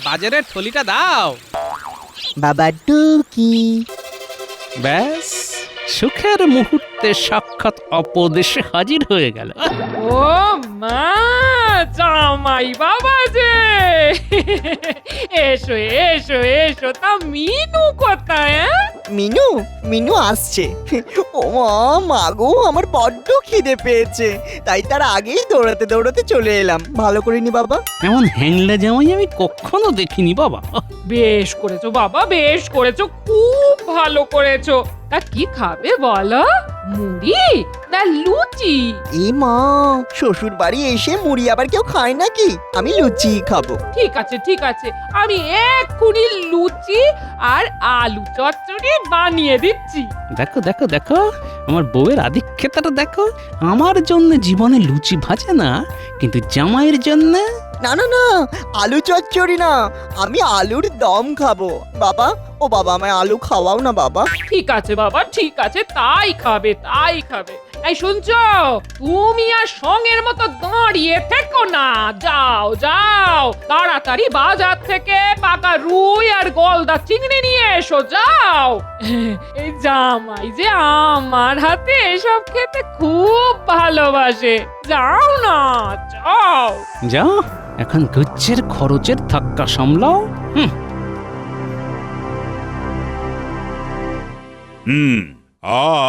বাজারের থলিটা দাও। বাবা টুকি। ব্যাস, সুখের মুহূর্তে সাক্ষাৎ অপদেশে হাজির হয়ে গেল। ও মা, জামাই বাবা যে! এসো এসো এসো, তা মিনু কোথায়? মিনু মিনু আসছে। ও মা, মাগো আমার বড্ড খিদে পেয়েছে, তাই তার আগেই দৌড়াতে দৌড়াতে চলে এলাম। ভালো করিনি বাবা? এমন হ্যাংলা জামাই আমি কখনো দেখিনি বাবা। বেশ করেছো বাবা, বেশ করেছো, খুব ভালো করেছো। তা কি খাবে বলো? মুড়ি না লুচি? এ মা, শ্বশুর বাড়ি এসে মুড়ি আবার কেউ খায় নাকি? আমি লুচি খাবো। ঠিক আছে ঠিক আছে, আমি এক্ষুনি লুচি আর আলু চচ্চড়ি বানিয়ে দিচ্ছি। দেখো দেখো দেখো, আমার বউয়ের আধিক্যতাটা দেখো। আমার জন্য জীবনে লুচি ভাজে না, কিন্তু জামাইয়ের জন্য। না না না, আলু চচ্চড়ি না, আমি আলুর দম খাবো। বাবা, ও বাবা, আমায় আলু খাওয়াও না বাবা। ঠিক আছে বাবা, ঠিক আছে, তাই খাবে তাই খাবে। এই শুনছো, তুমি আর সঙ্গের মতো দাঁড়িয়ে থেকো না, যাও যাও, তাড়াতাড়ি বাজার থেকে পাকা রুই আর গলদা চিংড়ি নিয়ে এসো, যাও। এই জামাই যে আমার হাতে এসব খেতে খুব ভালোবাসে, যাও না, যাও। যাও, এখন গুচ্ছের খরচের ধাক্কা সামলাও।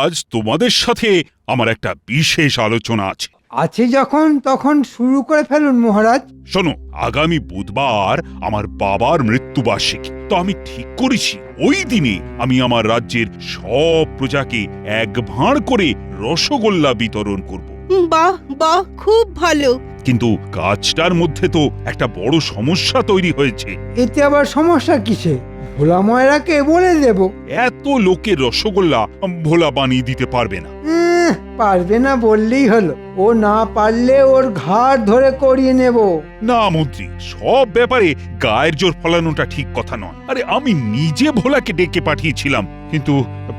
আজ তোমাদের সাথে আমার একটা বিশেষ আলোচনা আছে। আছে যখন তখন শুরু করে ফেলুন মহারাজ। শোনো, আগামী বুধবার আমার বাবার মৃত্যুবার্ষিকী। তো আমি ঠিক করেছি ওই দিনে আমি আমার রাজ্যের সব প্রজাকে এক ভাঁড় করে রসগোল্লা বিতরণ করব। বাহ বাহ, খুব ভালো। কিন্তু কাজটার মধ্যে তো একটা বড় সমস্যা তৈরি হয়েছে। এতে আবার সমস্যা কিসে? ভোলা ময়রাকে বলে দেব। এত লোকের রসগোল্লা ভোলা বানিয়ে দিতে পারবে না। পারবে না বললেই হলো, ও না পারলে ওর ঘাড় ধরে করিয়ে নেব। না মন্ত্রী, সব ব্যাপারে গায়ের জোর ফলানোটা ঠিক কথা নয়। আরে আমি নিজে ভোলাকে ডেকে পাঠিয়েছিলাম, কিন্তু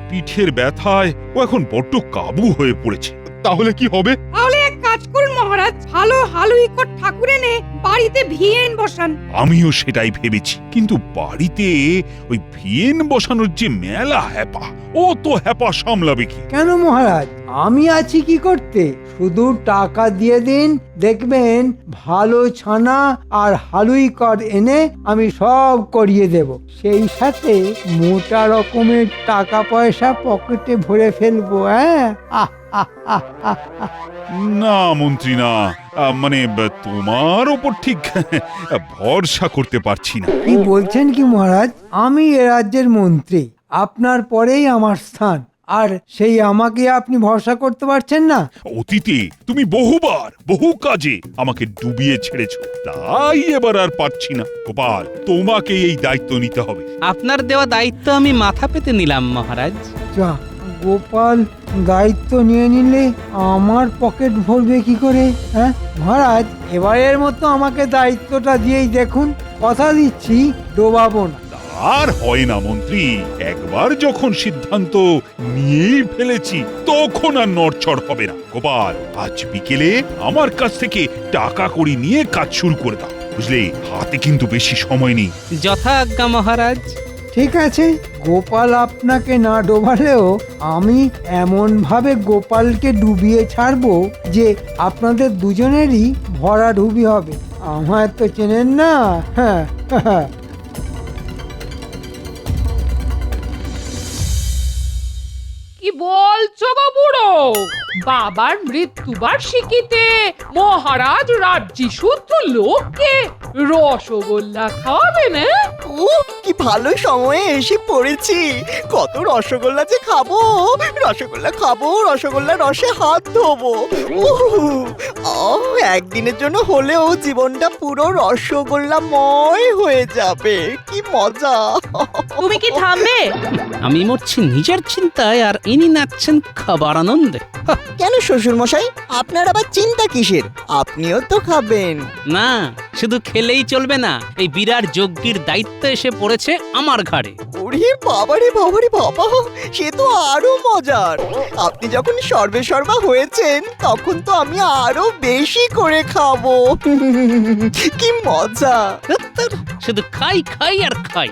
পিঠের ব্যথায় ও এখন বড্ড কাবু হয়ে পড়েছে। তাহলে কি হবে? তাহলে এক কাজ করুন মহারাজ, ভালো হালুইকর ঠাকুর এনে বাড়িতে ভিয়েন বসান। আমিও সেটাই ভেবেছি, কিন্তু বাড়িতে ওই ভিয়েন বসানোর যে মেলা হ্যাপা, ও তো হ্যাপা সামলাবে কি? কেন মহারাজ, আমি আছি কি করতে? শুধু টাকা দিয়ে দিন, দেখবেন ভালো ছানা আর হালুইকর এনে আমি সব করিয়ে দেব। সেই সাথে মোটা রকমের টাকা পয়সা পকেটে ভরে ফেলবো। হ্যাঁ, না মন্ত্রী না, মানে তোমার ওপর ঠিক ভরসা করতে পারছি না। কি বলছেন কি মহারাজ? আমি এ রাজ্যের মন্ত্রী, আপনার পরেই আমার স্থান, আর সেই আমাকে আপনি ভরসা করতে পারছেন না? অতীতে তুমি বহুবার বহু কাজে আমাকে ডুবিয়ে ছেড়েছো, তাই এবার আর পারছি না। গোপাল, তোমাকে এই দায়িত্ব নিতে হবে। আপনার দেওয়া দায়িত্ব আমি মাথা পেতে নিলাম মহারাজ। যা, গোপাল দায়িত্ব নিয়ে নিলে আমার পকেট ভরবে কি করে? হ্যাঁ মহারাজ, এবারের মতো আমাকে দায়িত্বটা দিয়েই দেখুন, কথা দিচ্ছি ডোবাবো না। আর হয় না মন্ত্রী, একবার যখন সিদ্ধান্ত নিয়েই ফেলেছি তখন আর নড়চড় হবে না। গোপাল, আজ বিকেলে আমার কাছ থেকে টাকা কড়ি নিয়ে কাজ শুরু করে দাও, বুঝলে? হাতে কিন্তু বেশি সময় নেই। যথা আজ্ঞা মহারাজ। ঠিক আছে, গোপাল আপনাকে না ডোবালেও আমি এমন ভাবে গোপালকে ডুবিয়ে ছাড়বো যে আপনাদের দুজনেরই ভরাডুবি হবে। আমায় তো চেনেন না। হ্যাঁ, কি বলছো গো বুড়ো? বাবার মৃত্যুবার্ষিকীতে মহারাজ রাজ্যি শুদ্ধ লোককে রসগোল্লা খাওয়াবেন? ও, কি ভালো সময়ে এসে পড়েছি। কত রসগোল্লা যে খাবো, রসগোল্লা খাবো, রসগোল্লা রসে হাত ধোবো। একদিনের জন্য হলেও জীবনটা পুরো রসগোল্লাময় হয়ে যাবে। কি মজা! তুমি কি থামবে? আমি মরছি নিজের চিন্তায়, আর ইনি নাচছেন খাবার আনন্দে। কেন শ্বশুর মশাই, আপনার আবার চিন্তা কিসের? আপনিও তো খাবেন। না, শুধু খেলেই চলবে না, এই বিরাট যজ্ঞের দায়িত্ব এসে পড়েছে আমার ঘাড়ে। ওরে বাবারে বাবারে বাবা, সে তো আরো মজার। আপনি যখন সর্বেসর্বা হয়েছেন তখন তো আমি আরো বেশি করে খাবো। কি মজা! ধ্যাত্তের, শুধু খাই খাই আর খাই।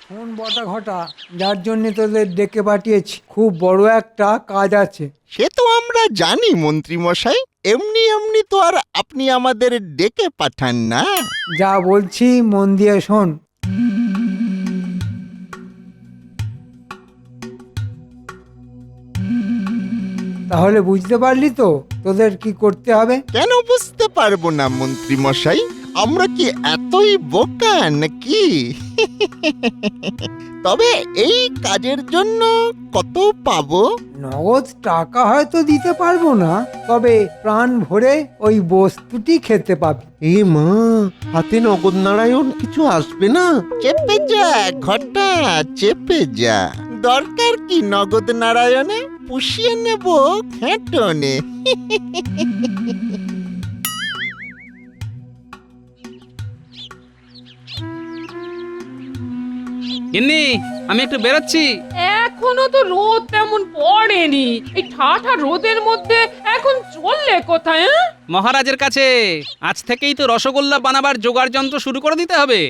শোন বটা ঘটা, যার জন্য তোদের ডেকে পাঠিয়েছি, খুব বড় একটা কাজ আছে। সে তো আমরা জানি মন্ত্রী মশাই, এমনি এমনি তো আর আপনি আমাদের ডেকে পাঠান না। যা বলছি মন দিয়ে শোন। তাহলে বুঝতে পারলি তো তোদের কি করতে হবে? কেন বুঝতে পারবো না মন্ত্রী মশাই, আমরা কি এতই বোকা নাকি? তবে এই কাজের জন্য কত পাবো? নগদ টাকা হয়তো দিতে পারবো না, তবে প্রাণ ভরে ওই বস্তুটি খেতে পাবি। এ মা, হাতে নগদ নারায়ণ কিছু আসবে না? চেপে যা ঘটা, চেপে যা। দরকার কি নগদ নারায়ণে, পুষিয়ে নেব খেটনে। গিন্নি, আমি একটু বেরোচ্ছি। এখনো তো রোদ তেমন পড়েনি, এই ঠাঠা রোদের মধ্যে এখন চললে কোথায়? মহারাজের কাছে। আজ থেকেই তো রসগোল্লা বানাবার জোগাড় যন্ত্র শুরু করে দিতে হবে।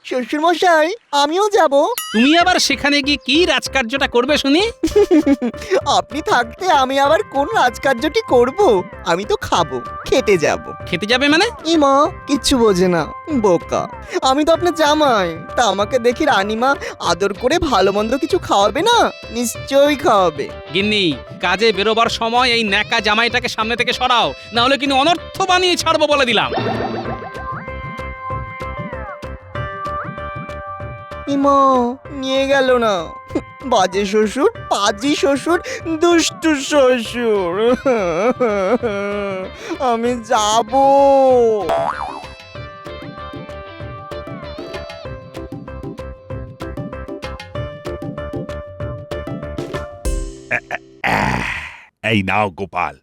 শ্বশুর মশাই, আমিও যাব। তুমি আবার সেখানে গিয়ে কি রাজকার্যটা করবে শুনি? আপনি থাকতে আমি আবার কোন রাজকার্যটি করব? আমি তো খাবো, খেতে যাব। খেতে যাবে মানে? ইমা কিচ্ছু বোঝে না, বোকা। আমি তো আপনার জামাই, তা আমাকে দেখি রানীমা আদর করে ভালো মন্দ কিছু খাওয়াবে না? নিশ্চয়ই খাওয়াবে। গিন্নি, কাজে বেরোবার সময় এই ন্যাকা জামাইটাকে সামনে থেকে সরাও, না হলে কিন্তু অনর্থ বানিয়ে ছাড়বো বলে দিলাম। ইমা নিয়ে গেল না। বাজে শ্বশুর, পাজি শ্বশুর, দুষ্টু শ্বশুর। আমি যাব। এই নাও গোপাল,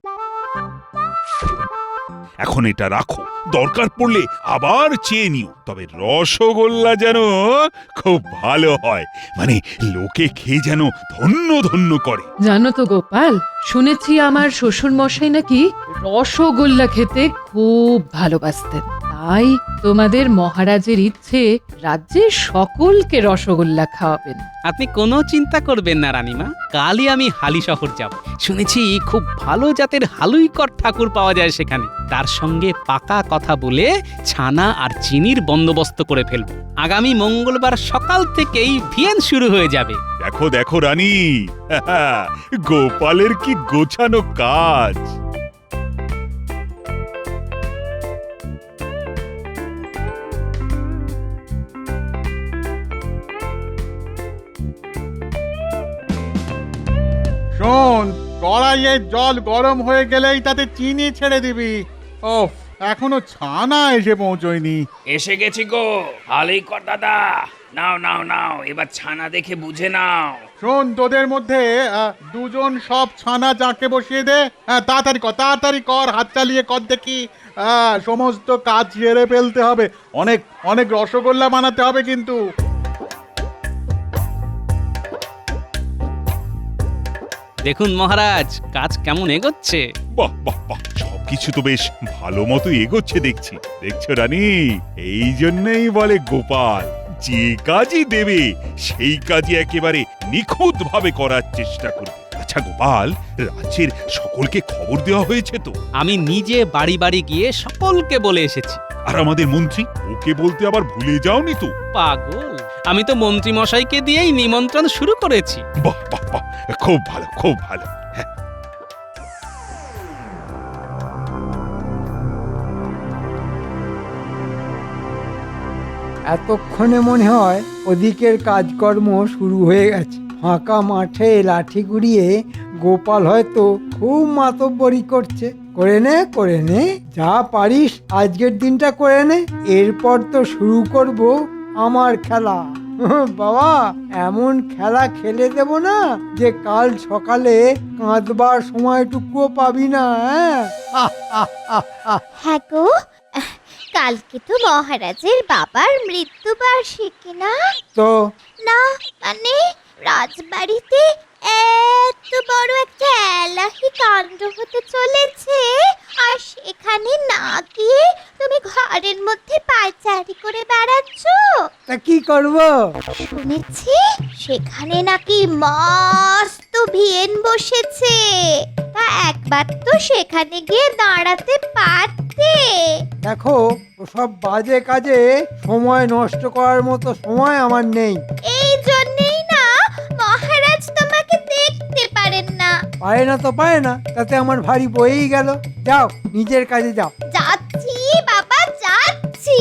এখন এটা রাখো, দরকার পড়লে আবার চেয়ে নিও। তবে রসগোল্লা যেন খুব ভালো হয়, মানে লোকে খেয়ে যেন ধন্য ধন্য করে। জানো তো গোপাল, শুনেছি আমার শ্বশুর মশাই নাকি রসগোল্লা খেতে খুব ভালোবাসতেন। তাই তোমাদের মহারাজের ইচ্ছে রাজ্যের সকলকে রসগোল্লা খাওয়াবেন। আপনি কোনো চিন্তা করবেন না রানীমা, কালই আমি হালি শহর যাব। শুনেছি খুব ভালো জাতের হালুইকর ঠাকুর পাওয়া যায় সেখানে। তার সঙ্গে পাকা কথা বলে ছানা আর চিনির বন্দোবস্ত করে ফেলবো। আগামী মঙ্গলবার সকাল থেকেই ভিয়েন শুরু হয়ে যাবে। দেখো দেখো রানী, গোপালের কি গোছানো কাজ। শোন, কড়াইয়ে জল গরম হয়ে গেলেই তাতে চিনি ছেড়ে দিবি। ওফ, এখনো ছানা এসে পৌঁছয়নি। এসে গেছি গো, ভালোই কর দাদা। নাও নাও নাও, এবার ছানা দেখে বুঝে নাও। শোন, তোদের মধ্যে দুজন সব ছানা জাঁকে বসিয়ে দে। তাড়াতাড়ি কর, হাত চালিয়ে কর দেখি। সমস্ত কাজ সেরে ফেলতে হবে, অনেক অনেক রসগোল্লা বানাতে হবে কিন্তু। দেখুন মহারাজ, কাজ কেমন এগোচ্ছে। বাহ বাহ বাহ, সবকিছু তো বেশ ভালো মতো এগোচ্ছে দেখছি। দেখছো রানী, এই জন্যই বলে গোপাল, যে কাজই দেবে সেই কাজই একেবারে নিখুঁত ভাবে করার চেষ্টা করবে। আচ্ছা গোপাল, রাজ্যের সকলকে খবর দেওয়া হয়েছে তো? আমি নিজে বাড়ি বাড়ি গিয়ে সকলকে বলে এসেছি। আর আমাদের মন্ত্রী, ওকে বলতে আবার ভুলে যাওনি তো? পাগল, আমি তো মন্ত্রী মশাইকে দিয়েই নিমন্ত্রণ শুরু করেছি। বাহ বাহ বাহ, খুব ভালো খুব ভালো। এতক্ষণে মনে হয় ওদিকের কাজকর্ম শুরু হয়ে গেছে। ফাঁকা মাঠে লাঠি ঘুরিয়ে গোপাল হয়তো খুব মাতব্বরি করছে। করে নে, যা পারিস আজকের দিনটা করে নে, এরপর তো শুরু করব আমার খেলা। বাবা, এমন খেলা খেলে দেব না যে কাল সকালে কাঁদবার সময়টুকুও পাবি না। হ্যাঁ গো, কালকে তো মহারাজের বাবার মৃত্যুবার্ষিকী না? তো না মানে রাজবাড়িতে এত বড় একটা এলাহি কাণ্ড হতে চলেছে, আর সেখানে না গিয়ে তুমি ঘরের মধ্যে পায়চারি করে বেড়াচ্ছ। তা কি করব? শুনেছি সেখানে নাকি মস্ত ভিয়েন বসেছে, তা একবার তো সেখানে গিয়ে দাঁড়াতে পারতে। দেখো, ওসব বাজে কাজে সময় নষ্ট করার মতো সময় আমার নেই। এই জন্যই না মহারাজ তোমাকে দেখতে পারেন না। পারে না তো পারে না, তাতে আমার ভারী বয়েই গেল। যাও, নিজের কাজে যাও। যাচ্ছি বাবা যাচ্ছি।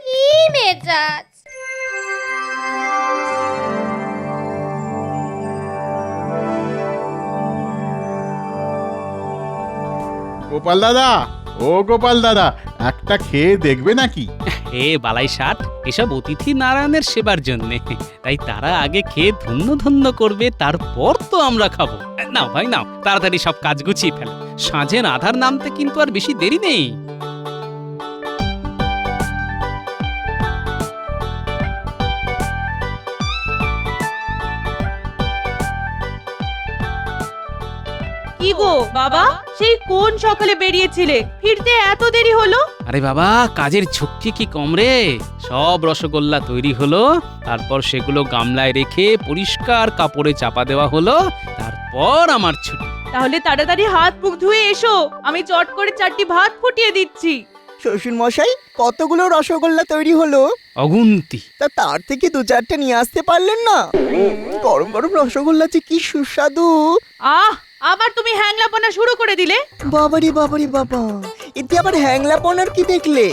কি মেজাজ! গোপাল দাদা, ও গোপাল দাদা, একটা খেয়ে দেখবে নাকি? হে বালাই ষাট, এসব অতিথি নারায়ণের সেবার জন্য, তাই তারা আগে খেয়ে ধন্য ধন্য করবে, তারপর তো আমরা খাবো। নাও ভাই নাও, তাড়াতাড়ি সব কাজ গুছিয়ে ফেলো, সাঁঝের আধার নামতে কিন্তু আর বেশি দেরি নেই। কি গো বাবা, সেই কোন সকালে বেরিয়েছিলে, ফিরতে এত দেরি হলো? আরে বাবা, কাজের ঝক্কি কি কম রে? সব রসগোল্লা তৈরি হলো, তারপর সেগুলো গামলায় রেখে পরিষ্কার কাপড়ে চাপা দেওয়া হলো, তারপর আমার ছুটি। তাহলে তাড়াতাড়ি হাত মুখ ধুয়ে এসো, আমি চট করে 4টি ভাত ফুটিয়ে দিচ্ছি। শ্বশুর মশাই, কতগুলো রসগোল্লা তৈরি হলো? অগুন্তি। তা তার থেকে 2-4টে নিয়ে আসতে পারলেন না? গরম গরম রসগোল্লা যে কি সুস্বাদু! আবার তুমি হ্যাংলাপনা শুরু করে দিলে। বাবারি বাবারি বাবা, এতে আবার হ্যাংলাপনার কি দেখলে?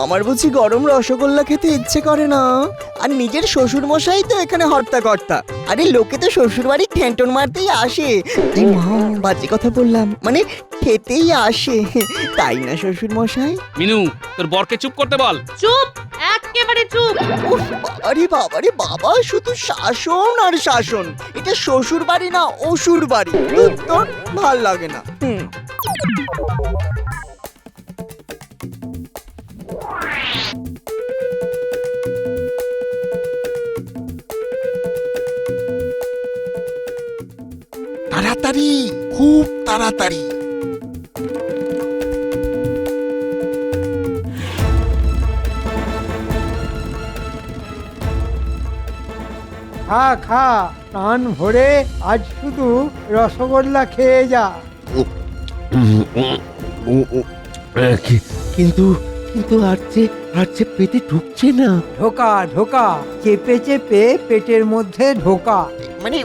আমার বুঝি গরম রসগোল্লা খেতে ইচ্ছে করে না? আর নিজের শ্বশুর মশাই তো এখানে হর্তাকর্তা। আরে লোকে তো শ্বশুর বাড়ি ঠেন্টন মারতেই আসে। এই মা, বাজে কথা বললাম, মানে খেতেই আসে, তাই না শ্বশুর মশাই? মিনু, তোর বরকে চুপ করতে বল। চুপ, একেবারে চুপ। আরে বাবারে বাবা, শুধু শাসন আর শাসন। এটা শ্বশুর বাড়ি না অসুর বাড়ি। তোর ভাল লাগে না। তাড়াতাড়ি, খুব তাড়াতাড়ি। খা খা, প্রাণ ভরে আজ শুধু রসগোল্লা খেয়ে যা। কিন্তু কিন্তু আর যে পেটে ঢুকছে না। ঢোকা ঢোকা, চেপে চেপে পেটের মধ্যে ঢোকা। মানে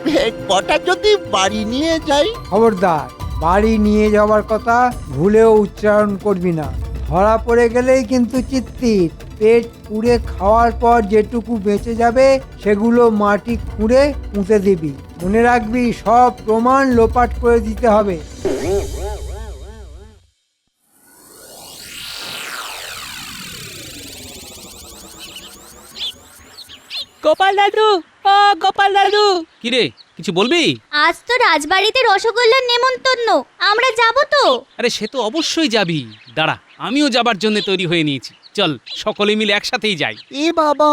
কটা যদি বাড়ি নিয়ে যাই? খবরদার, বাড়ি নিয়ে যাওয়ার কথা ভুলেও উচ্চারণ করবি না। ধরা পড়ে গেলেই কিন্তু চিত্তির। পেট পুড়ে খাওয়ার পর যেটুকু বেঁচে যাবে সেগুলো মাটি খুঁড়ে পুঁতে দিবি। মনে রাখবি, সব প্রমাণ লোপাট করে দিতে হবে। গোপাল দাদু, ও গোপাল দাদু। কিরে, কিছু বলবি? আজ তো রাজবাড়িতে রসগোল্লার নেমন্তন্ন, আমরা যাব তো? আরে সে তো অবশ্যই যাবি, দাঁড়া, আমিও যাবার জন্য তৈরি হয়ে নিয়েছি। চল, সকলে মিলে একসাথেই যাই। এ বাবা,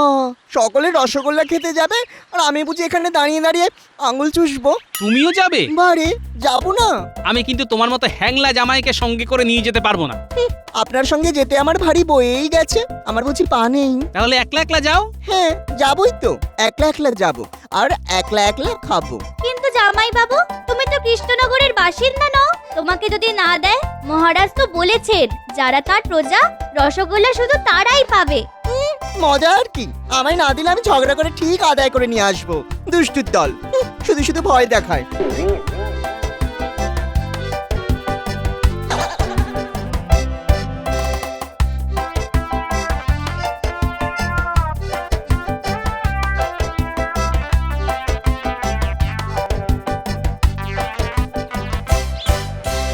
সকলে রসগোল্লা খেতে যাবে আর আমি বুঝি এখানে দাঁড়িয়ে দাঁড়িয়ে আঙুল চুষবো? তুমিও যাবে? বারে, যাবো না। আমি কিন্তু তোমার মতো হ্যাংলা জামাইকে সঙ্গে করে নিয়ে যেতে পারবো না। আপনার সঙ্গে যেতে আমার ভারী বয়েই গেছে, আমার বুঝি পা নেই? তাহলে একলা একলা যাও। হ্যাঁ, যাবই তো, একলা একলা যাবো আর একলা একলা খাবো। কিন্তু জামাই বাবু, তুমি তো কৃষ্ণনগরের বাসিন্দা নও, তোমাকে যদি না দেয়, মহারাজ তো বলেছেন যারা তার প্রজা, রসগোল্লা শুধু তারাই পাবে। মজা আর কি, আমায় না দিলে আমি ঝগড়া করে ঠিক আদায় করে নিয়ে আসবো। দুষ্টুর দল, শুধু শুধু ভয় দেখায়।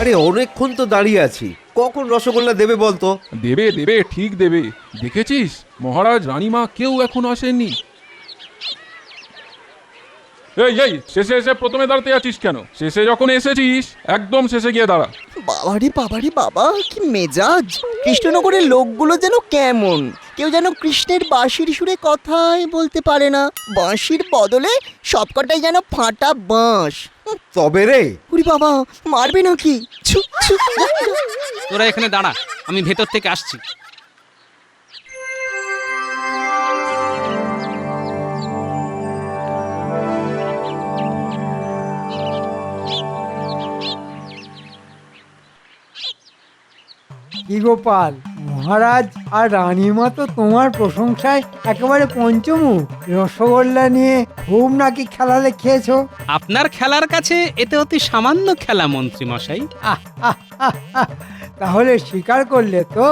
আরে অনেকক্ষণ তো দাঁড়িয়ে আছি, কখন রসগোল্লা দেবে বলতো? দেবে দেবে, ঠিক দেবে। দেখেছিস, মহারাজ রানীমা কেউ এখন আসেননি। এই শেষে এসে প্রথমে দাঁড়াতে আছিস কেন? শেষে যখন এসেছিস, একদম শেষে গিয়ে দাঁড়া। বাবারে বাবা, কি মেজাজ! কৃষ্ণনগরের লোকগুলো যেন কেমন, কেউ যেন কৃষ্ণের বাঁশির সুরে কথাই বলতে পারে না। বাঁশির বদলে সবকটাই যেন ফাটা বাঁশ। তবে রে, উরি বাবা, মারবে নাকি? ছু, ছু, যা, যা। তোরা এখানে দাঁড়া, আমি ভেতর থেকে আসছি। কি গোপাল, মহারাজ আর রানীমা তো তোমার প্রশংসায় একেবারে পঞ্চমুখ। রসগোল্লা নিয়ে খুব নাকি খেলালে খেয়েছো। আপনার খেলার কাছে এতে অতি সামান্য খেলা মন্ত্রী মশাই। তাহলে স্বীকার করলে তো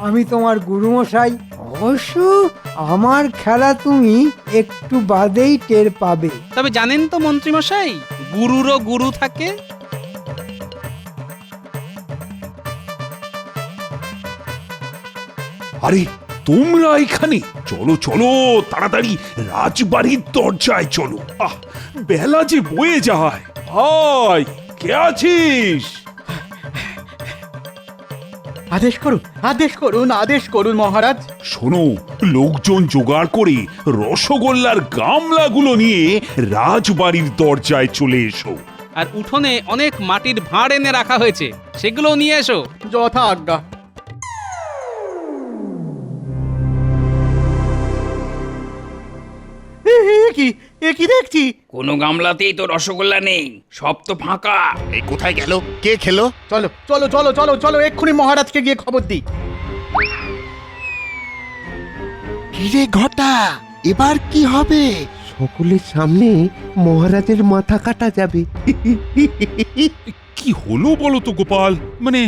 আমি তোমার গুরুমশাই। অবশ্য আমার খেলা তুমি একটু বাদেই টের পাবে। তবে জানেন তো মন্ত্রী মশাই, গুরুরও গুরু থাকে। আরে তোমরা এখানে, চলো চলো তাড়াতাড়ি রাজবাড়ির দরজায় চলো। বেলা যে বয়ে যায়। হাই, কে আছিস? আদেশ করুন মহারাজ। শোনো, লোকজন জোগাড় করে রসগোল্লার গামলাগুলো নিয়ে রাজবাড়ির দরজায় চলে এসো। আর উঠোনে অনেক মাটির ভাঁড় এনে রাখা হয়েছে, সেগুলো নিয়ে এসো। যথা আজ্ঞা। কি দেখছি? কোনো গামলাতেই তো রসগোল্লা নেই, সব তো ফাঁকা। এই কোথায় গেল? কে খেলো? চলো চলো চলো চলো চলো, এক্ষুনি মহারাজকে গিয়ে খবর দিই। কিরে ঘটা, এবার কি হবে? সকলের সামনে মহারাজের মাথা কাটা যাবে। কি হলো বলো তো গোপাল? মানে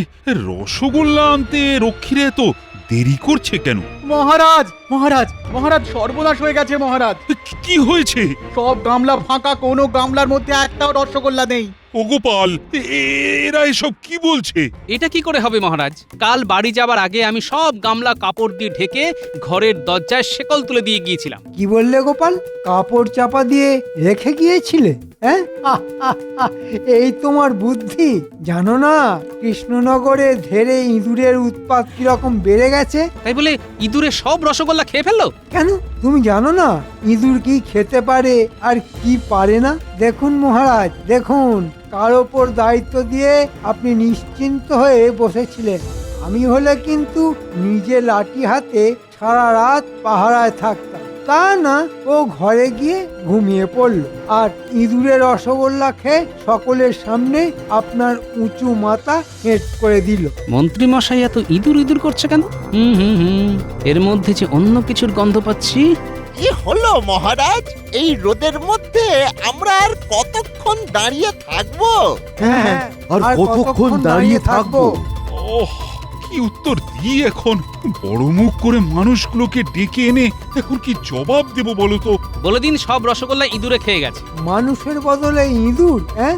রসগোল্লা আনতে রক্ষীরা তো দেরি করছে কেন? মহারাজ মহারাজ মহারাজ, সর্বনাশ হয়ে গেছে মহারাজ। কি হয়েছে? সব গামলা ফাঁকা, কোনো গামলার মধ্যে একটাও রসগোল্লা নেই। ও গোপাল, এরা এসব কি বলছে? এটা কি করে হবে মহারাজ? কাল বাড়ি যাবার আগে আমি সব গামলা কাপড় দিয়ে ঢেকে ঘরের দরজায় শেকল তুলে দিয়ে গিয়েছিলাম। কি বললে গোপাল? কাপড় চাপা দিয়ে রেখে গিয়েছিলে? হ্যাঁ, এই তোমার বুদ্ধি। জানো না কৃষ্ণনগরে ধেরে ইঁদুরের উৎপাত কিরকম বেড়ে গেছে? তাই বলে ইঁদুরে সব রসগোল্লা খেয়ে ফেললো? কেন, তুমি জানো না ইঁদুর কি খেতে পারে আর কি পারে না? দেখুন মহারাজ, দেখুন, কার ওপর দায়িত্ব দিয়ে আপনি নিশ্চিন্ত হয়ে বসেছিলেন। আমি হলে কিন্তু নিজে লাঠি হাতে সারা রাত পাহারায় থাকতাম। তা না, ও ঘরে গিয়ে ঘুমিয়ে পড়ল আর ইঁদুরের রসগোল্লা খেয়ে সকলের সামনে আপনার উঁচু মাথা হেঁট করে দিল। মন্ত্রী মশাই এত ইঁদুর ইঁদুর করছে কেন? এর মধ্যে যে অন্য কিছুর গন্ধ পাচ্ছি। কি হলো মহারাজ? এই রোদের মধ্যে আমরা আর কতক্ষণ দাঁড়িয়ে থাকবো? হ্যাঁ, আর কতক্ষণ দাঁড়িয়ে থাকবো? ওহ, কি উত্তর দিই এখন? বড় মুখ করে মানুষগুলোকে ডেকে এনে এখন কি জবাব দেব বলো তো? বলে দিন সব রসগোল্লা ইঁদুরে খেয়ে গেছে। মানুষের বদলে ইঁদুর? হ্যাঁ,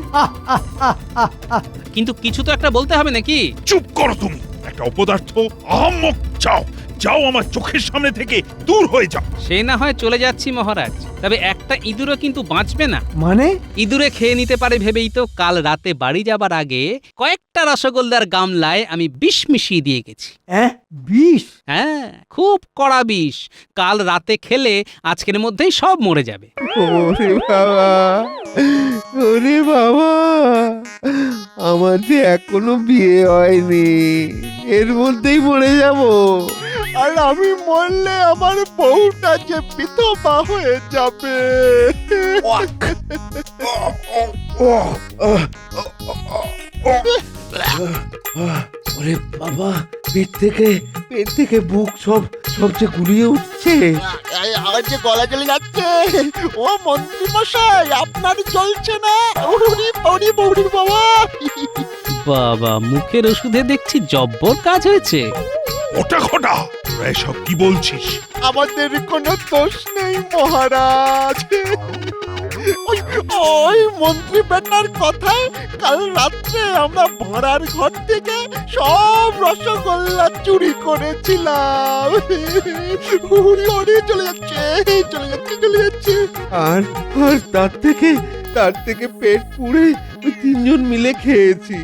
কিন্তু কিছু তো একটা বলতে হবে নাকি? চুপ করো তুমি, একটা অপদার্থ, আহাম্মক! যাও যাও, আমার চোখের সামনে থেকে দূর হয়ে যাও। সে না হয় চলে যাচ্ছি মহারাজ, তবে একটা ইঁদুরও কিন্তু বাঁচবে না। মানে? ইঁদুরে খেয়ে নিতে পারে ভেবেই তো কাল রাতে বাড়ি যাবার আগে কয়েকটা রসগোল্লার গামলায় আমি বিষ মিশিয়ে দিয়ে গেছি। বিষ? হ্যাঁ, খুব কড়া বিষ। কাল রাতে খেলে আজকের মধ্যেই সব মরে যাবে। ওরে বাবা, ওরে বাবা, আমার যে এখনো বিয়ে হয়নি, এর মধ্যেই মরে যাব। আর আমি মরলে আমার বউটা যে বিধবা হয়ে যাবে। ওরে বাবা, পেট থেকে বুক সব যে গুলিয়ে উঠছে। আমার যে গলা জ্বলে যাচ্ছে। ও মন্ত্রী মশাই, আপনার জ্বলছে না? বৌড়ি বাবা। বাবা, মুখের ওষুধে দেখছি জব্বর কাজ হয়েছে। ওটা খটা, তোরা এসব কি বলছিস? আমাদের কোনো দোষ নেই মহারাজ। ওই মন্ত্রী বেটার কথায় কাল রাত্রে আমরা ভাড়ার ঘর থেকে সব রসগোল্লা চুরি করেছিলাম। চলে যাচ্ছে। আর তার থেকে পেট পুড়ে 3জন মিলে খেয়েছি।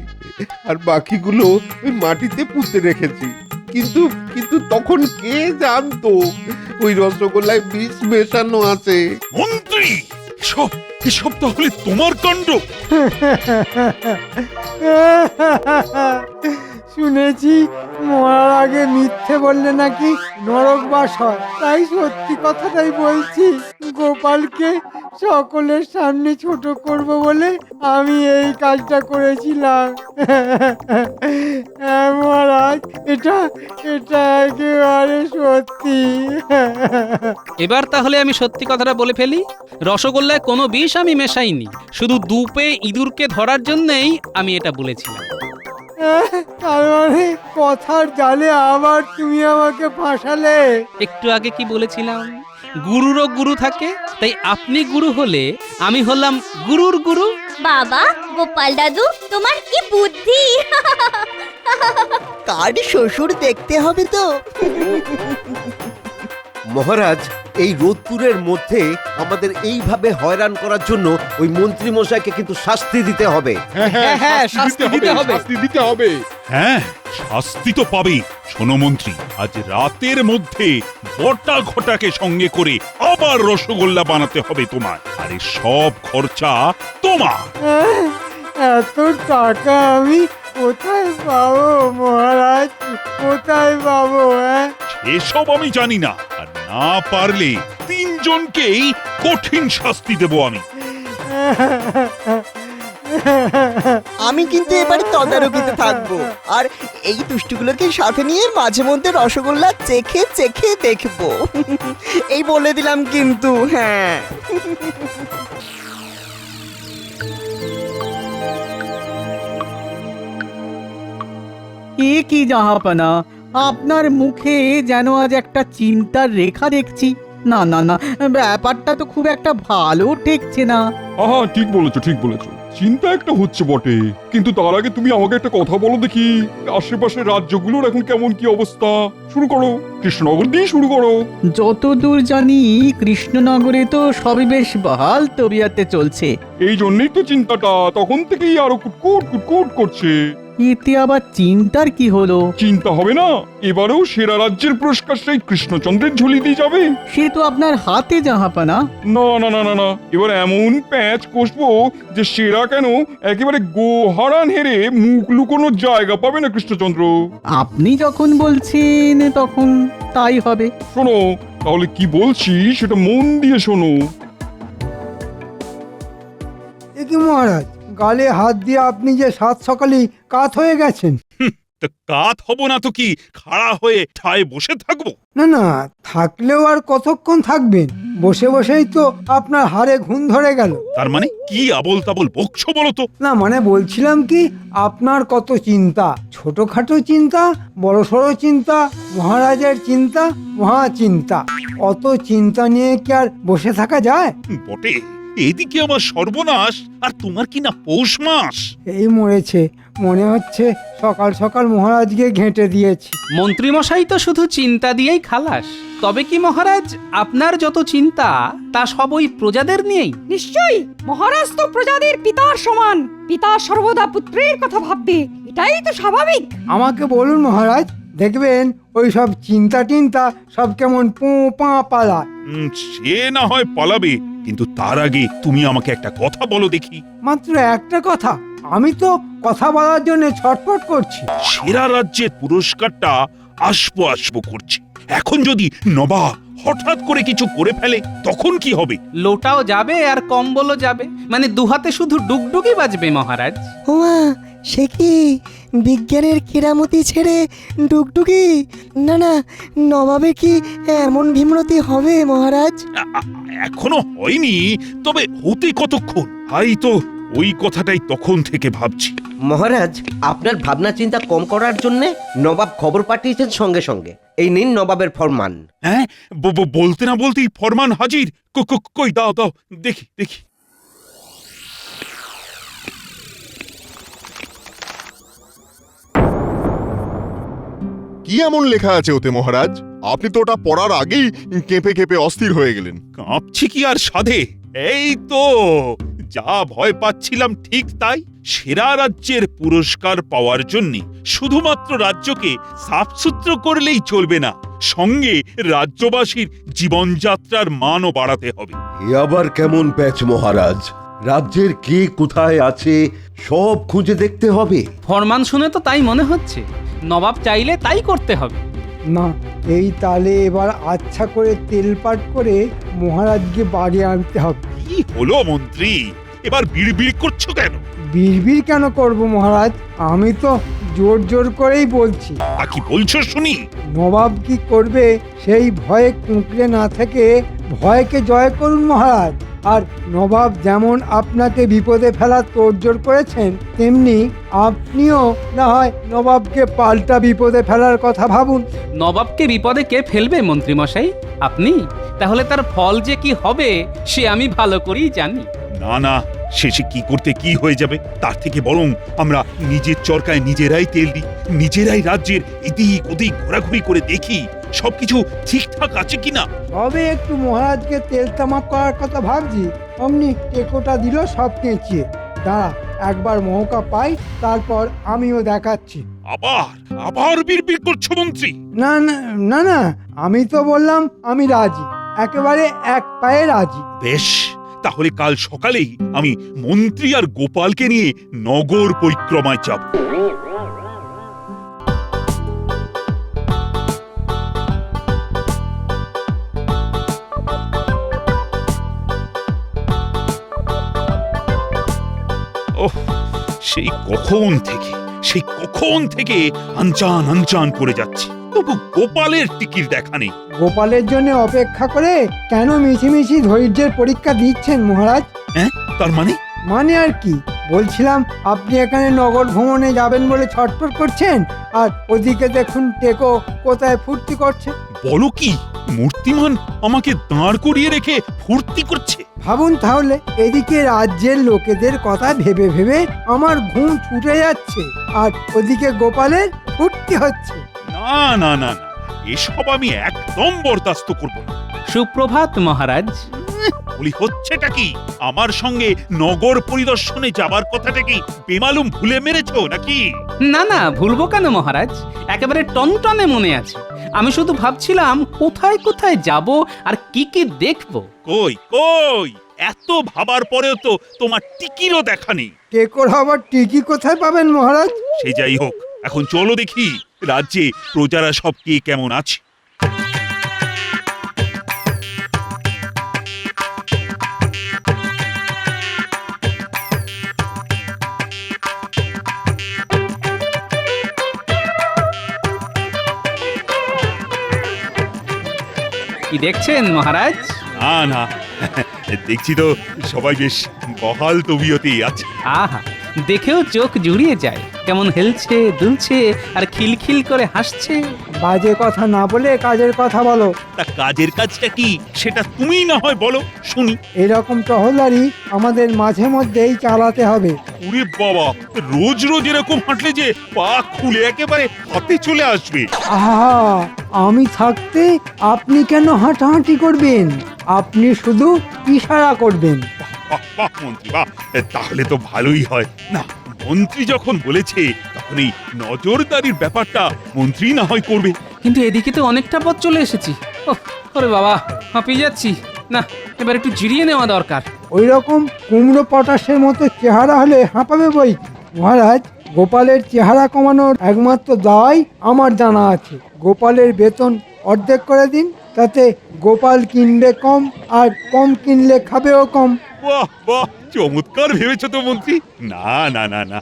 আর বাকিগুলো ওই মাটিতে পুঁতে রেখেছি। কিন্তু কিন্তু তখন কে জানতো ওই রসগোল্লায় বিষ মেশানো আছে? মন্ত্রী, এসব এসব তাহলে তোমার কাণ্ড? শুনেছি মরার আগে মিথ্যে বললে নাকি নরকবাস হয়, তাই সত্যি কথাটাই বলছি। গোপালকে সকলের সামনে ছোট করব বলে আমি এই কাজটা করেছিলাম। হ্যাঁ মহারাজ, এটা এটা একেবারে সত্যি। এবার তাহলে আমি সত্যি কথাটা বলে ফেলি। রসগোল্লায় কোনো বিষ আমি মেশাইনি, শুধু দুপে ইঁদুরকে ধরার জন্যই আমি এটা বলেছিলাম। তার মানে কথার জালে আবার তুমি আমাকে ফাঁসালে। একটু আগে কি বলেছিলাম, গুরুরও গুরু থাকে, তাই আপনি গুরু হলে আমি হলাম গুরুর গুরু। বাবা গোপাল দাদু, তোমার কি বুদ্ধি! কার শ্বশুর দেখতে হবে তো। মহারাজ, এই রোদ্দুরের মধ্যে আমাদের এইভাবে হয়রান করার জন্য ওই মন্ত্রী মশাইকে কিন্তু শাস্তি দিতে হবে। হ্যাঁ, শাস্তি দিতে হবে, শাস্তি দিতে হবে। হ্যাঁ, শাস্তি তো পাবেই। শোনো মন্ত্রী, আজ রাতের মধ্যে বটা ঘটাকে সঙ্গে করে আবার রসগোল্লা বানাতে হবে তোমার, আর এই সব খরচা তোমার। এত টাকা আমি কোথায় পাবো মহারাজ, কোথায় পাবো? এসব আমি জানি না, আর না পারলে তিনজনকেই কঠিন শাস্তি দেব আমি। আমি কিন্তু এবার তদারকিতে থাকবো, আর এই দুষ্টুগুলোকে সাথে নিয়ে মাঝে মধ্যে রসগোল্লা চেখে চেখে দেখবো। এই বলে দিলাম কিন্তু। হ্যাঁ, এ কি জাহাপানা, আপনার মুখে যেন আজ একটা চিন্তার রেখা দেখছি। না না না, ব্যাপারটা তো খুব একটা ভালো ঠেকছে না। আহা, ঠিক বলেছো, ঠিক বলেছো। চিন্তা একটা হচ্ছে বটে, কিন্তু তার আগে তুমি আমাকে একটা কথা বলো দেখি, আশেপাশের রাজ্যগুলোর এখন কেমন কি অবস্থা? শুরু করো, কৃষ্ণনগর দিয়ে শুরু করো। যতদূর জানি কৃষ্ণনগরে তো সবই বেশ বহাল তবিয়াতে চলছে। এই জন্যই তো চিন্তাটা তখন থেকেই আরো কুটকুট কুটকুট করছে। এতে আবার চিন্তার কি হলো? চিন্তা হবে না, এবারেও সেরা রাজ্যের পুরস্কার সেই কৃষ্ণচন্দ্রের ঝুলি দিয়ে যাবে। সে তো আপনার হাতে জাহাপানা। না না না না না, এবার এমন প্যাঁচ কষবো যে সেরা কেন, একেবারে গোহারান হেরে মুখ লুকোনোর জায়গা পাবে না কৃষ্ণচন্দ্র। আপনি যখন বলছেন তখন তাই হবে। শোনো তাহলে কি বলছি সেটা মন দিয়ে শোনো। এ কি মহারাজ, গালে হাত দিয়ে আপনি যে সাত সকালেই কাত হয়ে গেছেন। তা কাত হব না তো কি, খাড়া হয়ে ঠায় বসে থাকবো? না না, থাকলেও আর কতক্ষণ থাকবেন? বসে বসেই তো আপনার হাড়ে ঘুম ধরে গেল। তার মানে কি আবল তাবল বকছো বলো তো? না মানে বলছিলাম কি, আপনার কত চিন্তা, ছোটখাটো চিন্তা, বড়সড় চিন্তা, মহারাজের চিন্তা, মহা চিন্তা। অত চিন্তা নিয়ে কি আর বসে থাকা যায়? বটে, এদিকে আমার সর্বনাশ, আর তোমার কি না পৌষ মাস। এই মরেছে, মনে হচ্ছে সকাল সকাল মহারাজকে ঘেঁটে দিয়েছি। মন্ত্রীমশাই তো শুধু চিন্তা দিয়েই খালাস। তবে কি মহারাজ, আপনার যত চিন্তা তা সব ওই প্রজাদের নিয়েই? নিশ্চয়ই, মহারাজ তো প্রজাদের পিতার সমান। পিতা সর্বদা পুত্রের কথা ভাববে, এটাই তো স্বাভাবিক। আমাকে বলুন মহারাজ, দেখবেন ওই সব চিন্তা টিন্তা সব কেমন পো পা পালায়। সে না হয় পালাবে, কিন্তু তার আগে তুমি আমাকে একটা কথা বলো দেখি। মাত্র একটা কথা? আমি তো কথা বলার জন্য ছটফট করছি। সেরা রাজ্যের পুরস্কারটা আসবো আসবো করছে, এখন যদি নবাব হঠাৎ করে কিছু করে ফেলে তখন কি হবে? লোটাও যাবে আর কম্বলও যাবে, মানে দুহাতে শুধু ডুগডুগি বাজবে মহারাজ। ওমা, সে কি বিজ্ঞানের কেরামতি ছেড়ে ডুগডুগি? না না, নবাবে কি এমন ভীমরতি হবে মহারাজ? এখনো হয়নি, তবে হতে কতক্ষণ? তাই তো ওই কথাটাই তখন থেকে ভাবছি। মহারাজ, আপনার ভাবনা চিন্তা কম করার জন্য নবাব খবর পাঠিয়েছেন সঙ্গে সঙ্গে। এই নিন নবাবের ফরমান। হ্যাঁ, বলতে না বলতেই ফরমান হাজির। কই দাও দাও দেখি দেখি। কি এমন লেখা আছে ওতে মহারাজ? আপনি তো ওটা পড়ার আগেই কেঁপে কেঁপে অস্থির হয়ে গেলেন। কাঁপছি কি আর সাধে? এই তো যা ভয় পাচ্ছিলাম ঠিক তাই। সেরা রাজ্যের পুরস্কার পাওয়ার জন্য শুধুমাত্র রাজ্যকে সাফসুতরো করলেই চলবে না, সঙ্গে রাজ্যবাসীর জীবনযাত্রার মানও বাড়াতে হবে। এ আবার কেমন প্যাচ মহারাজ? রাজ্যের কে কোথায় আছে সব খুঁজে দেখতে হবে। ফরমান শুনে তো তাই মনে হচ্ছে, নবাব চাইলে তাই করতে হবে। না, এই তালে এবার আচ্ছা করে তেলপাট করে মহারাজকে বাড়ি আনতে হবে। কি হলো মন্ত্রী, এবার বিড়বিড় করছো কেন? বিড়বিড় কেন করব মহারাজ? আমি তো জোর জোর করেই বলছি। কি বলছো শুনি? নবাব কি করবে সেই ভয়ে কুঁকড়ে না থেকে ভয়কে জয় করুন মহারাজ। আর নবাব যেমন আপনাকে বিপদে ফেলার তোড়জোড় করেছেন, তেমনি আপনিও না হয় নবাবকে পাল্টা বিপদে ফেলার কথা ভাবুন। নবাবকে বিপদে কে ফেলবে মন্ত্রীমশাই? আপনি? তাহলে তার ফল যে কি হবে সে আমি ভালো করেই জানি। না না, শেষে কি করতে কি হয়ে যাবে, তার থেকে বরং আমরা নিজের চরকায় নিজেরাই তেল দিই, নিজেরাই রাজ্যের এদিক ওদিক ঘোরাঘুরি করে দেখি সবকিছু ঠিকঠাক আছে কিনা। তবে একটু মহারাজকে তেল তামাক করার কথা ভাবছি, অমনি টেকোটা দিল সব কেঁচিয়ে। দাঁড়া, একবার মৌকা পাই, তারপর আমিও দেখাচ্ছি। আবার আবার বিড়বিড় করছো মন্ত্রী? না না না না, আমি তো বললাম আমি রাজি, একেবারে এক পায়ে রাজি। বেশ, তাহলে কাল সকালেই আমি মন্ত্রী আর গোপালকে নিয়ে নগর পরিক্রমায় যাব। ওহ, সেই কখন থেকে আনচান আনচান করে যাচ্ছি, তবু গোপালের টিকির দেখা নেই। গোপালের জন্য অপেক্ষা করে কেন মিছিমিছি ধৈর্যের পরীক্ষা দিচ্ছেন মহারাজ? হ্যাঁ, তার মানে? মানে আর কি, বলছিলাম আপনি এখানে নগর ভ্রমণে যাবেন বলে ছটফট করছেন, আর ওদিকে দেখুন টেকো কোথায় ফুর্তি করছে। বলো কি, মূর্তিমান আমাকে দাঁড় করিয়ে রেখে ফুর্তি করছে? ভাবুন তাহলে, এদিকে রাজ্যের লোকেদের কথা ভেবে ভেবে আমার ঘুম ছুটে যাচ্ছে, আর ওদিকে গোপালের ফুর্তি হচ্ছে। না না না না, এসব আমি একদম বরদাস্ত করব না। সুপ্রভাত মহারাজ। বলি হচ্ছেটা কি? আমার সঙ্গে নগর পরিদর্শনে যাবার কথাটা কি বেমালুম ভুলে মেরেছো নাকি? না না, ভুলবো কেন মহারাজ, একেবারে টনটনে মনে আছে। আমি শুধু ভাবছিলাম কোথায় কোথায় যাব আর কি কি দেখবো। কই কই, এত ভাবার পরেও তো তোমার টিকিরও দেখা নেই। টেকোর আবার টিকি কোথায় পাবেন মহারাজ? সে যাই হোক, এখন চলো দেখি রাজ্যে প্রজারা সব কে কেমন আছে। কি দেখছেন মহারাজ? না না, দেখছি তো সবাই বেশ বহাল তবিয়তেই আছে। আহা, দেখেও চোখ জুড়িয়ে যায়, কেমন হেলছে দুলছে আর খিলখিল করে হাসছে। বাজে কথা না বলে কাজের কথা বলো। তা কাজের কাজটা কি সেটা তুমি না হয় বলো শুনি। এরকম টহলদারি আমাদের মাঝে মধ্যেই চালাতে হবে। ওরে বাবা, রোজ রোজ এরকম হাঁটলে যে পা খুলে একেবারে হাতে চলে আসবে। আহা, আমি থাকতে আপনি কেন হাঁটাহাঁটি করবেন? আপনি শুধু ইশারা করবেন। বাহ বাহ মন্ত্রী, বাহ, তাহলে তো ভালোই হয়। না, মন্ত্রী যখন বলেছে তখন এই নজরদারির ব্যাপারটা মন্ত্রী না হয় করবে। কিন্তু এদিকে তো অনেকটা পথ চলে এসেছি। ওরে বাবা, হাঁপিয়ে যাচ্ছি। না, এবার একটু জিরিয়ে নেওয়া দরকার। ওই রকম কুমড়ো পটাশের মতো চেহারা হলে হাঁপাবে বই। মহারাজ, গোপালের চেহারা কমানোর একমাত্র দায় আমার জানা আছে। গোপালের বেতন অর্ধেক করে দিন, তাতে গোপাল কিনবে কম, আর কম কিনলে খাবেও কম। বাহ বাহ, চমৎকার ভেবেছো তো মন্ত্রী। না না না না,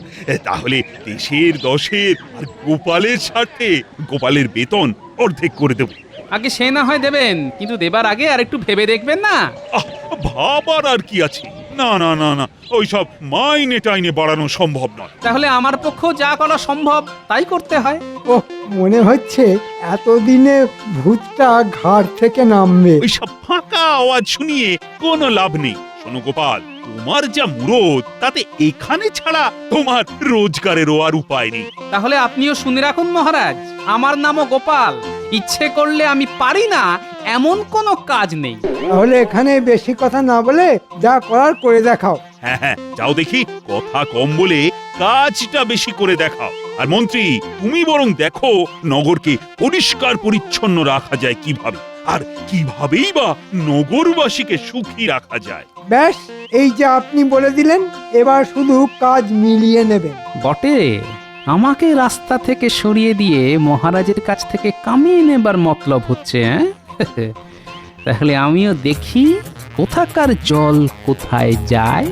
তাহলে দেশের দশের আর গোপালের স্বার্থে গোপালের বেতন অর্ধেক করে দেব। আগে সে না হয় দেবেন, কিন্তু দেবার আগে আর একটু ভেবে দেখবেন না? ভাবার আর কি আছে? না না না না, ওইসব মাইনে টাইনে বাড়ানো সম্ভব নয়। তাহলে আমার পক্ষেও যা করা সম্ভব তাই করতে হয়। ও, মনে হচ্ছে এতদিনে ভূতটা ঘাট থেকে নামবে। ওইসব ফাঁকা আওয়াজ শুনিয়ে কোনো লাভ নেই। শোনো গোপাল, তোমার যা মুরদ তাতে এখানে ছাড়া তোমার রোজগারেরও আর উপায় নেই। তাহলে আপনিও শুনে রাখুন মহারাজ, আমার নামও গোপাল। ইচ্ছে করলে আমি পারি না এমন কোনো কাজ নেই। তাহলে এখানে বেশি কথা না বলে যা করার করে দেখাও। হ্যাঁ হ্যাঁ, যাও দেখি, কথা কম বলে কাজটা বেশি করে দেখাও। আর মন্ত্রী, তুমি বরং দেখো নগরকে পরিষ্কার পরিচ্ছন্ন রাখা যায় কিভাবে, আর কিভাবেই বা নগরবাসীকে সুখী রাখা যায়। ব্যাস, এই যে আপনি বলে দিলেন, এবার শুধু কাজ মিলিয়ে নেবেন। বটে, আমাকে রাস্তা থেকে সরিয়ে দিয়ে মহারাজের কাছ থেকে কামিয়ে নেবার মতলব হচ্ছে, হ্যাঁ? তাহলে আমিও দেখি কোথাকার জল কোথায় যায়।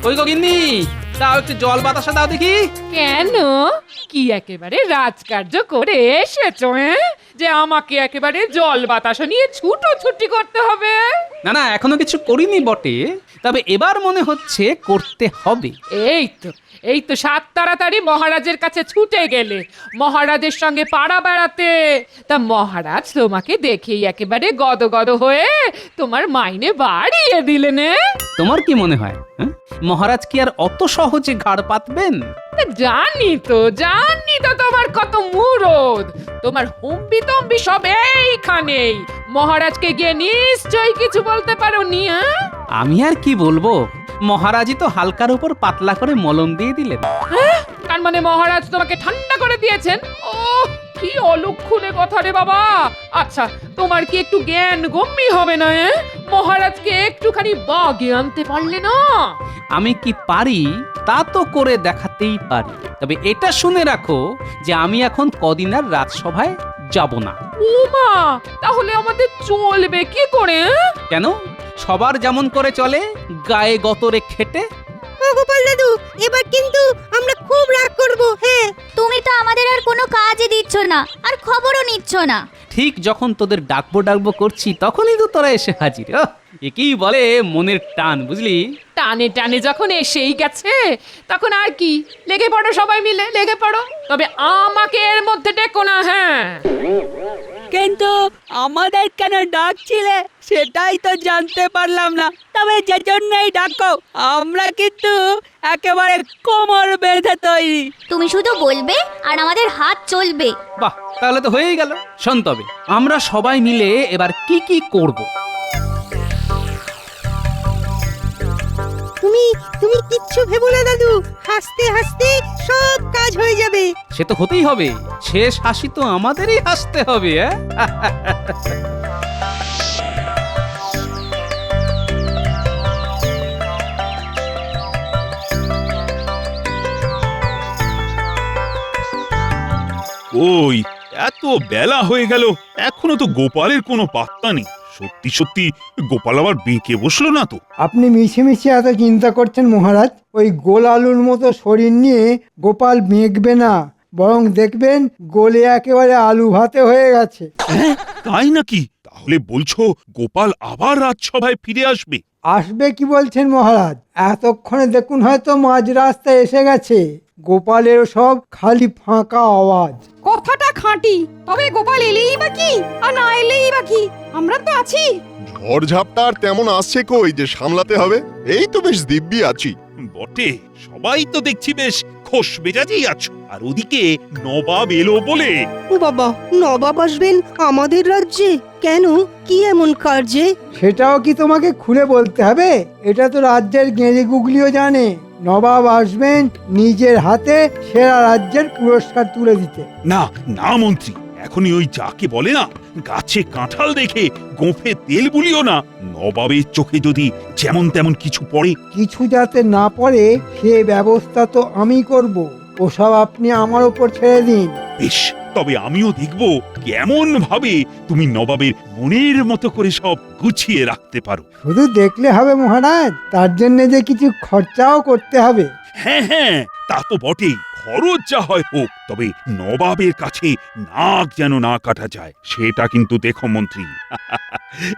ওই গো গিন্নি, দাও একটু জল বাতাসা দাও দেখি। কেন, কি একেবারে রাজকার্য করে এসেছো যে আমাকে একেবারে জল বাতাস নিয়ে ছুটোছুটি করতে হবে? না না, এখনো কিছু করিনি বটে, তবে এবার মনে হচ্ছে করতে হবে। এই তো সাত তাড়াতাড়ি মহারাজের কাছে ছুটে গেলে, মহারাজের সঙ্গে পাড়া বেড়াতে। তা মহারাজ তোমাকে দেখেই একেবারে গদগদ হয়ে তোমার মাইনে বাড়িয়ে দিলেন। তোমার কি মনে হয়, মহারাজ কি আর অত সহজে ঘাড় পাতবেন? জানি তো তোমার কত মুরদ, তোমার হুম্বি তম্বি সব এইখানেই। মহারাজকে গিয়ে নিশ্চয়ই কিছু বলতে পারোনি। আমি আর কি বলবো, মহারাজই তো হালকার উপর পাতলা করে মলম দিয়ে দিলেন। তার মানে মহারাজ তোমাকে ঠান্ডা করে দিয়েছেন? ও কি অলক্ষণে কথা রে বাবা। আচ্ছা, তোমার কি একটু জ্ঞান গম্যি হবে না? মহারাজকে একটুখানি বাগে আনতে পারলে না? আমি কি পারি তা তো করে দেখাতেই পারি, তবে এটা শুনে রাখো যে আমি এখন কদিন আর রাজসভায় যাব না। ওমা, তাহলে আমাদের চলবে কি করে? কেন, সবার যেমন করে চলে, গায়ে গতরে খেটে। গোপাল দাদু, এবার কিন্তু আমরা খুব রাগ করব। হ্যাঁ, তুমি তো আমাদের আর কোনো কাজই দিচ্ছ না, আর খবরও নিচ্ছ না। ঠিক যখন তোদের ডাকবো করছি তখনই তো তোরা এসে হাজির। একেই বলে মনের টান, বুঝলি? টানে টানে যখন এসেই গেছে, তখন আর কি, লেগে পড়ো, সবাই মিলে লেগে পড়ো। তবে আমাকে এর মধ্যে ডেকো না। হ্যাঁ, কিন্তু আমাদের কেন ডাকছিলে সেটাই তো জানতে পারলাম না। তবে যে জন্যই ডাকো, আমরা কিন্তু একেবারে কোমর বেঁধে তৈরি। তুমি শুধু বলবে আর আমাদের হাত চলবে। বাহ, তাহলে তো হয়েই গেল। শোন, তবে আমরা সবাই মিলে এবার কি কি করব। তুমি কিচ্ছু ভেবো না দাদু, হাসতে হাসতে সব কাজ হয়ে যাবে। সে তো হতেই হবে, শেষ হাসি তো আমাদেরই হাসতে হবে। ওই এত বেলা হয়ে গেল, এখনো তো গোপালের কোনো পাত্তা নেই। সত্যি সত্যি গোপাল আবার বেঁকে বসলো না তো? আপনি মিছিমিছি এত চিন্তা করছেন মহারাজ, ওই গোল আলুর মতো শরীর নিয়ে গোপাল বেঁকবে না, বরং দেখবেন গোলে একেবারে আলু ভাতে হয়ে গেছে। তাই নাকি? তাহলে বলছো গোপাল আবার রাজসভায় ফিরে আসবে? আসবে কি বলছেন মহারাজ? এতক্ষণে দেখুন হয়তো মাঝ রাস্তায় এসে গেছে। গোপালের সব খালি ফাঁকা আওয়াজ। কথাটা খাঁটি, তবে গোপাল এলেই বা কি, আর না এলেই বা কি, আমরা তো আছি। ঝড়ঝাপটা আর তেমন আসছে কই যে সামলাতে হবে? এই তো বেশ দিব্যি আছি। বটে, সবাই তো দেখছি বেশ খোশ মেজাজেই আছো। আর ওদিকে নবাব এলো বলে। ও বাবা, নবাব আসবেন আমাদের রাজ্যে? কেন, কি এমন কার্যে? সেটাও কি তোমাকে খুলে বলতে হবে? এটা তো রাজ্যের গেঁড়ে গুগলিও জানে। নবাব আসবেন নিজের হাতে সেরা রাজ্যের পুরস্কার তুলে দিতে। না না মন্ত্রী, এখনই ওই যাকে বলে না, গাছে কাঁঠাল দেখে গোঁফে তেল বুলিও না। নবাবের চোখে যদি যেমন তেমন কিছু পড়ে। কিছু যাতে না পড়ে সে ব্যবস্থা তো আমি করব। ওসব আপনি আমার উপর ছেড়ে দিন। বেশ, তবে আমিও দেখব কেমন ভাবে তুমি নবাবের মনের মতো করে সব গুছিয়ে রাখতে পারো। শুধু দেখলে হবে মহারাজ, তার জন্য যে কিছু খরচাও করতে হবে। হ্যাঁ হ্যাঁ, তা তো বটেই। খরচ যা হয় হোক, তবে নবাবের কাছে নাক যেন না কাটা যায়, সেটা কিন্তু দেখো মন্ত্রী।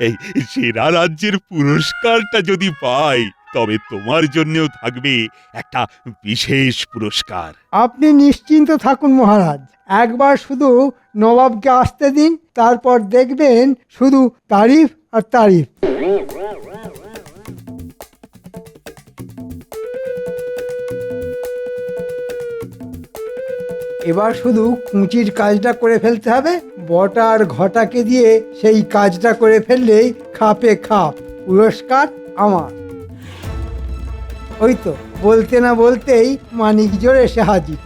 এই সেরা রাজ্যের পুরস্কারটা যদি পাই, তবে তোমার জন্যও থাকবে একটা বিশেষ পুরস্কার। আপনি নিশ্চিন্ত থাকুন মহারাজ, একবার শুধু নবাবকে আসতে দিন, তারপর দেখবেন শুধু তারিফ আর তারিফ। এবার শুধু কুঁচির কাজটা করে ফেলতে হবে, বটা আর ঘটাকে দিয়ে সেই কাজটা করে ফেললেই খাপে খাপ, পুরস্কার আমার। ওই তো বলতে না বলতেই মানিক জোর এসে হাজির।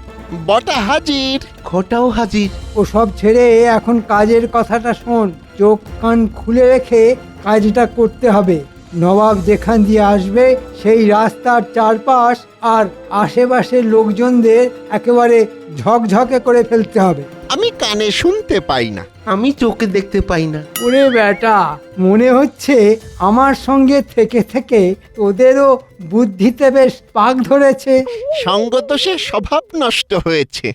বটা হাজির, ঘটাও হাজির। ও সব ছেড়ে এখন কাজের কথাটা শোন, চোখ কান খুলে রেখে কাজটা করতে হবে। নবাব যেখান দিয়ে আসবে সেই রাস্তার চারপাশ আর আশেপাশের লোকজনদের একেবারে ঝকঝকে করে ফেলতে হবে। আমি কানে শুনতে পাই না। আমি চোখে দেখতে পাই না। ওরে বেটা, মনে হচ্ছে আমার সঙ্গে থেকে থেকে তোদেরও বুদ্ধিতে বেশ পাক ধরেছে। সঙ্গদোষে স্বভাব নষ্ট হয়েছে।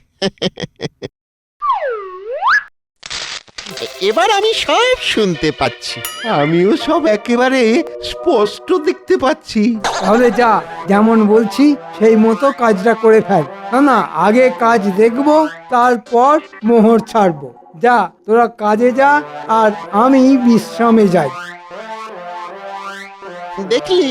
এবার আমি সব শুনতে পাচ্ছি। আমিও সব একেবারে স্পষ্ট দেখতে পাচ্ছি। তাহলে যা, যেমন বলছি সেই মতো কাজটা করে ফেল। না না, আগে কাজ দেখবো, তারপর মোহর ছাড়বো। যা, তোরা কাজে যা, আর আমি বিশ্রামে যাই। দেখলি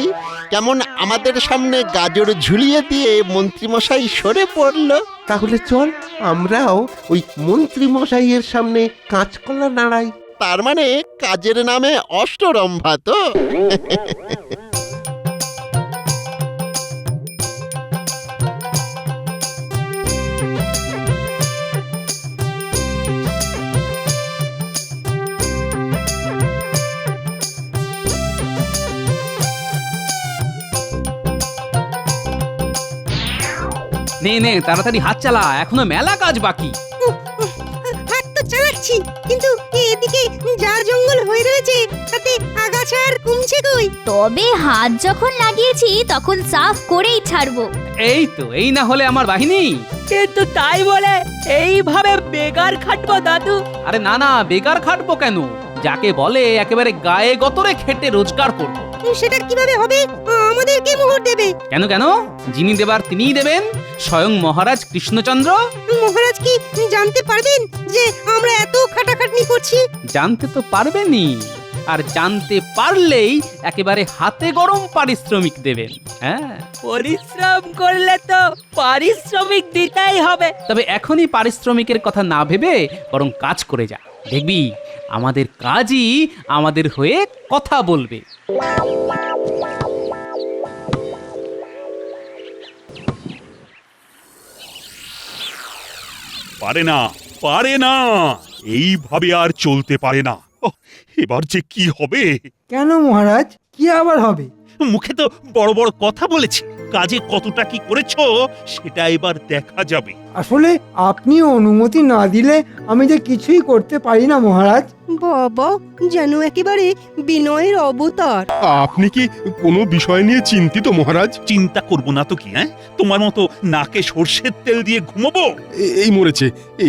কেমন আমাদের সামনে গাজর ঝুলিয়ে দিয়ে মন্ত্রীমশাই সরে পড়লো। তাহলে চল আমরাও ওই মন্ত্রী মশাইয়ের সামনে কাঁচকলা নাড়াই। তার মানে কাজের নামে অষ্টরম্ভা তো। নে নে তাড়াতাড়ি হাত চালা, এখনো মেলা কাজ বাকি। হাত তো চালাচ্ছি, কিন্তু এদিকে যা জঙ্গল হয়ে রয়েছে তাতে আগাছা আর কমছে কই। তবে হাত যখন লাগিয়েছি তখন সাফ করেই ছাড়বো। এই তো, এই না হলে আমার বাহিনী। কিন্তু তাই বলে এইভাবে বেকার খাটবো দাদু? আরে না না, বেকার খাটবো কেন? যাকে বলে একেবারে গায়ে গতরে খেটে রোজগার করবো। সেটা কিভাবে হবে? আমাদেরকে মোহর দেবে? কেন কেন, যিনি দেবার তিনিই দেবেন, স্বয়ং মহারাজ কৃষ্ণচন্দ্র। মহারাজ কি জানতে পারবেন যে আমরা এত খাটাখাটনি করছি? জানতে তো পারবেনই, আর জানতে পারলেই একেবারে হাতে গরম পারিশ্রমিক দেবেন। হ্যাঁ, পরিশ্রম করলে তো পারিশ্রমিক দিতেই হবে। তবে এখনই পারিশ্রমিকের কথা না ভেবে বরং কাজ করে যা, দেখবি আমাদের কাজই আমাদের হয়ে কথা বলবে। পারে না, পারে না, এইভাবে আর চলতে পারে না। ওহ, এবার যে কি হবে? কেন মহারাজ, কি আবার হবে? মুখে তো বড় বড় কথা বলেছি, কাজে কতটা কি করেছো সেটা এবার দেখা যাবে। আসলে আপনি অনুমতি না দিলে আমি যে কিছুই করতে পারি না মহারাজ। বাবা যেন একেবারে বিনয়ের অবতার। আপনি কি কোনো বিষয় নিয়ে চিন্তিত মহারাজ? চিন্তা করব না তো কি? হ্যাঁ, তোমার মতো নাকে সর্ষের তেল দিয়ে ঘুমোবো? এই মরেছে,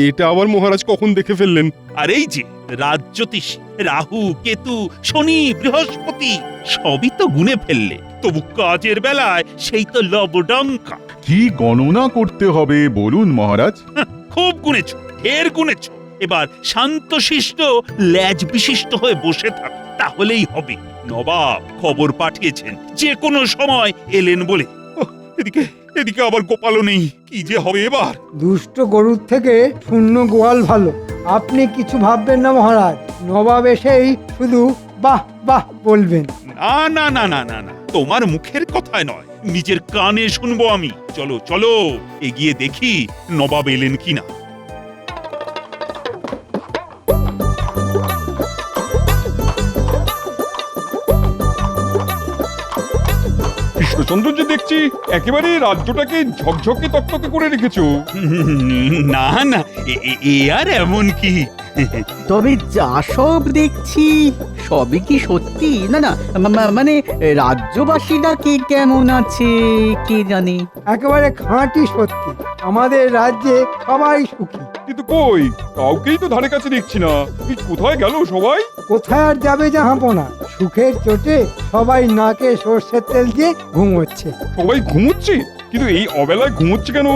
এটা আবার মহারাজ কখন দেখে ফেললেন? আর এই যে রাজ্যোতিষ রাহু, কেতু, শনি, বৃহস্পতি সবই তো গুনে ফেললে, তবু কাজের বেলায় সেই তো লবডঙ্কা। কি গণনা করতে হবে বলুন মহারাজ? খুব গুনেছো, ঢের গুনেছো। এবার শান্তশিষ্ট ল্যাজ বিশিষ্ট হয়ে বসে থাক, তাহলেই হবে। নবাব খবর পাঠিয়েছেন যে কোনো সময় এলেন বলে। ওহ, এদিকে এদিকে আবার গোপালও নেই, কি যে হবে এবার। দুষ্ট গরুর থেকে শূন্য গোয়াল ভালো। আপনি কিছু ভাববেন না মহারাজ, নবাব এসেই শুধু বাহ বাহ বলবেন। না না না না না না, তোমার মুখের কথায় নয়, নিজের কানে শুনবো আমি। চলো চলো, এগিয়ে দেখি নবাব এলেন কিনা। কৃষ্ণচন্দ্র যে দেখছি একেবারে রাজ্যটাকে ঝকঝকে তকতকে করে রেখেছো। না না, এ আর এমন কি? তবে যা সব দেখছি সবই কি সত্যি? না না, মানে রাজ্যবাসীরা কে কেমন আছে কে জানে। একেবারে খাঁটি সত্যি, আমাদের রাজ্যে সবাই সুখী। কিন্তু কই, কাউকেই তো ধারে কাছে দেখছি না। কোথায় গেল সবাই? কোথায় আর যাবে জাহাপনা, সুখের চোটে সবাই নাকে সর্ষের তেল দিয়ে ঘুমোচ্ছে। সবাই ঘুমোচ্ছে, কিন্তু এই অবেলায় ঘুমোচ্ছে কেন?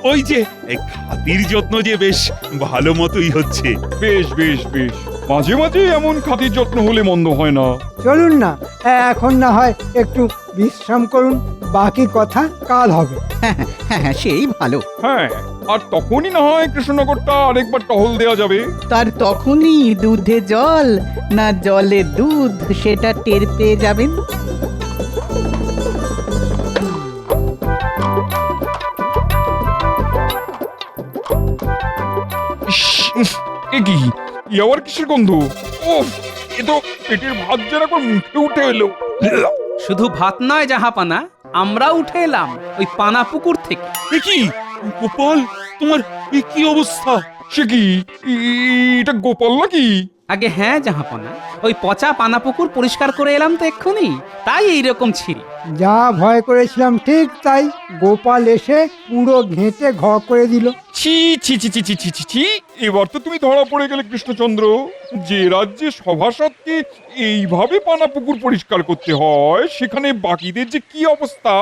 ওই যে এই খাতির যত্ন যে বেশ ভালো মতোই হচ্ছে। বেশ বেশ বেশ, মাঝে মাঝে এমন খাতির যত্ন হলে মন্দ হয় না। চলুন না, এখন না হয় একটু বিশ্রাম করুন, বাকি কথা কাল হবে। হ্যাঁ, সেই ভালো। হ্যাঁ, আর তখনই না হয় কৃষ্ণনগরটা আরেকবার টহল দেওয়া যাবে। তার তখনই দুধে জল না জলে দুধ সেটা টের পেয়ে যাবেন। ইস, উফ, এ কি আবার কিসের গন্ধ? উফ, এ তো পেটের ভাত যেন একবার মুখে উঠে এলো। শুধু ভাত নয় জাহাপানা, আমরা উঠে এলাম ওই পানা পুকুর থেকে। এ কি গোপাল, তোমার এ কি অবস্থা? সে কি, এটা গোপাল নাকি? আগে হ্যাঁ জাহাপানা, ওই পচা পানা পুকুর পরিষ্কার করে এলাম তো এক্ষুনি, তাই এইরকম ছিঁড়ি। যা ভয় করেছিলাম ঠিক তাই, গোপাল এসে পুরো ঘেঁটে ঘর করে দিল। ছি ছি ছি ছি ছি ছি ছি ছি, এবার তো তুমি ধরা পড়ে গেলে কৃষ্ণচন্দ্র। যে রাজ্যে সভাসদকে এইভাবে পানা পুকুর পরিষ্কার করতে হয়, সেখানে বাকিদের যে কি অবস্থা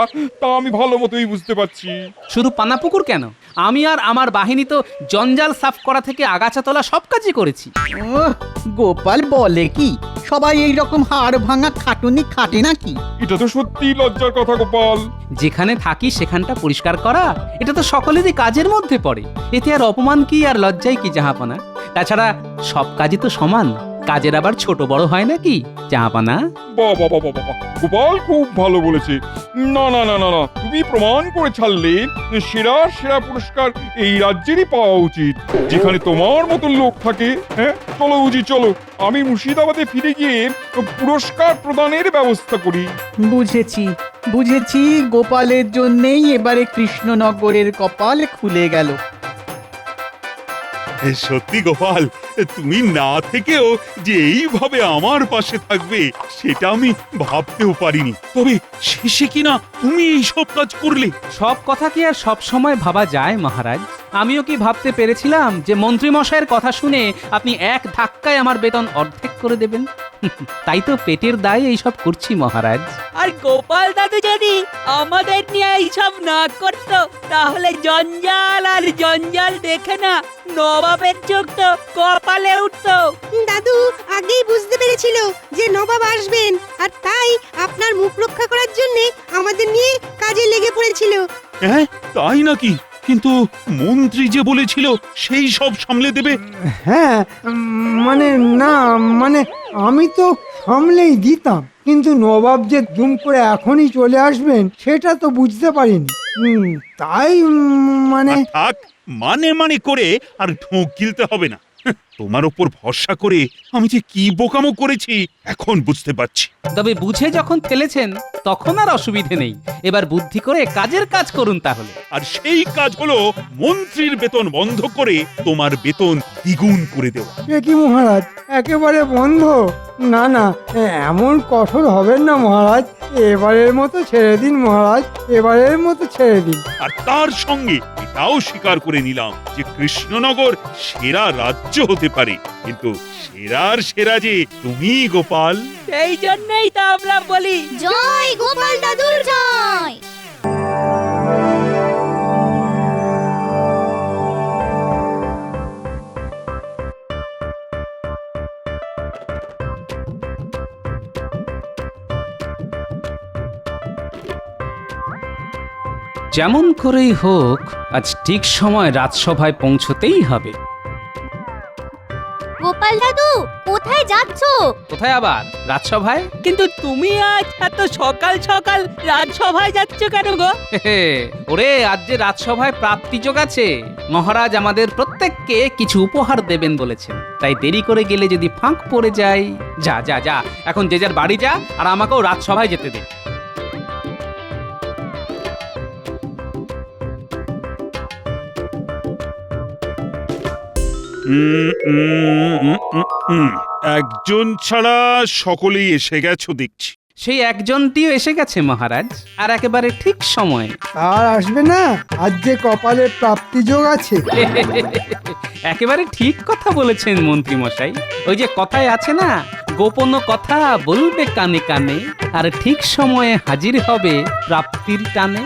তা আমি ভালো মতোই বুঝতে পারছি। শুধু পানা পুকুর কেন, আমি আর আমার বাহিনী তো জঞ্জাল সাফ করা থেকে আগাছা তোলা সব কাজই করেছি। ওহ, গোপাল বলে কি, সবাই এই রকম হাড় ভাঙা খাটুনি খাটে নাকি? এটা তো সত্যি লজ্জার কথা গোপাল। যেখানে থাকি সেখানটা পরিষ্কার করা, এটা তো সকলেরই কাজের মধ্যে পড়ে। এতে আর অপমান কি আর লজ্জাই কি জাহাপানা? তাছাড়া সব কাজই তো সমান, কাজের আবার ছোট বড় হয় নাকি জাহাপানা? বাবা বাবা বাবা, গোপাল খুব ভালো বলেছে। না না না না না, তুমি প্রমাণ করে ছাড়লে সেরা সেরা পুরস্কার এই রাজ্যেরই পাওয়া উচিত, যেখানে তোমার মতো লোক থাকে। হ্যাঁ, চলো উজি চলো, আমি মুর্শিদাবাদে ফিরে গিয়ে পুরস্কার প্রদানের ব্যবস্থা করি। বুঝেছি বুঝেছি, গোপালের জন্যেই এবারে কৃষ্ণনগরের কপাল খুলে গেল। সত্যি গোপাল, তুমি না থেকেও যে এইভাবে আমার পাশে থাকবে সেটা আমি ভাবতেও পারিনি। তবে শেষে কিনা তুমি এই সব কাজ করলে। সব কথা কি আর সব সময় ভাবা যায় মহারাজ? আমিও কি ভাবতে পেরেছিলাম যে মন্ত্রী মশাইয়ের কথা শুনে আপনি এক ধাক্কায় আমার বেতন অর্ধেক করে দেবেন? তাই তো পেটের দায়ে এইসব করছি মহারাজ। আর গোপাল দাদু যদি আমাদের নিয়ে এইসব না করতো, তাহলে জঞ্জাল আর জঞ্জাল দেখে না নবাবের চোখ তো কপালে উঠতো। দাদু আগেই বুঝতে পেরেছিল যে নবাব আসবেন, আর তাই আপনার মুখ রক্ষা করার জন্য আমাদের নিয়ে কাজে লেগে পড়েছিল। হ্যাঁ, তাই নাকি? কিন্তু মন্ত্রী যে বলেছিল সেই সব সামলে দেবে। হ্যাঁ, মানে না, মানে আমি তো সামলেই দিতাম, কিন্তু নবাব যে দুম করে এখনই চলে আসবেন সেটা তো বুঝতে পারিনি। তাই মানে থাক, মানে মানে করে আর ঢোক গিলতে হবে না। তোমার ওপর ভরসা করে আমি যে কি বোকামো করেছি এখন বুঝতে পারছি। তবে বুঝে যখন ফেলেছেন তখন আর অসুবিধে নেই, এবার বুদ্ধি করে কাজের কাজ করুন তাহলে। আর সেই কাজ হলো মন্ত্রীর বেতন বন্ধ করে তোমার বেতন দ্বিগুণ করে দেওয়া। এ কি মহারাজ, একেবারে বন্ধ? না না, এমন কঠোর হবেন না মহারাজ, এবারের মতো ছেড়ে দিন মহারাজ, এবারের মতো ছেড়ে দিন। আর তার সঙ্গে এটাও স্বীকার করে নিলাম যে কৃষ্ণনগর সেরা রাজ্য হতে পারে, কিন্তু সেরার সেরা যে তুমি গোপাল। এই জন্যই তো আমরা বলি জয় গোপাল দাদুর জয়। যেমন করেই হোক আজ ঠিক সময় রাজসভায় পৌঁছতেই হবে। গোপাল দাদু কোথায় যাচ্ছো? কোথায় আবার? রাজসভায়। কিন্তু তুমি আজ এত সকাল সকাল রাজসভায় যাচ্ছ কেন গো? ওরে, আজ যে রাজসভায় প্রাপ্তিযোগ আছে, মহারাজ আমাদের প্রত্যেককে কিছু উপহার দেবেন বলেছেন, তাই দেরি করে গেলে যদি ফাঁক পড়ে যায়। যা যা যা, এখন যে যার বাড়ি যা, আর আমাকেও রাজসভায় যেতে দে। একজন ছাড়া সকলেই এসে গেছো দেখছি। সেই একজনটিও এসে গেছে মহারাজ, আর একেবারে ঠিক সময়। আর আসবে না, আজ যে কপালে প্রাপ্তি যোগ আছে। একেবারে ঠিক কথা বলেছেন মন্ত্রী মশাই। ওই যে কথায় আছে না, গোপন কথা বলবে কানে কানে, আর ঠিক সময়ে হাজির হবে প্রাপ্তির টানে।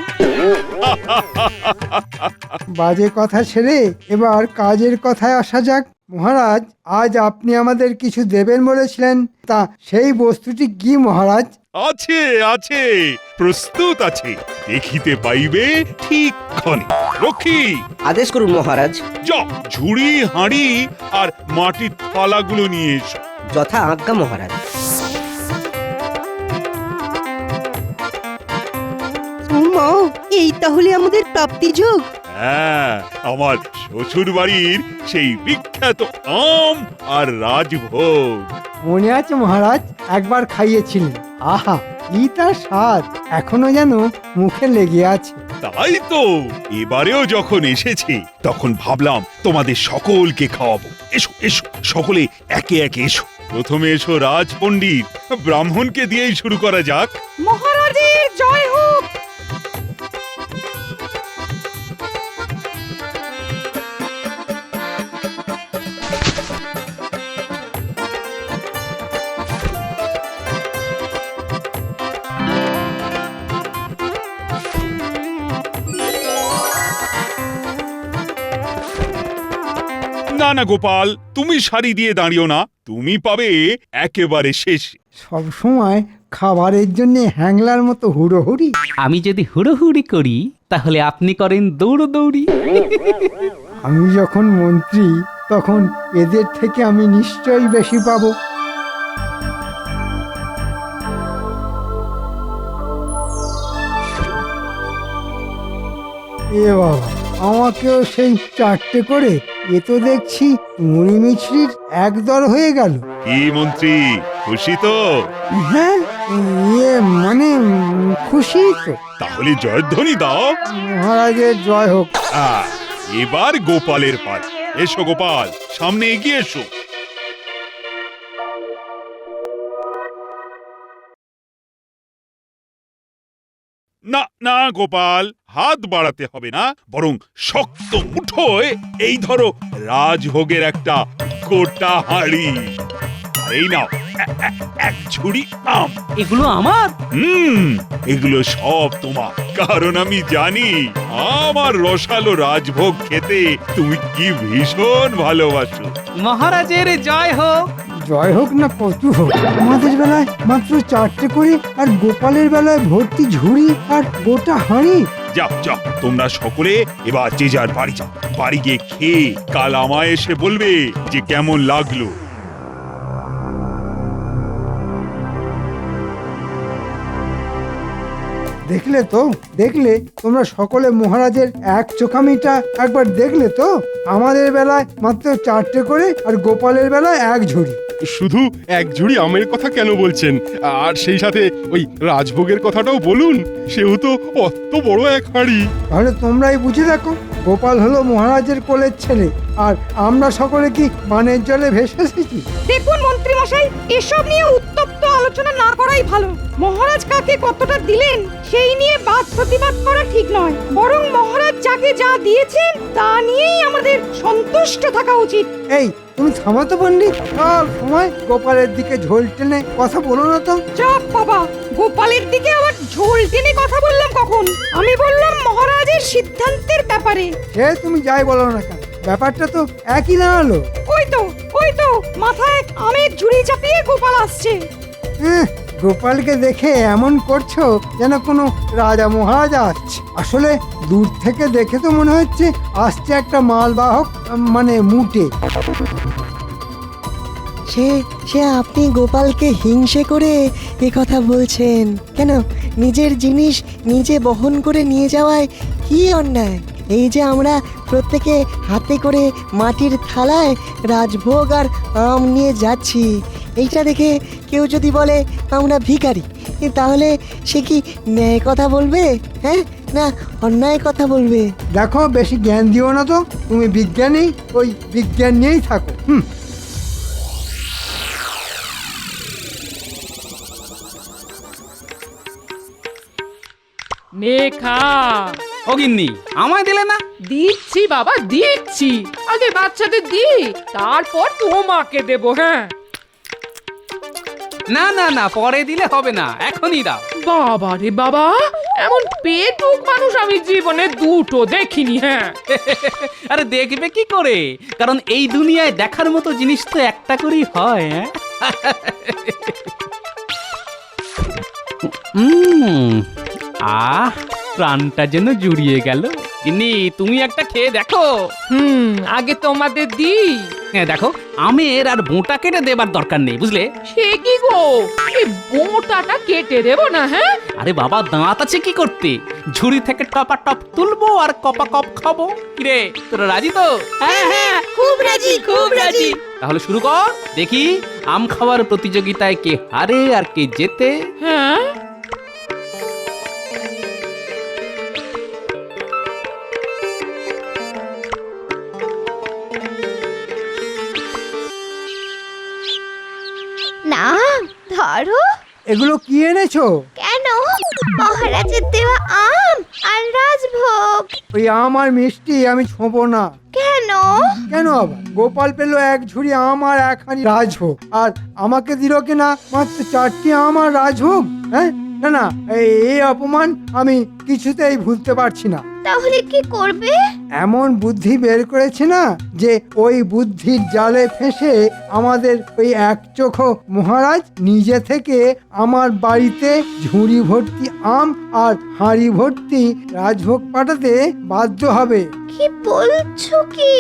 বাজে কথা ছেড়ে এবার কাজের কথায় আসা যাক। মহারাজ, আজ আপনি আমাদের কিছু দেবেন বলেছিলেন, তা সেই বস্তুটি কি মহারাজ? আছে আছে, প্রস্তুত আছে, দেখিতে পাইবে ঠিক ক্ষণে। রক্ষী, আদেশ করুন মহারাজ। যাও, ঝুড়ি হাঁড়ি আর মাটির থালাগুলো নিয়ে এসো। যথা আজ্ঞা মহারাজ। এই তাহলে আমাদের প্রাপ্তি যোগ। হ্যাঁ, আমার শ্বশুর বাড়ির সেই বিখ্যাত আম আর রাজভোগ। মনে আছে মহারাজ, একবার খাইয়েছিলেন। আহা, কি তার স্বাদ এখনো যেন মুখে লেগে আছে। তাই তো, এবারেও যখন এসেছে তখন ভাবলাম তোমাদের সকলকে খাওয়াবো। এসো এসো, সকলে একে একে এসো। প্রথমে এসো রাজ পণ্ডিত, ব্রাহ্মণকে দিয়েই শুরু করা যাক। মহারাজের জয় হোক। না না গোপাল, তুমি সারি দিয়ে দাঁড়িও না, তুমি পাবে একেবারে শেষ। সব সময় খাবারের জন্য হ্যাংলার মতো হুড়োহুড়ি। আমি যদি হুড়োহুড়ি করি তাহলে আপনি করেন দৌড়দৌড়ি। আমি যখন মন্ত্রী, তখন এদের থেকে আমি নিশ্চয়ই বেশি পাবো। এ বাবা, আমাকেও সেই 4টে করে। এ তো দেখছি মুড়ি মিছরির একদর হয়ে গেল। কি মন্ত্রী, খুশি তো? হ্যাঁ, ইয়ে মানে খুশি তো। তাহলে জয়ধ্বনি দাও। মহারাজের জয় হোক। এবার গোপালের পালা। এসো গোপাল, সামনে এগিয়ে এসো। না না গোপাল, হাত বাড়াতে হবে না, বরং শক্ত মুঠোয় এই ধরো রাজভোগের একটা গোটা হাঁড়ি। আর এই নাও এক ঝুড়ি আম। এগুলো আমার? এগুলো সব তোমার, কারণ আমি জানি আমার রসালো রাজভোগ খেতে তুমি কি ভীষণ ভালোবাসো। মহারাজের জয় হোক। জয় হোক না কচু হোক, আমাদের বেলায় মাত্র 4টে করে, আর গোপালের বেলায় ভর্তি ঝুড়ি আর গোটা হাঁড়ি। যাও যাও, তোমরা সকলে এবার যে যার বাড়ি যাও। বাড়ি গিয়ে খেয়ে কাল আমায় এসে বলবে যে কেমন লাগলো। দেখলে তো, দেখলে তোমরা সকলে মহারাজের এক চোখামিটা একবার দেখলে তো। আমাদের বেলায় মাত্র 4টে করে, আর গোপালের বেলায় এক ঝুড়ি। শুধু এক ঝুড়ি আমের কথা কেন বলছেন? আর সেই সাথে ওই রাজভোগের কথাটাও বলুন, সেও তো অত বড় এক হাঁড়ি। তাহলে তোমরাই বুঝে দেখো, গোপাল হলো মহারাজের কোলের ছেলে, আর আমরা সকলে কি বানের জলে ভেসে এসেছি? দেখুন মন্ত্রী মশাই, এসব নিয়ে উত্তপ্ত আলোচনা না করাই ভালো। মহারাজ কাকে কতটা দিলেন সেই নিয়ে বাদ প্রতিবাদ করা ঠিক নয়, বরং মহারাজ যাকে যা দিয়েছেন তা নিয়েই আমাদের সন্তুষ্ট থাকা উচিত। এই, তুমি থামাতো পণ্ডিত, সব সময় গোপালের দিকে ঝোল টেনে কথা বলো না তো। চাপ বাবা, গোপালের দিকে আবার ঝোল টেনে কথা বললাম কখন? আমি বললাম মহারাজের সিদ্ধান্তের ব্যাপারে। সে তুমি যাই বলো না কেন, ব্যাপারটা তো একই দাঁড়ালো। ওই তো মাথায় আমের ঝুড়ি চাপিয়ে গোপাল আসছে। গোপালকে দেখে এমন করছো যেন কোনো রাজা মহারাজা আসছে। আসলে দূর থেকে দেখে তো মনে হচ্ছে আসছে একটা মালবাহক, মানে মুটে। সে আপনি গোপালকে হিংসে করে এ কথা বলছেন কেন? নিজের জিনিস নিজে বহন করে নিয়ে যাওয়ায় কি অন্যায়? এই যে আমরা প্রত্যেকে হাতে করে মাটির থালায় রাজভোগ আর আম নিয়ে যাচ্ছি, এইটা দেখে কেউ যদি বলে আমরা ভিখারি, তাহলে সে কি ন্যায় কথা বলবে, হ্যাঁ, না অন্যায় কথা বলবে? দেখো, বেশি জ্ঞান দিও না তো। তুমি বিজ্ঞানী, ওই বিজ্ঞান নিয়েই থাকো। হুম। নে খা। ও গিন্নি, আমায় দিলে না? দিচ্ছি বাবা, দিচ্ছি। আগে বাচ্চাদের দি, তারপর তোমাকে দেবো। হ্যাঁ, না না না, পরে দিলে হবে না, এখনই দাও। বাবা রে বাবা, এমন পেটুক মানুষ আমি জীবনে দুটো দেখিনি। হ্যাঁ, আরে দেখবে কি করে, কারণ এই দুনিয়ায় দেখার মতো জিনিস তো একটা করেই হয়। আহ, প্রাণটা যেন জুড়িয়ে গেল। গিন্নি, তুমি একটা খেয়ে দেখো। আগে তোমাদের দি। হ্যাঁ দেখো, আমের আর বোঁটা কেটে দেবার দরকার নেই, বুঝলে? সে কি গো, এই বোঁটাটা কেটে দেবো না? হ্যাঁ, আরে বাবা, দাঁত আছে কি করতে? ঝুড়ি থেকে টপা টপ তুলবো আর কপা কপ খাবো। কিরে, তোরা রাজি তো? হ্যাঁ হ্যাঁ, খুব রাজি, খুব রাজি। তাহলে শুরু কর, দেখি আম খাওয়ার প্রতিযোগিতায় কে হারে আর কে জেতে। হ্যাঁ, না ধরো। এগুলো কি এনেছো? কেন? মহারাজের দেওয়া আম আর রাজভোগ। ওই আম আর মিষ্টি আমি ছোঁবো না। কেন? কেন আবার? গোপাল পেলো এক ঝুড়ি আম আর একখানি রাজভোগ, আর আমাকে দিল কিনা মাত্র 4টি আম আর রাজভোগ। হ্যাঁ, না না, এই অপমান আমি কিছুতেই ভুলতে পারছি না। তাহলে কি করবে? এমন বুদ্ধি বের করেছে না, যে ওই বুদ্ধির জালে ফেঁসে আমাদের ওই একচোখো মহারাজ নিজে থেকে আমার বাড়িতে ঝুড়ি ভর্তি আম আর হাঁড়ি ভর্তি রাজভোগ পাঠাতে বাধ্য হবে। কি বলছো কি?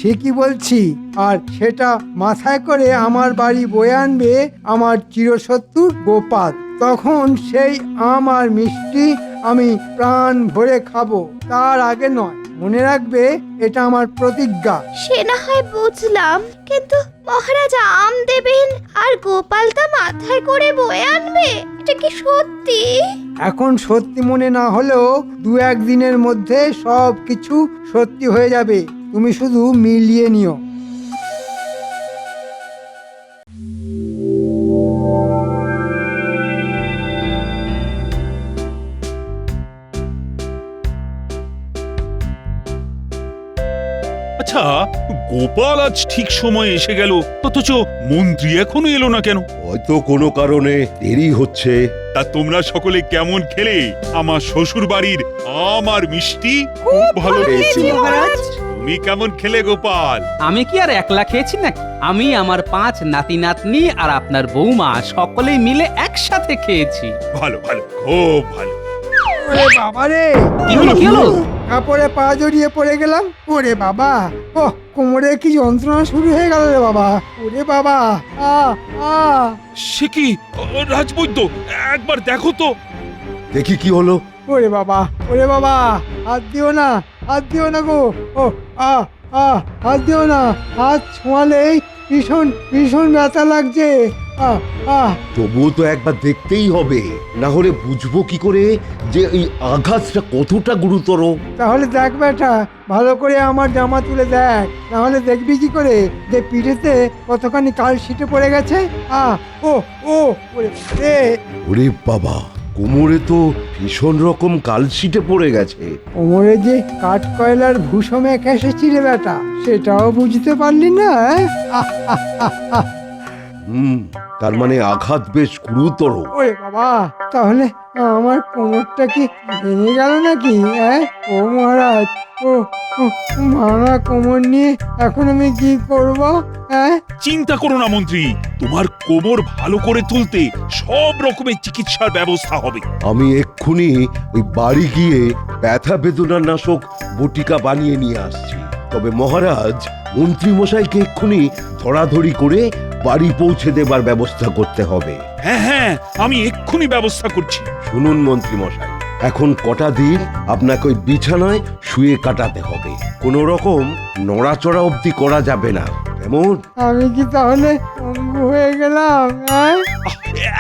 ঠিকই বলছি। আর সেটা মাথায় করে আমার বাড়ি বয়ে আনবে আমার চিরশত্রু গোপাল। তখন সেই আম আর মিষ্টি আমি প্রাণ ভরে খাবো, তার আগে নয়। মনে রাখবে, এটা আমার প্রতিজ্ঞা। সে না হয় বুঝলাম, কিন্তু মহারাজ আম দেবেন আর গোপাল তা মাথায় করে বয়ে আনবে, এটা কি সত্যি? এখন সত্যি মনে না হলেও 2-1 দিনের মধ্যে সব কিছু সত্যি হয়ে যাবে। তুমি শুধু মিলিয়ে নিও। আচ্ছা, গোপাল আজ ঠিক সময় এসে গেল, অথচ মন্ত্রী এখনো এলো না কেন? হয়তো কোনো কারণে দেরি হচ্ছে। তা তোমরা সকলে কেমন খেলে আমার শ্বশুর বাড়ির আম আর মিষ্টি? খুব ভালো পেয়েছি মহারাজ। তুমি কেমন খেলে গোপাল? আমি কি আর একলা খেয়েছি নাকি? আমি, আমার 5 নাতি নাতনি আর আপনার বৌমা সকলেই মিলে একসাথে খেয়েছি। ভালো ভালো, খুব ভালো। ওরে বাবা রে! কি হলো, কি হলো? কাপড়ে পা জড়িয়ে পড়ে গেলাম। ওরে বাবা, ও কোমরে কি যন্ত্রণা শুরু হয়ে গেল রে বাবা। ওরে বাবা, সে কি রাজবৈদ্য, একবার দেখো তো। দেখি কি হলো। ওরে বাবা, ওরে বাবা, হাত দিও না, হাত দিও না গো। ও হাত দিও না, হাত ছোঁয়ালেই ভীষণ ভীষণ ব্যথা লাগছে। তবুও তো একবার দেখতেই হবে, না হলে বুঝবো কি করে যে এই আঘাতটা কতটা গুরুতর। তাহলে দেখ বেটা, ভালো করে আমার জামা তুলে দেখ, না হলে দেখবি কি করে যে পিঠেতে কতখানি কাল ছিটে পড়ে গেছে। ওরে বাবা, কোমরে তো ভীষণ রকম কালশিটে পড়ে গেছে। কোমরে যে কাঠ কয়লার ভূষো মেখে এসেছি রে বেটা, সেটাও বুঝতে পারলি না? তার মানে আঘাত বেশ গুরুতর। ওরে বাবা, তাহলে আমার কোমরটা কি ভেঙে গেল নাকি? ও মহারাজ, ভাঙা কোমর নিয়ে এখন আমি কি করব? চিন্তা করো না মন্ত্রী, তোমার কোমর ভালো করে তুলতে সব রকমের চিকিৎসার ব্যবস্থা হবে। আমি এক্ষুনি ওই বাড়ি গিয়ে ব্যথা বেদনা নাশক বটিকা বানিয়ে নিয়ে আসছি। তবে মহারাজ, মন্ত্রী মশাইকে এক্ষুনি ধরাধরি করে বাড়ি পৌঁছে দেবার ব্যবস্থা করতে হবে। হ্যাঁ হ্যাঁ, আমি এক্ষুনি ব্যবস্থা করছি। শুনুন মন্ত্রী মশাই, এখন কটা দিন আপনাকে ওই বিছানায় শুয়ে কাটাতে হবে। কোনো রকম নড়াচড়া অবধি করা যাবে না, কেমন? আমি কি তাহলে পঙ্গু হয়ে গেলাম?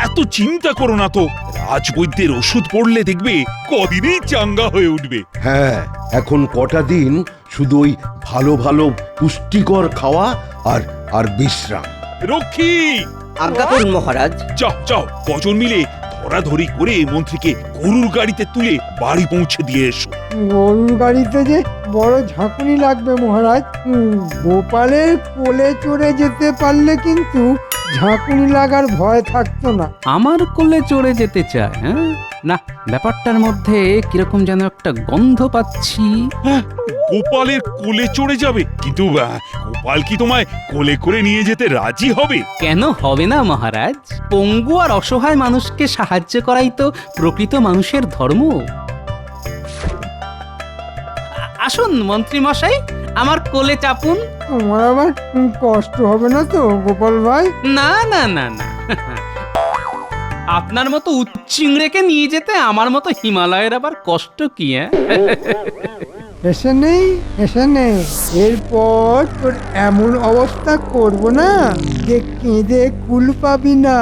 এত চিন্তা করো না তো, রাজবৈদ্যের ওষুধ পড়লে দেখবে কদিনেই চাঙ্গা হয়ে উঠবে। হ্যাঁ, এখন কটা দিন শুধু ওই ভালো ভালো পুষ্টিকর খাওয়া আর বিশ্রাম। রক্ষী! আজ্ঞা করুন মহারাজ। যাও যাও, কজন মিলে ধরাধরি করে মন্ত্রীকে গরুর গাড়িতে তুলে বাড়ি পৌঁছে দিয়ে এসো। গরুর গাড়িতে যে বড় ঝাঁকুনি লাগবে মহারাজ। গোপালের কোলে চড়ে যেতে পারলে কিন্তু ঝাঁকুনি লাগার ভয় থাকতো না। আমার কোলে চড়ে যেতে চায়? হ্যাঁ, না, ব্যাপারটার মধ্যে কিরকম যেন একটা গন্ধ পাচ্ছি। হ্যাঁ, গোপালের কোলে চড়ে যাবে? কিন্তু গোপাল কি তোমায় কোলে করে নিয়ে যেতে রাজি হবে? কেন হবে না মহারাজ? পঙ্গু আর অসহায় মানুষকে সাহায্য করাই তো প্রকৃত মানুষের ধর্ম। আসুন মন্ত্রী মশাই, আমার কোলে চাপুন। তোমার আবার কষ্ট হবে না তো গোপাল ভাই? না না না না, আপনার মতো উচ্চিংড়েকে নিয়ে যেতে আমার মতো হিমালয়ের আবার কষ্ট কি? এসে নেই, এসে নেই। এরপর তোর এমন অবস্থা করব না যে কেঁদে কুল পাবি না।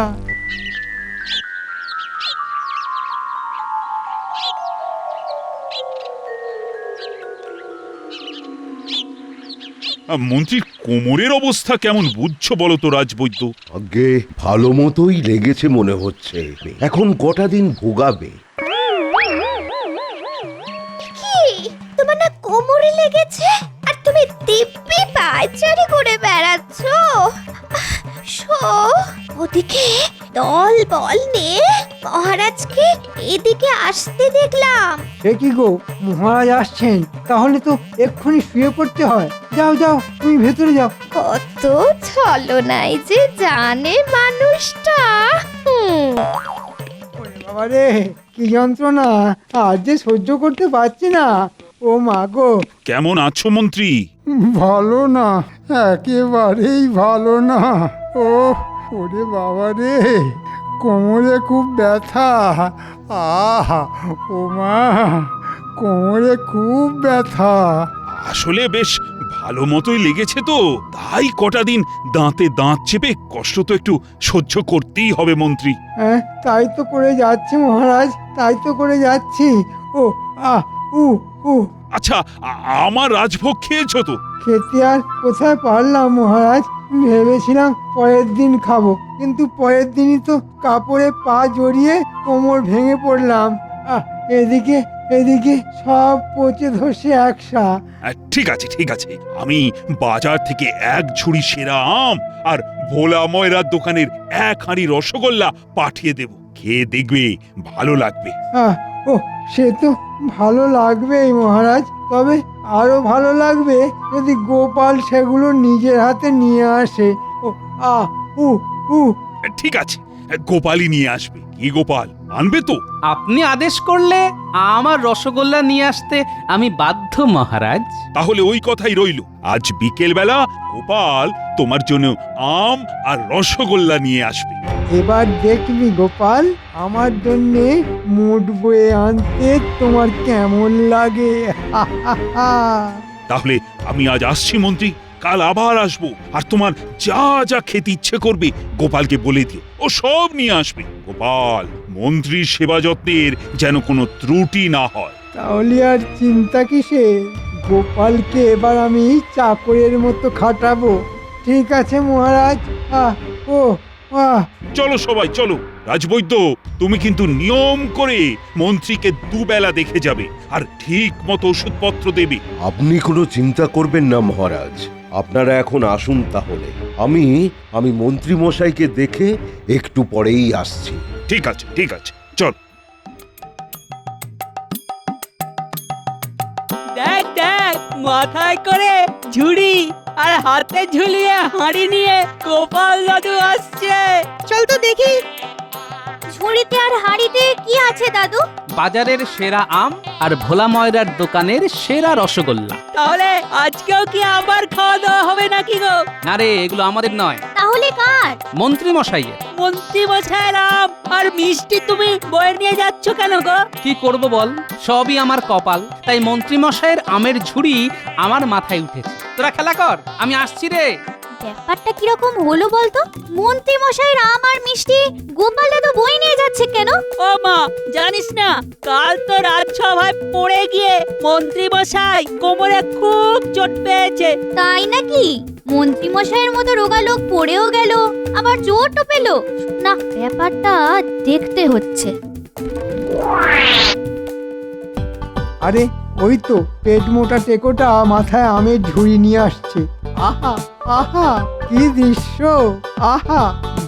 মন্ত্রীর কোমরের অবস্থা কেমন বুঝছো বলো তো রাজবৈদ্য? আগে ভালো মতোই লেগেছে মনে হচ্ছে, এখন কটা দিন ভোগাবে। কি তোমার না কোমরে লেগেছে আর তুমি দিব্যি পায়চারি করে বেড়াচ্ছ? ওদিকে দল বল নিয়ে মহারাজকে এদিকে আসতে দেখলাম। সে কি গো, মহারাজ আসছেন? তাহলে তো এক্ষুনি শুয়ে পড়তে হয়। যাও যাও, তুমি ভেতরে যাও। কত ছলনাই যে জানে মানুষটা। বাবা রে, কি যন্ত্রণা! আজ যে সহ্য করতে পারছি না। ও মা গো! কেমন আছো মন্ত্রী? ভালো না, একেবারেই ভালো না। ও ওরে বাবা রে, কোমরে খুব ব্যথা। আহা, ও মা, কোমরে খুব ব্যথা। আসলে বেশ ভালো মতোই লেগেছে তো, তাই কটা দিন দাঁতে দাঁত চেপে কষ্ট তো একটু সহ্য করতেই হবে মন্ত্রী। হ্যাঁ, তাই তো করে যাচ্ছি মহারাজ, তাই তো করে যাচ্ছি। ও আহ উ উ আচ্ছা, আমার রাজভোগ খেয়েছো তো? খেতে আর কোথায় পারলাম মহারাজ, ভেবেছিলাম পরের দিন খাবো, কিন্তু পরের দিনই তো কাপড়ে পা জড়িয়ে কোমর ভেঙে পড়লাম। এদিকে এদিকে সব পচে ধসে একসা। ঠিক আছে ঠিক আছে, আমি বাজার থেকে এক ঝুড়ি সেরা আম আর ভোলা ময়রার দোকানের এক হাঁড়ি রসগোল্লা পাঠিয়ে দেব, খেয়ে দেখবে ভালো লাগবে। ও সে তো ভালো লাগবেই মহারাজ, তবে আরো ভালো লাগবে যদি গোপাল সেগুলো নিজের হাতে নিয়ে আসে। ও উ উ ঠিক আছে, গোপালই নিয়ে আসবে। কি গোপাল আনবে তো? আপনি আদেশ করলে আমার রসগোল্লা নিয়ে আসতে আমি বাধ্য মহারাজ। তাহলে ওই কথাই রইল, আজ বিকেল বেলা গোপাল তোমার জন্য আম আর রসগোল্লা নিয়ে আসবে। এবার দেখবি গোপাল, আমার জন্যে মুড বয়ে আনতে তোমার কেমন লাগে। তাহলে আমি আজ আসছি মন্ত্রী, কাল আবার আসবো, আর তোমার যা যা খেতে ইচ্ছে করবে গোপালকে বলে দিও, ও সব নিয়ে আসবে। গোপাল, মন্ত্রীর সেবা যত্নের যেন কোনো ত্রুটি না হয়। তাহলে আর চিন্তা কিসে, গোপালকে এবার আমি চাকরের মতো খাটাবো। ঠিক আছে মহারাজ। চলো সবাই চলো। রাজবৈদ্য, তুমি কিন্তু নিয়ম করে মন্ত্রীকে দুবেলা দেখে যাবে আর ঠিক মতো ওষুধপত্র দেবে। আপনি কোনো চিন্তা করবেন না মহারাজ, আপনারা এখন আসুন তাহলে। আমি মন্ত্রী মশাইকে দেখে একটু পরেই আসছি। ঠিক আছে ঠিক আছে, চল। দেখ দেখ, মাথায় করে ঝুড়ি আর হাতে ঝুলিয়ে হাঁড়ি নিয়ে গোপাল দাদু আসছে। চল তো দেখি। ঝুড়িতে আর হাঁড়িতে কি আছে দাদু? বাজারের সেরা আম আর ভোলা ময়রার দোকানের সেরা রসগোল্লা। তাহলে আজকেও কি আবার খাওয়া দাওয়া হবে নাকি গো? না রে, এগুলো আমাদের নয়, তাহলে কার? মন্ত্রী মশাইয়ের। মন্ত্রী মশাইয়ের আম আর মিষ্টি তুমি বয়ে নিয়ে যাচ্ছ কেন গো? কি করব বল, সবই আমার কপাল, তাই মন্ত্রী মশাইয়ের আমের ঝুড়ি আমার মাথায় উঠেছে। তোরা খেলা কর, আমি আসছি রে। ব্যাপারটা কিরকম হলো বলতো? মন্ত্রী মশাইয়ের আম আর মিষ্টি গোপাল দাদু বই নিয়ে যাচ্ছে কেন? ও মা, জানিস না কাল তো রাজসভায় পড়ে গিয়ে মন্ত্রী মশাই কোমরে খুব চোট পেয়েছে। তাই নাকি? মন্ত্রী মশাইয়ের মতো রোগা লোক পড়েও গেল, আবার চোটও পেল। না, ব্যাপারটা দেখতে হচ্ছে। আরে ওই তো পেট মোটা টেকোটা মাথায় আমের ঝুড়ি নিয়ে আসছে। আহা আহা, কি দৃশ্য! আহা,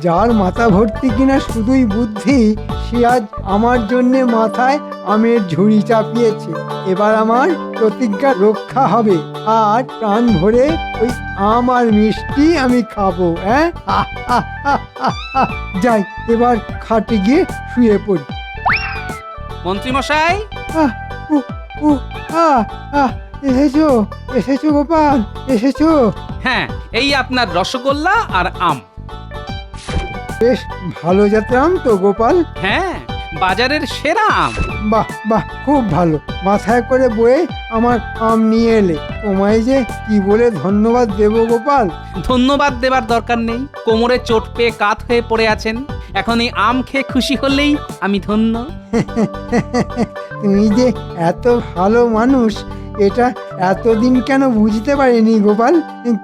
যার মাথা ভর্তি কিনা শুধুই বুদ্ধি, সে আজ আমার জন্যে মাথায় আমের ঝুড়ি চাপিয়েছে। এবার আমার প্রতিজ্ঞা রক্ষা হবে, আর প্রাণ ভরে ওই আম আর মিষ্টি আমি খাবো। হ্যাঁ, যাই এবার খাটে গিয়ে শুয়ে পড়ি। মন্ত্রী মশাই, এসেছো এসেছো গোপাল, এসেছো? হ্যাঁ, এই আপনার রসগোল্লা আর আম। বেশ ভালো জাতের আম তো গোপাল? হ্যাঁ, বাজারের সেরা আম। বাহ বাহ, খুব ভালো। মাথায় করে বয়ে আমার আম নিয়ে এলে। তোমায় যে কি বলে ধন্যবাদ দেব গোপাল। ধন্যবাদ দেবার দরকার নেই, কোমরে চোট পেয়ে কাত হয়ে পড়ে আছেন। এখন এই আম খেয়ে খুশি হলেই আমি ধন্য। তুমি যে এত ভালো মানুষ, এটা এতদিন কেন বুঝতে পারিনি গোপাল?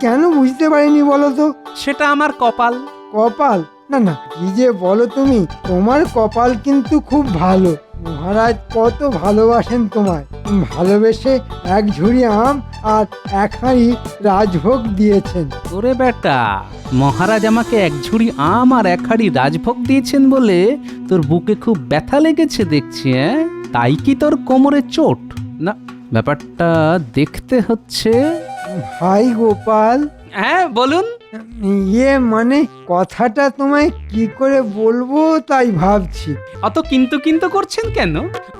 কেন বুঝতে পারিনি বলো তো? সেটা আমার কপাল। কপাল? না না, কি যে বলো তুমি, তোমার কপাল কিন্তু খুব ভালো। মহারাজ কত ভালোবাসেন তোমায়, ভালোবেসে এক ঝুড়ি আম আর এক হাঁড়ি রাজভোগ দিয়েছেন। ওরে বেটা, মহারাজ আমাকে এক ঝুড়ি আম আর এক হাঁড়ি রাজভোগ দিয়েছেন বলে তোর বুকে খুব ব্যথা লেগেছে দেখছি। হ্যাঁ, তাই কি তোর কোমরে চোট? না, ব্যাপারটা দেখতে হচ্ছে। ভাই গোপাল। হ্যাঁ বলুন। মানে কথাটা তোমায় কি করে বলবো তাই ভাবছি। অত কিন্তু কিন্তু করছেন কেন?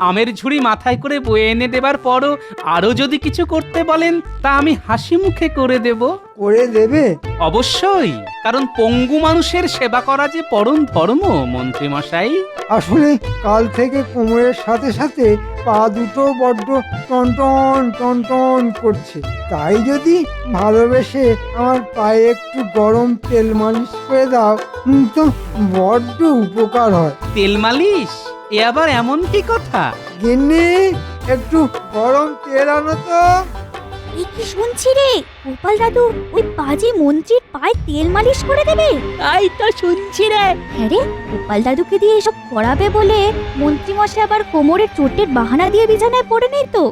আমের ঝুড়ি মাথায় করে বয়ে এনে দেবার পরও আরো যদি কিছু করতে বলেন তা আমি হাসি মুখে করে দেব। করে দেবে? অবশ্যই, কারণ পঙ্গু মানুষের সেবা করা যে পরম ধর্ম মন্ত্রী মশাই। আসলে কাল থেকে কোমরের সাথে সাথে পা দুটো বড্ড টনটন টনটন করছে, তাই যদি ভালোবেসে আমার পায়ে একটু গরম তেল মালিশ করে দাও তো বড্ড উপকার হয়। তেল মালিশ? এ আবার এমন কি কথা? গিন্নি, একটু গরম তেল আনো তো। এই কি শুনছি রে, গোপাল দাদু ওই বাজে মন্ত্রীর পায়ে তেল মালিশ করে দেবে? তাই তো শুনছি রে। হ্যাঁ রে, গোপাল দাদুকে দিয়ে এসব করাবে বলে মন্ত্রী মশাই আবার কোমরের চোটের বাহানা দিয়ে বিছানায় পড়ে নেই তো?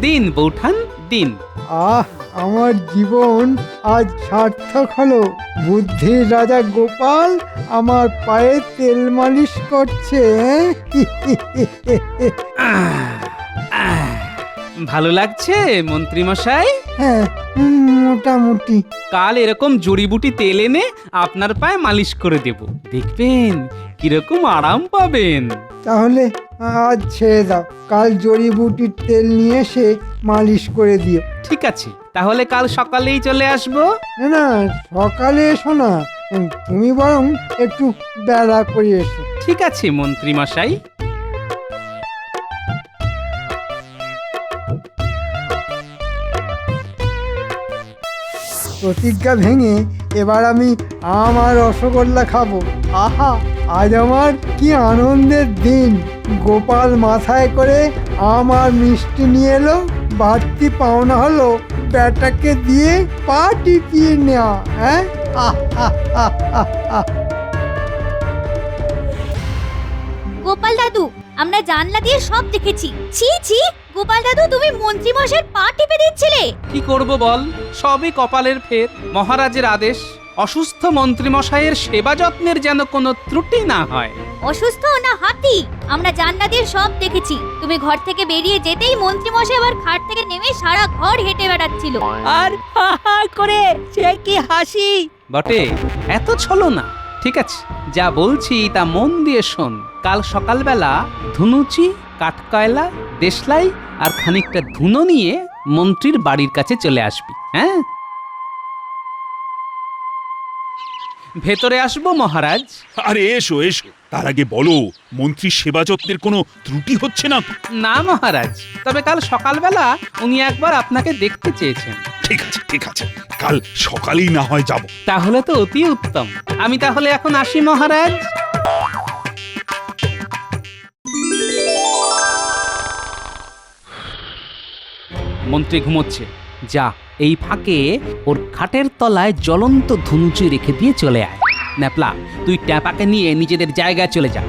দিন বৌঠান দিন। আমার জীবন আজ সার্থক হলো। বুদ্ধির রাজা গোপাল আমার পায়ে তেল মালিশ করছে। ভালো লাগছে মন্ত্রী মশাই? হ্যাঁ, মোটামুটি। কাল এরকম জড়িবুটি তেল এনে আপনার পায়ে মালিশ করে দেব, দেখবেন কিরকম আরাম পাবেন। তাহলে আজ ছেড়ে দাও, কাল জড়িবুটির তেল নিয়ে এসে মালিশ করে দিও। ঠিক আছে, তাহলে কাল সকালেই চলে আসবো। না না, সকালে এসো না, তুমি বরং একটু বেলা করে এসো। ঠিক আছে মন্ত্রী মশাই। প্রতিজ্ঞা ভেঙে এবার আমি আম আর রসগোল্লা খাবো। আহা, আজ আমার কি আনন্দের দিন। গোপাল মাথায় করে আম আর মিষ্টি নিয়ে এলো, বাড়তি পাওনা হলো ব্যাটাকে দিয়ে পা টিপিয়ে নেওয়া। হ্যাঁ, গোপাল দাদু, আমরা জানলা দিয়ে সব দেখেছি। ছি ছি, গোপাল দাদু তুমি মন্ত্রী মশাইয়ের পা টিপে দিচ্ছিলে। কি করব বল, সবই কপালের ফের। মহারাজের আদেশ, অসুস্থ মন্ত্রী মশাইয়ের সেবা যত্নের যেন কোনো ত্রুটি না হয়। অসুস্থ না হাতি? আমরা জানলা দিয়ে সব দেখেছি। তুমি ঘর থেকে বেরিয়ে যেতেই মন্ত্রী মশাই আবার খাট থেকে নেমে সারা ঘর হেঁটে বেড়াচ্ছিল। আর হা হা করে সে কি হাসি! বটে, এত ছলো না। ঠিক আছে, যা বলছি তা মন দিয়ে শোন। কাল সকালবেলা ধুনুচি, কাঠকয়লা, দেশলাই আর খানিকটা ধুনো নিয়ে মন্ত্রীর বাড়ির কাছে চলে আসবি। হ্যাঁ, ভেতরে আসবো মহারাজ? আরে এসো এসো, তার আগে বলো মন্ত্রীর সেবা যত্নের কোনো ত্রুটি হচ্ছে না তো? না মহারাজ, তবে কাল সকালবেলা উনি একবার আপনাকে দেখতে চেয়েছেন। ঠিক আছে ঠিক আছে, কাল সকালেই না হয় যাব। তাহলে তো অতি উত্তম। আমি তাহলে এখন আসি মহারাজ। মন্ত্রী ঘুমোচ্ছে, যা এই ফাঁকে ওর খাটের তলায় জ্বলন্ত ধুনুচি রেখে দিয়ে চলে আয়। ন্যাপলা, তুই ট্যাপাকে নিয়ে নিজেদের জায়গায় চলে যা।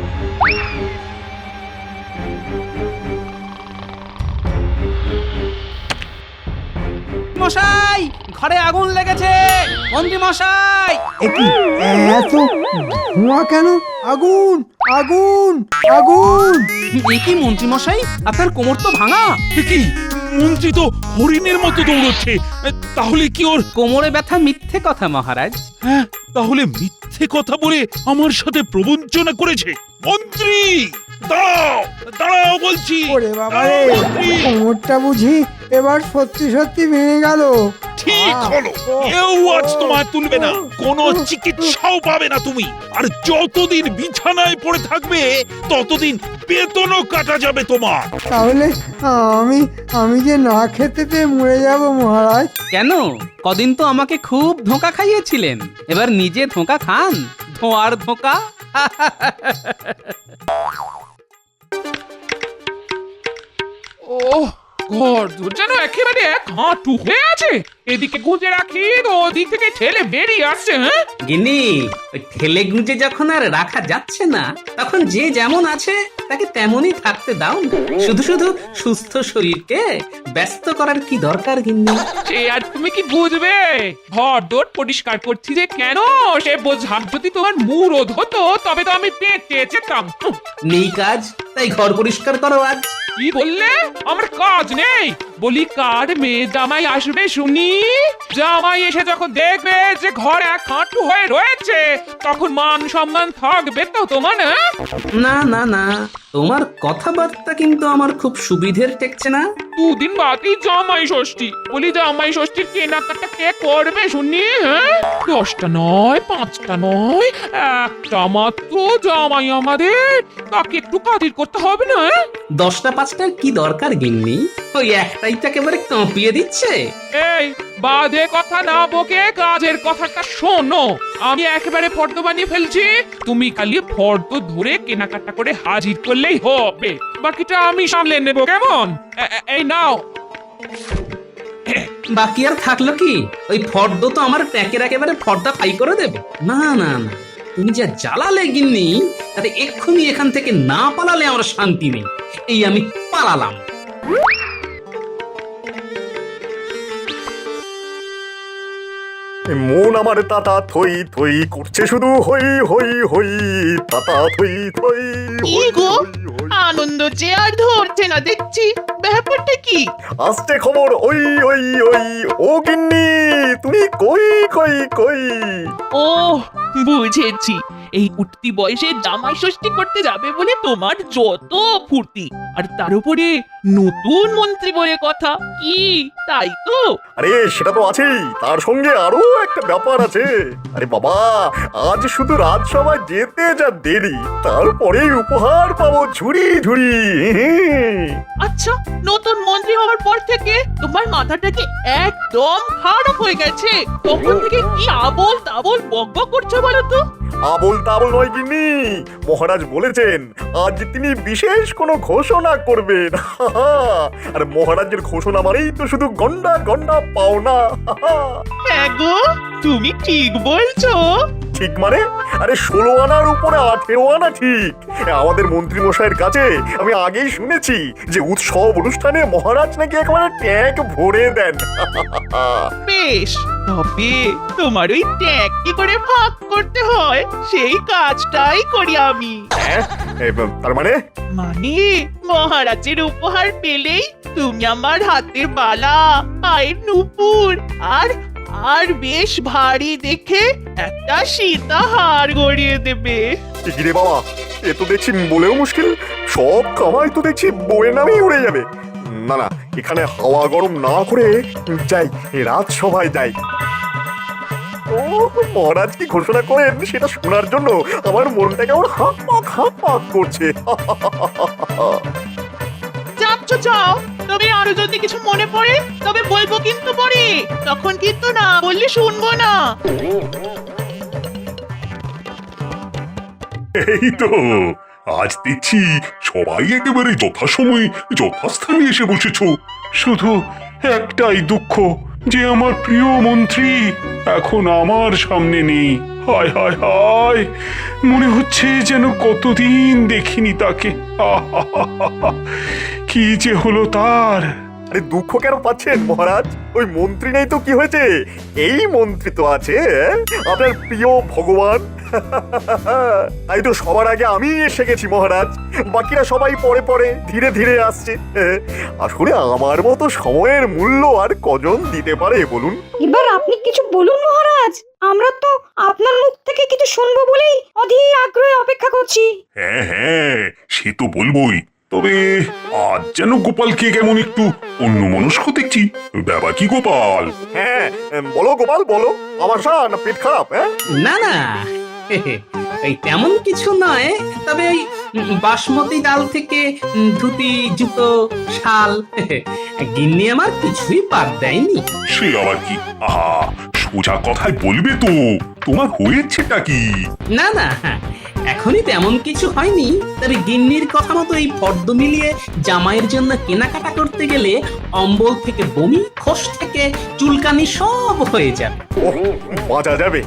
মশাই, ঘরে আগুন লেগেছে। মন্ত্রী মশাই! একই এত ধোঁয়া কেন? আগুন আগুন আগুন! এ কি মন্ত্রী মশাই, আপনার কোমর তো ভাঙা। কি মন্ত্রী তো হরিণের মতো দৌড়চ্ছে, তাহলে কি ওর কোমরে ব্যথা মিথ্যে কথা মহারাজ। হ্যাঁ, তাহলে মিথ্যে কথা বলে আমার সাথে প্রবঞ্চনা করেছে। মন্ত্রী দাঁড়াও, দাঁড়াও বলছি। ওরে বাবা রে, কোমরটা বুঝি এবার সত্যি সত্যি ভেঙে গেল। ঠিক হলো, কেউ আজ তোমায় তুলবে না, কোনো চিকিৎসাও পাবে না তুমি। আর যতদিন বিছানায় পড়ে থাকবে ততদিন বেতনও কাটা যাবে তোমার। তাহলে আমি যে না খেতে পেয়ে মরে যাব মহারাজ। কেন? কদিন তো আমাকে খুব ধোঁকা খাইয়েছিলেন, এবার নিজে ধোঁকা খান। ধোঁয়ার ধোঁকা। ও ঘর দূর যেন একেবারে এক হাঁটু হয়ে আছে। এদিকে গুঁজে রাখি তো ওদিক থেকে ঠেলে বেরিয়ে আসছে। হ্যাঁ গিন্নি, ওই ঠেলে গুঁজে যখন আর রাখা যাচ্ছে না, তখন যে যেমন আছে তাকে তেমনই থাকতে দাও। শুধু শুধু সুস্থ শরীরকে ব্যস্ত করার কি দরকার গিন্নি? সে আর তুমি কি বুঝবে? ঘর দোর পরিষ্কার করছি যে কেন, সে বোঝা যদি তোমার মুরদ হতো তবে তো আমি পেটে যেতাম। নেই কাজ, তাই ঘর পরিষ্কার করো আজ। কি বললে? আমার কাজ নেই? বলি কার মেয়ে জামাই আসবে শুনি? জামাই এসে যখন দেখবে যে ঘর এক হাঁটু হয়ে রয়েছে, তখন মান সম্মান থাকবে তো তোমার? না না না, তোমার কথাবার্তা কিন্তু আমার খুব সুবিধের ঠেকছে না। দুদিন বাদই জামাই ষষ্ঠী। বলি জামাই ষষ্ঠীর কেনাকাটা কে করবে শুনি? হ্যাঁ, 10টা নয়, 5টা নয়, একটা মাত্র জামাই আমাদের, তাকে একটু কাজের করতে হবে না? 10টা 5টার কি দরকার গিন্নি? ওই একটাই তো একেবারে কাঁপিয়ে দিচ্ছে। এই বাজে কথা না বকে কাজের কথাটা শোনো। আমি একেবারে ফর্দ বানিয়ে ফেলছি, তুমি খালি ফর্দ ধরে কেনাকাটা করে হাজির করলেই হবে, বাকিটা আমি সামলে নেব। কেমন? এই নাও। বাকি আর থাকলো কি? ওই ফর্দ তো আমার ট্যাকের একেবারে ফর্দা ফাই করে দেবে। না না না, তুমি যা জ্বালালে গিন্নি, তাতে এক্ষুনি এখান থেকে না পালালে আমার শান্তি নেই। এই আমি পালালাম। মন আমার তাতা থই থই করছে, শুধু হই হই হই, তাতা থই থই। কি গো, আনন্দ যে আর ধরছে না দেখছি, ব্যাপারটা কি? আসছে খবর ওই ওই ওই। ও গিন্নি, তুমি কই কই কই? ও বুঝেছি, এই উঠতি বয়সে জামাই ষষ্ঠী করতে যাবে বলে তোমার যত ফুর্তি, আর তার উপরে নতুন মন্ত্রী বলে কথা। কি তাই তো? আরে সেটা তো আছেই, তার সঙ্গে আরো একটা ব্যাপার আছে। আরে বাবা, আজ শুধু রাজসভায় যেতে যা দেরি, তারপরেই উপহার পাবো ঝুড়ি ঝুড়ি। আচ্ছা, নতুন মন্ত্রী হওয়ার পর থেকে তোমার মাথাটা কি একদম খারাপ হয়ে গেছে? তখন থেকে কি আবোল তাবোল বকবক করছো বলো তো? আবোল তাবোল নয় গিন্নি, মহারাজ বলেছেন আজ তিনি বিশেষ কোনো ঘোষণা করবেন। আর মহারাজের ঘোষণা মানেই তো শুধু গন্ডা গন্ডা পাওনা। হ্যাঁ গো, তুমি ঠিক বলছো। ঠিক মানে? আরে 16 আনার উপরে 18 আনা ঠিক। আমাদের মন্ত্রী মশাইয়ের কাছে আমি আগেই শুনেছি যে উৎসব অনুষ্ঠানে মহারাজ নাকি একেবারে ট্যাঙ্ক ভরে দেন। বেশ, তবে তোমার ওই ট্যাগ কি করে ভাগ করতে হয় সেই কাজটাই করি আমি। তার মানে? মানে মহারাজের উপহার পেলেই তুমি আমার হাতের বালা, পায়ের নুপুর আর বেশ ভারী দেখে একটা সীতাহার গড়িয়ে দেবে। রে বাবা, এ তো দেখছি বলেও মুশকিল, সব কামাই তো দেখছি বউয়ের নামেই উড়ে যাবে। না না, এখানে হাওয়া গরম না করে যাই, রাজসভায় যাই। ও মহারাজ কি ঘোষণা করেন সেটা শোনার জন্য আমার মনটা কেমন হাঁক পাক করছে। যাচ্ছ যাও, তবে আরো যদি কিছু মনে পড়ে তবে বলবো কিন্তু পরে, তখন কিন্তু না বললে শুনবো না। এই তো, আজ দেখছি সবাই একেবারে যথাসময়ে যথাস্থানে এসে বসেছ। শুধু একটাই দুঃখ, যে আমার প্রিয় মন্ত্রী এখন আমার সামনে নেই। হায় হায় হায়, মনে হচ্ছে যেন কতদিন দেখিনি তাকে। আহাহাহা, কি যে হলো তার। আরে দুঃখ কেন পাচ্ছেন মহারাজ? ওই মন্ত্রী নেই তো কি হয়েছে, এই মন্ত্রী তো আছে, আপনার প্রিয় ভগবান। তাই তো সবার আগে আমি এসে গেছি মহারাজ, বাকিরা সবাই পরে পরে ধীরে ধীরে আসছে। আসলে আমার মতো সময়ের মূল্য আর কজন দিতে পারে বলুন? এবার আপনি কিছু বলুন মহারাজ, আমরা তো আপনার মুখ থেকে কিছু শুনবো বলেই অধীর আগ্রহে অপেক্ষা করছি। হ্যাঁ হ্যাঁ, সে তো বলবোই। তবে আজ যেন গোপালকে কেমন একটু অন্যমনস্ক দেখছি। ব্যাপার কি গোপাল? হ্যাঁ বলো গোপাল বলো, আমার না পেট খারাপ? হ্যাঁ না না, এই তেমন কিছু নয়, তবে ওই বাসমতি ডাল থেকে ধুতি, জুতো, শাল গিন্নি আমার কিছুই বাদ দেয়নি। সে আবার কি? আহা, সোজা কথায় বলবে তো, তোমার হয়েছেটা কি? না না, এখনই তেমন কিছু হয়নি, তবে গিন্নির কথা মতো এই ফর্দ মিলিয়ে জামাইয়ের জন্য কেনাকাটা করতে গেলে অম্বল থেকে বমি, খোস থেকে চুলকানি সব হয়ে যাবে। বাঁচা যাবে,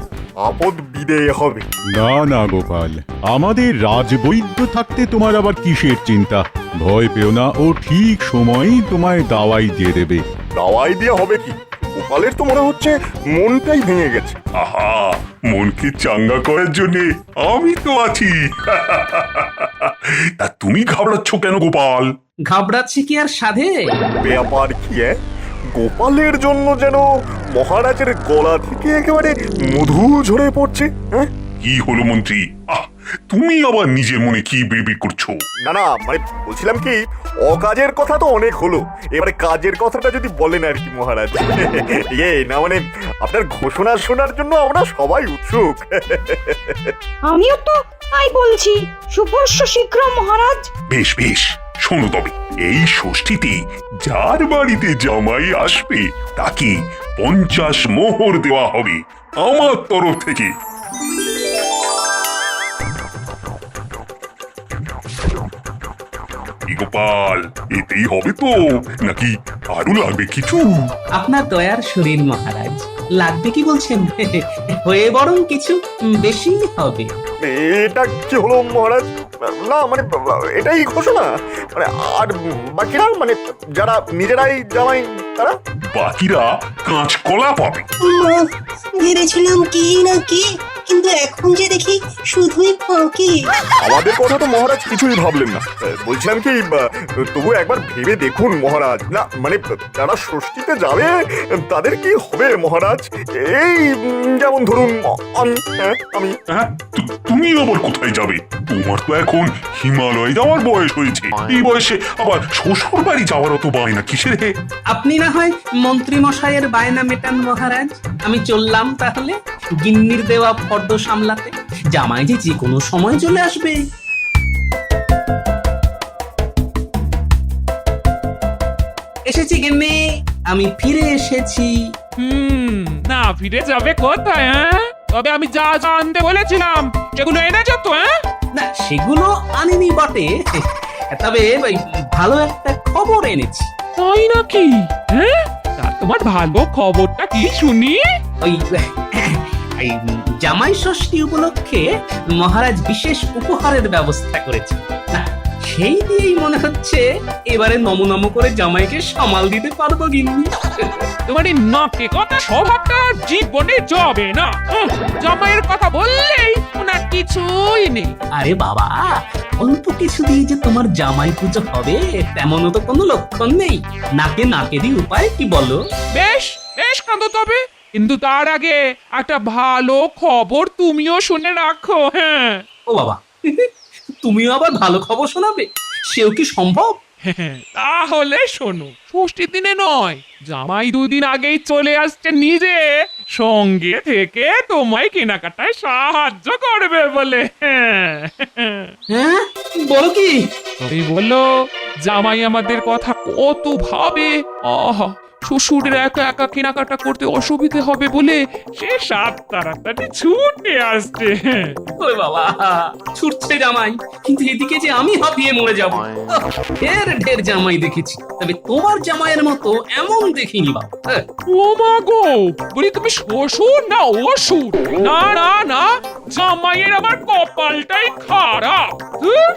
আপদ বিদেয় হবে। না না গোপাল, আমাদের রাজবৈদ্য থাকতে তোমার আবার কিসের চিন্তা? ভয় পেও না, ও ঠিক সময়ই তোমায় দাওয়াই দিয়ে দেবে। দাওয়াই দিয়ে হবে কি? গোপালের তো মনে হচ্ছে মনটাই ভেঙে গেছে। আহা, মনকে চাঙ্গা করার জন্য আমি তো আছি। তা তুমি ঘাবড়াচ্ছ কেন গোপাল? ঘাবড়াচ্ছে কি আর সাধে? ব্যাপার কি? গোপালের জন্য যেন মহারাজের গলা থেকে একেবারে মধু ঝরে পড়ছে। হ্যাঁ কি হলো মন্ত্রী? তুমি আবার নিজের মনে কি বেবি করছো? না না, মানে বলছিলাম কি, অকাজের কথা তো অনেক হলো, এবারে কাজের কথাটা যদি বলেন আর কি মহারাজ। না মানে আপনার ঘোষণা শোনার জন্য আমরা সবাই উৎসুক। আমিও তো তাই বলছি, শুভস্য শীঘ্র মহারাজ। বেশ বেশ, শোনো তবে, এই ষষ্ঠীতে যার বাড়িতে জামাই আসবে তাকে 50 মোহর দেওয়া হবে আমার তরফ থেকে। গোপাল, এতেই হবে তো নাকি আরো লাগবে কিছু? আপনার দয়ার শরীর মহারাজ, লাগবে কি বলছেন? হয়ে বরং কিছু বেশি হবে। এটা কি হলো মহারাজ? না মানে এটাই ঘোষণা, মানে আর বাকিরা, মানে যারা নিজেরাই জামাই তারা? বাকিরা কাঁচকলা পাবে। ভেবেছিলাম কি না কি, কিন্তু এখন যে দেখি শুধুই ফাঁকি। আমাদের কথা তো মহারাজ কিছুই ভাবলেন না। বলছিলাম কি, তবু একবার ভেবে দেখুন মহারাজ। না মানে যারা ষষ্ঠীতে যাবে তাদের কি হবে মহারাজ? এই যেমন ধরুন আমি। তুমি আবার কোথায় যাবে? তোমার তো এখন হিমালয় যাওয়ার বয়স হয়েছে। এই বয়সে আবার শ্বশুর বাড়ি যাওয়ার অত বায়না কিসের? হে, আপনি না হয় মন্ত্রী মশাইয়ের বায়না মেটান মহারাজ, আমি চললাম তাহলে গিন্নির দেওয়া ফর্দ সামলাতে। জামাই যে কোনো সময় চলে আসবে। এসেছি গিন্নি, আমি ফিরে এসেছি। না ফিরে যাবে কোথায়? তবে আমি যা যা আনতে বলেছিলাম সেগুলো এনেছো তো? না সেগুলো আনিনি বটে, তবে ভালো একটা খবর এনেছি। তাই নাকি? তা তোমার ভালো খবরটা কি শুনি? ওই জামাই ষষ্ঠী উপলক্ষে মহারাজ বিশেষ উপহারের ব্যবস্থা করেছে। না সেই দিয়েই মনে হচ্ছে এবারে নম করে জামাইকে সামাল দিতে পারবো গিন্নি। তোমার এই নাকে কথা স্বভাবটা জীবনে যাবে না। জামাইয়ের কথা বললেই ওনার কিছুই নেই। আরে বাবা, অল্প কিছু দিয়ে যে তোমার জামাই পুজো হবে তেমনও তো কোনো লক্ষণ নেই। নাকেরই উপায় কি বলো? বেশ বেশ কাঁদো তবে, কিন্তু তার আগে একটা ভালো খবর তুমিও শুনে রাখো। হ্যাঁ। ও বাবা, তুমিও আবার ভালো খবর শোনাবে? সেও কি সম্ভব? তাহলে শোনো, ষষ্ঠীর দিনে নয়, জামাই 2 দিন আগেই চলে আসছে নিজে, সঙ্গে থেকে তোমায় কেনাকাটায় সাহায্য করবে বলে। হ্যাঁ বলো কি? এই বললো জামাই আমাদের কথা কত ভাবে। শ্বশুরের একা একা কেনাকাটা করতে অসুবিধে হবে বলে সে সাত তাড়াতাড়ি ছুটে আসছে। ওরে বাবা, ছুটছে জামাই, কিন্তু এদিকে যে আমি হাঁপিয়ে মরে যাব। ঢের ঢের জামাই দেখেছি, তবে তোমার জামাইয়ের মতো এমন দেখিনি বাবা। ও মা গো, বলি তুমি শ্বশুর না অসুর? না না না, জামাইয়ের আবার কপালটাই খারাপ। ধুর।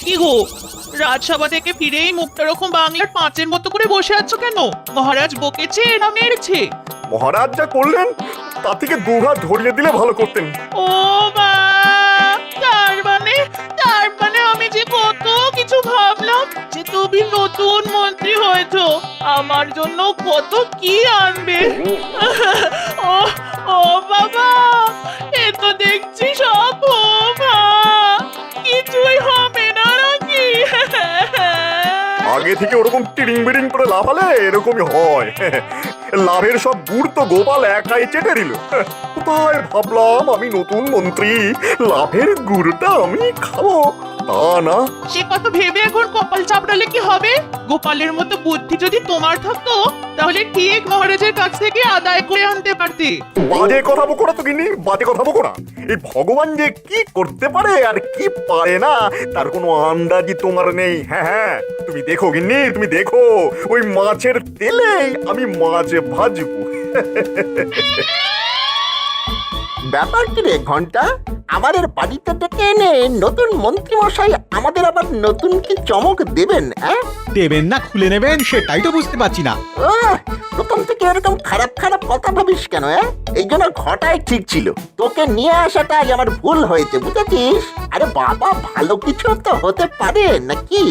কি গো, রাজসভা থেকে ফিরেই মুখটা রকম বাংলার পাঁচের মতো করে বসে আছো কেন? মহারাজ বকেছে না মেরেছে? মহারাজ যা করলেন তা থেকে দুহাত ধরিয়ে দিলে ভালো করতেন। ও মা, তার মানে আমি যে কত কিছু ভাবলাম যে তুমি নতুন মন্ত্রী হয়েছো, আমার জন্য কত কি আনবে। ও ও বাবা, এ তো দেখছি সব ও মা, কিছুই হবে না নাকি? আগে থেকে ওরকম টিডিং বিডিং করে লাফালে এরকমই হয়। লাভের সব গুড় তো গোপাল একাই চেটে দিল। কোথায় ভাবলাম আমি নতুন মন্ত্রী, লাভের গুড়টা আমি খাবো, তা না। সে কথা ভেবে এখন কপাল চাপড়ালে কি হবে? গোপালের মতো বুদ্ধি যদি তোমার থাকতো তাহলে ঠিক মহারাজের কাছ থেকে আদায় করে আনতে পারতে। বাজে কথা বকো না তো গিন্নি, বাজে কথা বকো না। এই ভগবান যে কি করতে পারে আর কি পারে না তার কোনো আন্দাজই তোমার নেই। হ্যাঁ হ্যাঁ, তুমি দেখো গিন্নি, তুমি দেখো, ওই মাছের তেলেই আমি মাছ ভাজবো। ব্যাপার কি রে ঘন্টা, আমাদের বাড়িতে ডেকে এনে নতুন মন্ত্রী মশাই আমাদের আবার নতুন কি চমক দেবেন? দেবেন না খুলে নেবেন সেটাই তো বুঝতে পারছি না। প্রথম থেকে এরকম খারাপ খারাপ কথা ভাবিস কেন? এই জন্য ঘটাই ঠিক ছিল, তোকে নিয়ে আসাটাই আমার ভুল হয়েছে, বুঝেছিস? আরে বাবা, ভালো কিছু তো হতে পারে নাকি?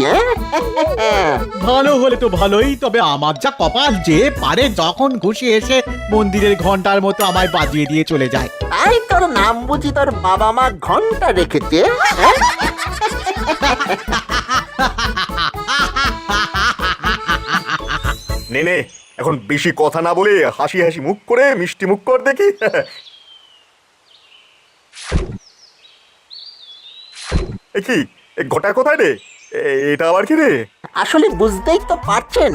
ভালো হলে তো ভালোই, তবে আমার যা কপাল যে পারে যখন খুশি এসে মন্দিরের ঘন্টার মতো আমায় বাজিয়ে দিয়ে চলে যায়। তাই তোর নাম বুঝি তোর বাবা মা ঘন্টা রেখেছে? নে নে, এখন বেশি কথা না বলে হাসি হাসি মুখ করে মিষ্টি মুখ কর দেখি। এ কি, ঘটা কোথায় রে? এটা আবার কি রে? আসলে বুঝতেই তো পারছেন,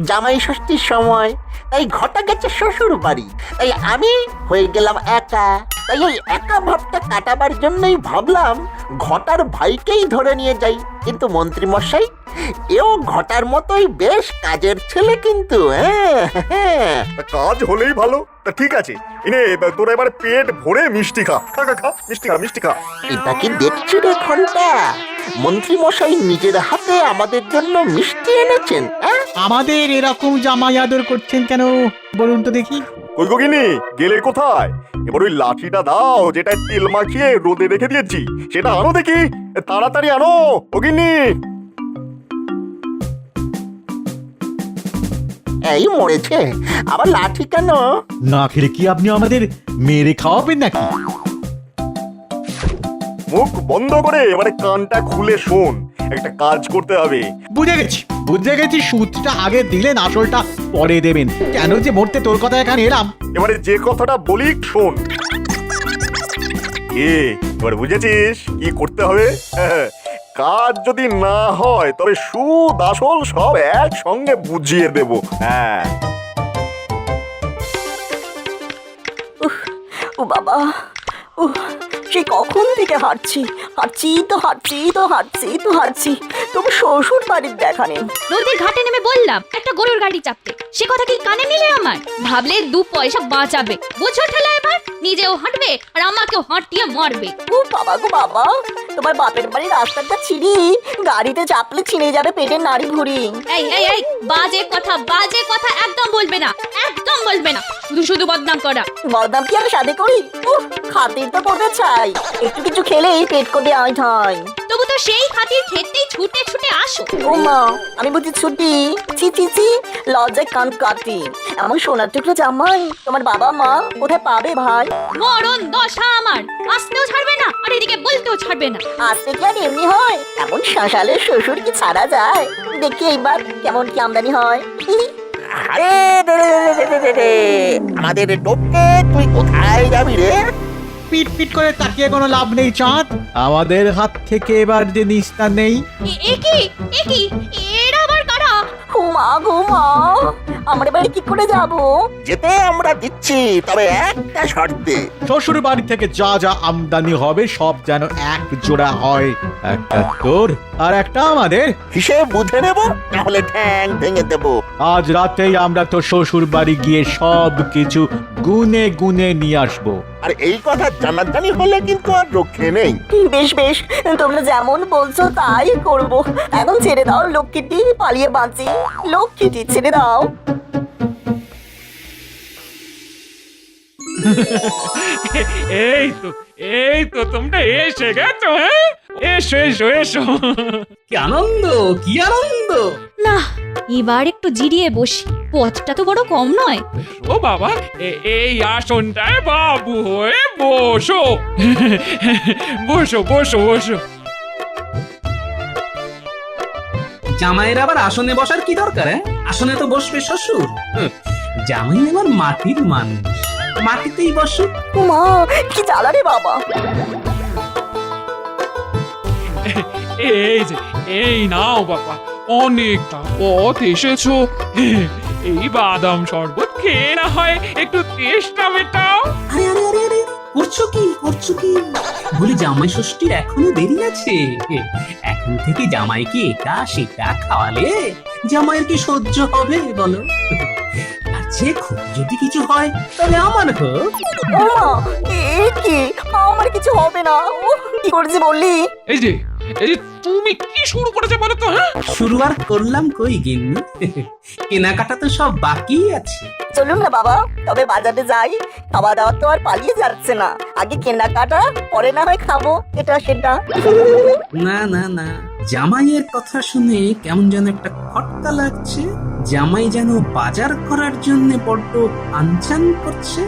জামাই ষষ্ঠীর সময়, তাই ঘটা গেছে শ্বশুর বাড়ি, তাই আমি হয়ে গেলাম একা। তাই ওই একা ভাবটা কাটাবার জন্যই ভাবলাম ঘটার ভাইকেই ধরে নিয়ে যাই। কিন্তু মন্ত্রী মশাই, এও ঘটার মতোই বেশ কাজের ছেলে কিন্তু। কাজ হলেই ভালো। তা ঠিক আছে, এনে তোরা এবার পেট ভরে মিষ্টি খা, খা খা খা, মিষ্টি খা, মিষ্টি খা। এটা কি দেখছি রে ঘন্টা, মন্ত্রী মশাই নিজের হাতে আমাদের জন্য মিষ্টি এনেছেন। আমাদের এরকম জামাই আদর করছেন কেন বলুন তো দেখি? কই গো গিন্নি, গেলে কোথায়? এবার ওই লাঠিটা দাও যেটা তেল মাখিয়ে রোদে রেখে দিয়েছি, সেটা আনো দেখি, তাড়াতাড়ি আনো ও গিন্নি। এই মরেছে, আবার লাঠি কেন? না খেলে কি আপনি আমাদের মেরে খাওয়াবেন নাকি? মুখ বন্ধ করে এবারে কানটা খুলে শোন, একটা কাজ করতে হবে। বুঝে গেছি, সুদটা আগে দিলেন, আসলটা পরে দেবেন। কেন যে মরতে তোর কথা এখানে এলাম। এবারে যে কথাটা বলি শোন। এবার বুঝেছিস কি করতে হবে? কাজ যদি না হয় তবে সুদ আসল সব একসঙ্গে বুঝিয়ে দেব। হ্যাঁ। ও বাবা, ও সে কখন থেকে হাঁটছি তবু শ্বশুর বাড়ির দেখা নেই। নদীর ঘাটে নেমে বললাম একটা গরুর গাড়ি চাপতে, সে কথা কি কানে নিলে আমার? ভাবলে 2 পয়সা বাঁচাবে, বুঝো ঠেলা এবার নিজেও হাঁটবে আর আমাকেও হাঁটিয়ে মারবে। ও বাবা গো বাবা, তোমার বাপের বাড়ির রাস্তাটা ছিঁড়ি, গাড়িতে চাপলে ছিঁড়ে যাবে পেটের নাড়ি ভুঁড়ি। এই বাজে কথা একদম বলবে না, একদম বলবে না, শুধু বদনাম করা। বদনাম কি আমি সাথে করি? খাতির তো করতে চাই, একটু কিছু খেলেই পেট করে আয় হয়। তবু তো সেই খাতির খেতেই ছুটে ছুটে আসো। ও মা, আমি বুঝি ছুটি? ছি, লজ্জায় কান কাটি। এমন সোনার টুকরো জামাই তোমার বাবা মা কোথায় পাবে ভাই? মরণ দশা আমার, আসতেও ছাড়বে না আর এদিকে বলতেও ছাড়বে না। আসতে কি আর এমনি হয়? এমন শাসালের শ্বশুর কি ছাড়া যায়? দেখি এইবার কেমন কি আমদানি হয়। আরে আমাদের টোপকে, তুই কোথায় যাবি রে? পিট পিট করে তাকিয়ে কোনো লাভ নেই চাঁদ। আমাদের হাত থেকে এবার যে নিস্তার নেই। একি এরা আবার কারা? ঘুমা ঘুমা আমরা এবারে কি করে যাব? যেতে আমরা দিচ্ছি, তবে একটা শর্তে। শ্বশুর বাড়ি থেকে যা যা আমদানি হবে সব যেন এক জোড়া হয়, একটা তোর আর একটা আমাদের। হিসেব বুঝে নেব, তাহলে ঠ্যাং ভেঙে দেব। আজ রাতেই আমরা তো শ্বশুর বাড়ি গিয়ে সব কিছু গুনে গুনে নিয়ে আসবো। আর এই কথা জানাজানি হলে কিন্তু আর রক্ষে নেই। বেশ বেশ, তোমরা যেমন বলছো তাই করব। এখন ছেড়ে দাও লক্ষ্মীটি, পালিয়ে বাঁচি। লক্ষ্মীটি ছেড়ে দাও। এই তো তোমরা এসে গেছো। হ্যাঁ, এসো এসো এসো। কি আনন্দ, কি আনন্দ! না, এবার একটু জিরিয়ে বসি, পথটা তো বড় কম নয়। ও বাবা, এই আসনটায় বাবু হয়ে বসো। বসো বসো বসো। জামাইয়ের আবার আসনে বসার কি দরকার? আসনে তো বসবে শ্বশুর। জামাই আবার মাটির মানুষ, মাটিতেই বসুক। মা কি জ্বালা রে বাবা। এই যে, এই নাও বাবা, অনেকটা পথ এসেছো। এই বাদাম শরবত খেয়ে না হয় একটু তেষ্টা মেটাও। আরে আরে আরে আরে, করছো কি করছো কি? বলি জামাই ষষ্ঠীর এখনো দেরি আছে। এখন থেকে জামাইকে এটা সেটা খাওয়ালে জামাইয়ের কি সহ্য হবে বলো? আর যে খুব যদি কিছু হয় তবে আমার হোক। ওমা কি আমার কিছু হবে না। কি করেছি বললি? এই যে তুমি কি শুরু করেছো বলো তো? হ্যাঁ, শুরু আর করলাম কই গিন্নি, কেনাকাটা তো সব বাকি আছে। চলুন না বাবা, তবে বাজারে যাই। খাওয়া দাওয়া তো আর পালিয়ে যাচ্ছে না। আগে কেনাকাটা, পরে না হয় খাবো এটা সেটা। না না না, জামাইয়ের কথা শুনে কেমন যেন একটা খটকা লাগছে। জামাই যেন বাজার করার জন্য বড্ড আনচান করছে।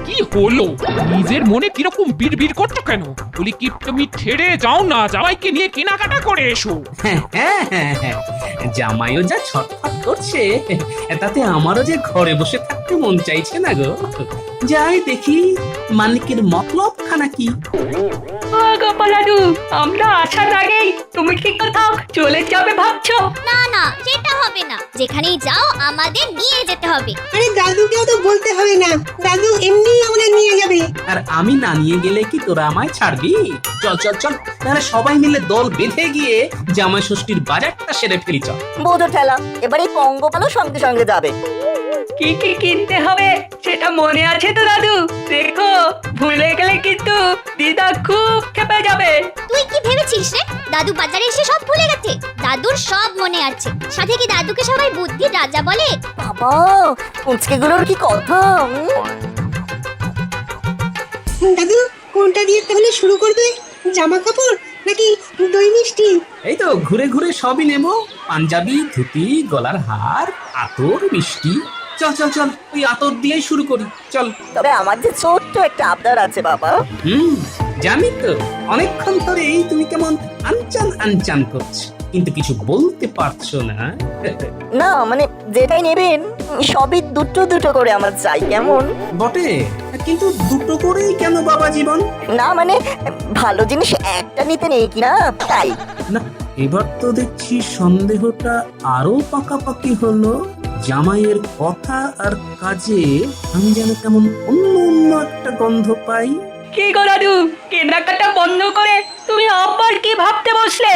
কি হলো? নিজের মনে কিরকম বিড়বিড় করছো কেন? বলি কি তুমি ছেড়ে যাও না, জামাইকে নিয়ে কেনাকাটা করে এসো। হ্যাঁ হ্যাঁ হ্যাঁ হ্যাঁ, জামাইও যা ছটফট করছে তাতে আমারও যে ঘরে বসে থাকতে মন চাইছে না গো। যাই দেখি মালিকের মতলব খানা কি। ও গোপাল দাদু, আমরা আসার আগেই তুমি কি কোথাও চলে যাবে ভাবছো? না না, সেটা হবে না। যেখানেই যাও আমাদের নিয়ে যেতে হবে। আরে দাদুকেও তো বলতে হবে না, দাদু এমনি আমাদের নিয়ে যাবে। আর আমি না নিয়ে গেলে কি তোরা আমায় ছাড়বি? চল চল চল, তাহলে সবাই মিলে দল বেঁধে গিয়ে জামাই ষষ্ঠীর বাজারটা সেরে ফেলি চল। বোধ ঠেলা, এবারে পঙ্গপালও সঙ্গে সঙ্গে যাবে। কি কি কিনতে হবে সেটা মনে আছে তো দাদু? দেখো ভুলে গেলে কিন্তু দিদা খুব খেপে যাবে। তুই কি ভেবেছিস রে? দাদু বাজারে এসে সব ভুলে গেছে? দাদুর সব মনে আছে। সাথে কি দাদুকে সবাই বুদ্ধির রাজা বলে? বাবা পুচকেগুলোর কি কথা। দাদু কোনটা দিয়ে তাহলে শুরু করবে? জামা কাপড় নাকি দই মিষ্টি? এই তো ঘুরে ঘুরে সবই নেব, পাঞ্জাবি, ধুতি, গলার হার, আতর, মিষ্টি। চল চল চল, ওই আতর দিয়েই শুরু করি চল। তবে আমার যে ছোট্ট একটা আবদার আছে বাবা। জানি তো, অনেকক্ষণ ধরে এই তুমি কেমন আনচান আনচান করছো, কিন্তু কিছু বলতে পারছো না। না মানে যেটাই নেবেন সবই দুটো দুটো করে আমার চাই, কেমন? বটে, কিন্তু দুটো করেই কেন বাবা জীবন? না মানে ভালো জিনিস একটা নিতে নেই কিনা তাই। না, এবার তো দেখছি সন্দেহটা আরো পাকাপাকি হলো। জামাইয়ের কথা আর কাজে আমি যেন কেমন অন্য অন্য একটা গন্ধ পাই। কি গো দাদু, কেনাকাটা বন্ধ করে তুমি আবার কি ভাবতে বসলে?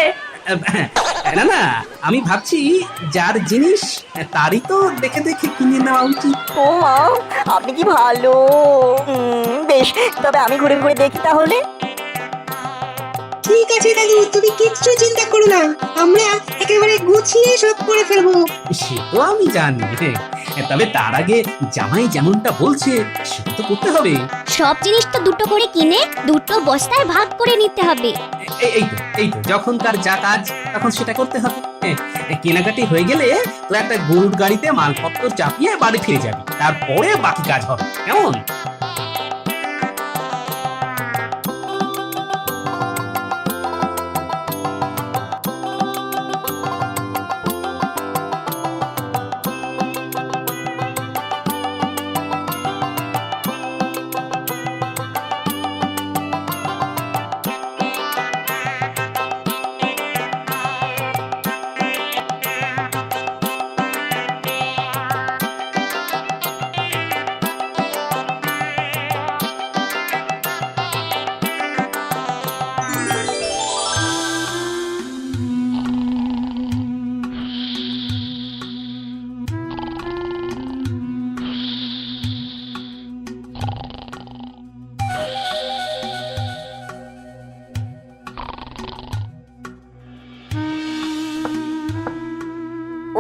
না না, আমি ভাবছি যার জিনিস তারই তো দেখে দেখে কিনে নেওয়া উচিত। ও মা আপনি কি ভালো। বেশ, তবে আমি ঘুরে ঘুরে দেখি তাহলে। ঠিক আছে দাদু, তুমি কিচ্ছু চিন্তা করো না, আমরা একেবারে গুছিয়ে সব করে ফেলবো। সে তো আমি জানি, তবে তার আগে জামাই যেমনটা বলছে সেটা তো করতে হবে। সব জিনিস তো দুটো করে কিনে দুটো বস্তায় ভাগ করে নিতে হবে। এই তো যখন তার যা কাজ তখন সেটা করতে হবে। কেনাকাটি হয়ে গেলে তো একটা গরুর গাড়িতে মালপত্র চাপিয়ে বাড়ি ফিরে যাবি, তারপরে বাকি কাজ হবে, কেমন?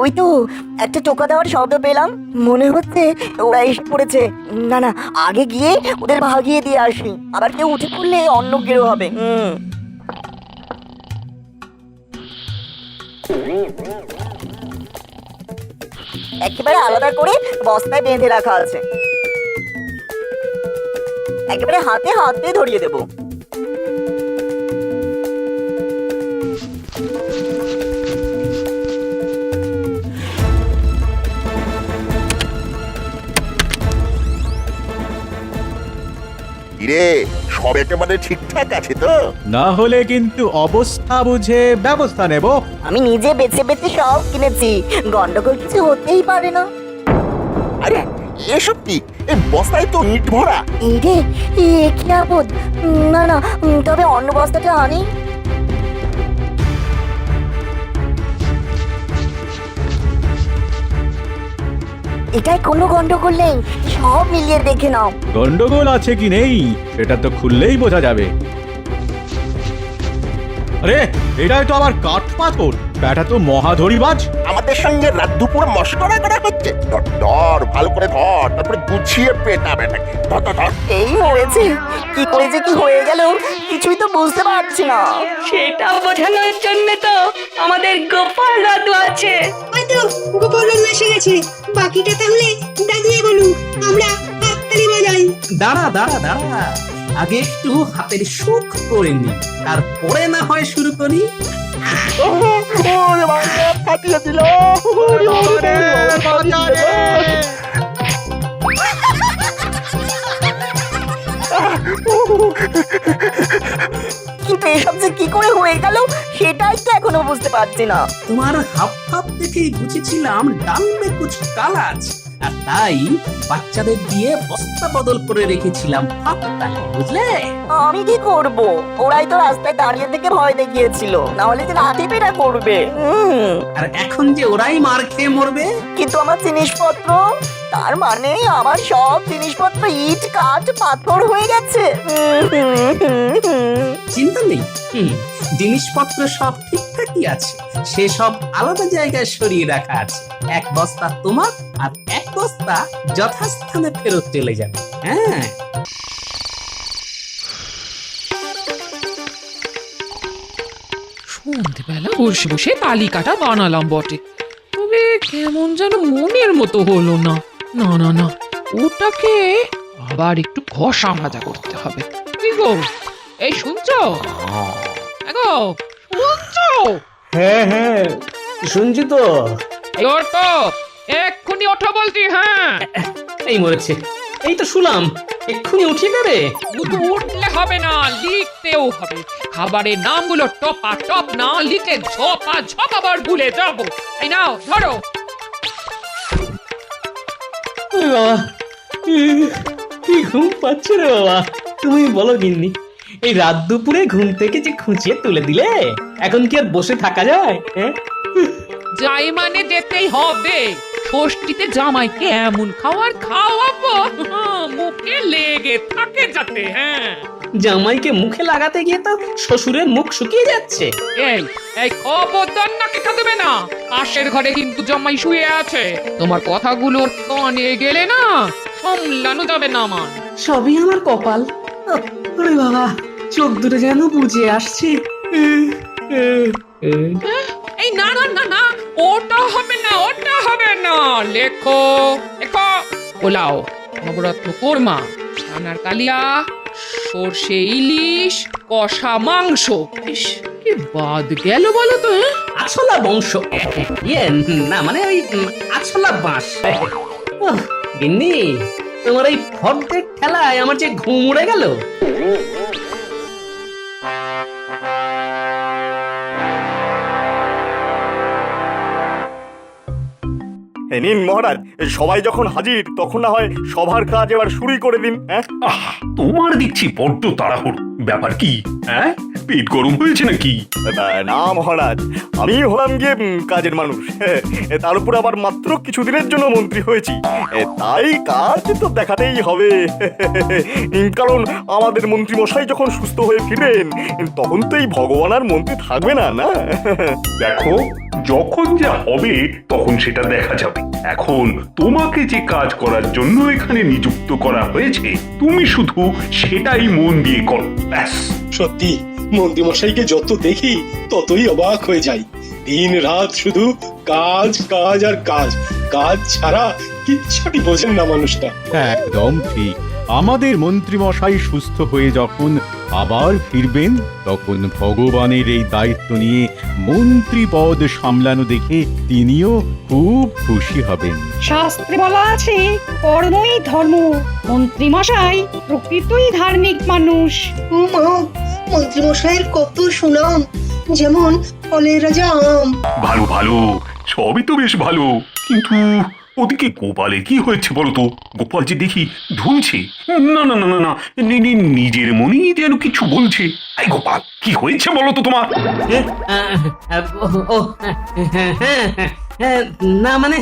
ওই তো একটা টোকা দেওয়ার শব্দ পেলাম, মনে হচ্ছে ওরা এসে পড়েছে। না না, আগে গিয়ে ওদের ভাগিয়ে দিয়ে আসি, আবার কেউ উঠে পড়লে অন্য কেউ হবে। একেবারে আলাদা করে বস্তায় বেঁধে রাখা আছে, একেবারে হাতে হাতে ধরিয়ে দেবো। কিরে, সব একেবারে ঠিকঠাক আছে তো? না হলে কিন্তু অবস্থা বুঝে ব্যবস্থা নেব। আমি নিজে বেছে বেছে সব কিনেছি, গন্ডগোল কিছু হতেই পারে না। আরে এসব কি? এই বস্তায় তো ইট ভরা। এই রে, এ কি আপদ! না না, তবে অন্য বস্তাটা আনি। এটাই কোনো গন্ডগোল নেই, সব মিলিয়ে দেখে নাও। গন্ডগোল আছে কি নেই সেটা তো খুললেই বোঝা যাবে। আরে এটাই তো আবার কাঠ পাথর, ব্যাটা তো মহাধরিবাজ। আমাদের সঙ্গে রাত দুপুর মশকরা করা হচ্ছে। ধর ধর, ভালো করে ধর, তারপরে গুছিয়ে পেটাবে নাকি। ধর ধর ধর। এই মরেছে, কি করে যে কি হয়ে গেল কিছুই তো বুঝতে পারছি না। সেটা বোঝানোর জন্য তো আমাদের গোপাল দাদু আছে। হয়তো গোপাল দাদু এসে গেছে, বাকিটা তাহলে দাদুই বলুক, আমরা হাততালি বাজাই। দাঁড়া দাঁড়া দাঁড়া, আগে একটু হাতের সুখ করে নি, তারপরে না হয় শুরু করি। ফাটিয়ে দিল। কিন্তু এসব যে কি করে হয়ে গেল সেটাই তো এখনো বুঝতে পারছি না। তোমার হাব ভাব দেখেই বুঝেছিলাম ডাল মে কুছ কালা আছে, আর তাই বাচ্চাদের দিয়ে বস্তা বদল করে রেখেছিলাম হাততালি, বুঝলে? আমি কি করব? ওরাই তো রাস্তায় দাঁড়িয়ে থেকে ভয় দেখিয়েছিল, না হলে যে লাঠি পেটা করবে। আর এখন যে ওরাই মার খেয়ে মরবে। কিন্তু আমার জিনিসপত্র, তার মানে আমার সব জিনিসপত্র ইট কাঠ পাথর হয়ে গেছে। চিন্তা নেই, জিনিসপত্র সব ঠিকঠাকই আছে, সে সব আলাদা জায়গায় সরিয়ে রাখা আছে। এক বস্তা তোমার আর এক বস্তা যথাস্থানে ফেরত চলে যাবে। হ্যাঁ, সন্ধ্যেবেলা বসে বসে তালিকাটা বানালাম বটে, তবে কেমন যেন মনের মতো হলো না। না না না, ওটাকে আবার একটু ঘষা মাজা করতে হবে। কি গো, এই শুনছো? এগো, শুনছো? হ্যাঁ হ্যাঁ শুনছি তো। এই ওঠো, এক্ষুনি ওঠো বলছি। হ্যাঁ, এই মরেছে, এই তো শুনলাম, এক্ষুনি উঠিয়ে দেবে। শুধু উঠলে হবে না, লিখতেও হবে। খাবারের নামগুলো টপা টপ না লিখে ঝপা ঝপ আবার ভুলে যাবো। এই নাও ধরো। বাবা, কি ঘুম পাচ্ছে রে বাবা। তুমি বলো গিন্নি, এই রাত দুপুরে ঘুম থেকে যে খুঁচিয়ে তুলে দিলে, এখন কি আর বসে থাকা যায়? যাই মানে যেতেই হবে। ষষ্ঠীতে জামাইকে এমন খাওয়ার খাওয়াবো মুখে লেগে থাকে যাতে। হ্যাঁ, জামাইকে মুখে লাগাতে গিয়ে তো শ্বশুরের মুখ শুকিয়ে যাচ্ছে। এই এই খবরদার নাকে দেবে না, পাশের ঘরে কিন্তু জামাই শুয়ে আছে। তোমার কথাগুলো কানে গেলে না সামলানো যাবে না আমার। সবই আমার কপাল। ওরে বাবা, চোখ দুটো যেন বুঝে আসছে। এই না না না না, ওটা হবে না, ওটা হবে না। লেখো লেখো, পোলাও, নবরত্ন কোরমা, ছানার কালিয়া, সর্ষে ইলিশ, কষা মাংস। ইস, কি বাদ গেল বলো তো? আছলা বংশ, ইয়ে না মানে ওই আছলা বাঁশ। গিন্নি, তোমার এই ফর্দের ঠেলায় আমার যে ঘুম উড়ে গেল। নিন মহারাজ, সবাই যখন হাজির তখন না হয় সভার কাজ এবার শুরুই করে দিন। হ্যাঁ, তোমার দেখছি বড্ড তাড়াহুড়ো। ব্যাপার কি? হ্যাঁ, পেট গরম হয়েছে নাকি? না মহারাজ, আমি হলাম গিয়ে কাজের মানুষ, তার উপর আবার মাত্র কিছুদিনের জন্য মন্ত্রী হয়েছি, তাই কাজ তো দেখাতেই হবে। কারণ আমাদের মন্ত্রী মশাই যখন সুস্থ হয়ে ফিরবেন তখন তো এই ভগবান আর মন্ত্রী থাকবে না, না? দেখো, যখন যা হবে তখন সেটা দেখা যাবে। এখন তোমাকে যে কাজ করার জন্য এখানে নিযুক্ত করা হয়েছে, তুমি শুধু সেটাই মন দিয়ে করো, ব্যাস। সত্যি মন্ত্রীমশাইকে যত দেখি ততই অবাক হয়ে যাই। দিন রাত শুধু কাজ কাজ আর কাজ, কাজ ছাড়া কিচ্ছুটি বোঝেন না মানুষটা। একদম ঠিক। আমাদের মন্ত্রীমশাই সুস্থ হয়ে যখন আবার ফিরবেন তখন ভগবানের এই দায়িত্ব নিয়ে মন্ত্রী পদ সামলানো দেখে তিনিও খুব খুশি হবেন। শাস্ত্রে বলা আছে কর্মই ধর্ম। মন্ত্রী মশাই প্রকৃতই ধার্মিক মানুষ। মন্ত্রী মশাইয়ের কত সুনাম, যেমন ফলের রাজা আম। ভালো ভালো, সবই তো বেশ ভালো, কিন্তু ওদিকে গোপালে কি হয়েছে বলতো? গোপাল যে দেখি ধুলছে। না না না না না, নিজের মনেই যেন কিছু বলছে। এই গোপাল, কি হয়েছে বলো তো তোমার? না মানে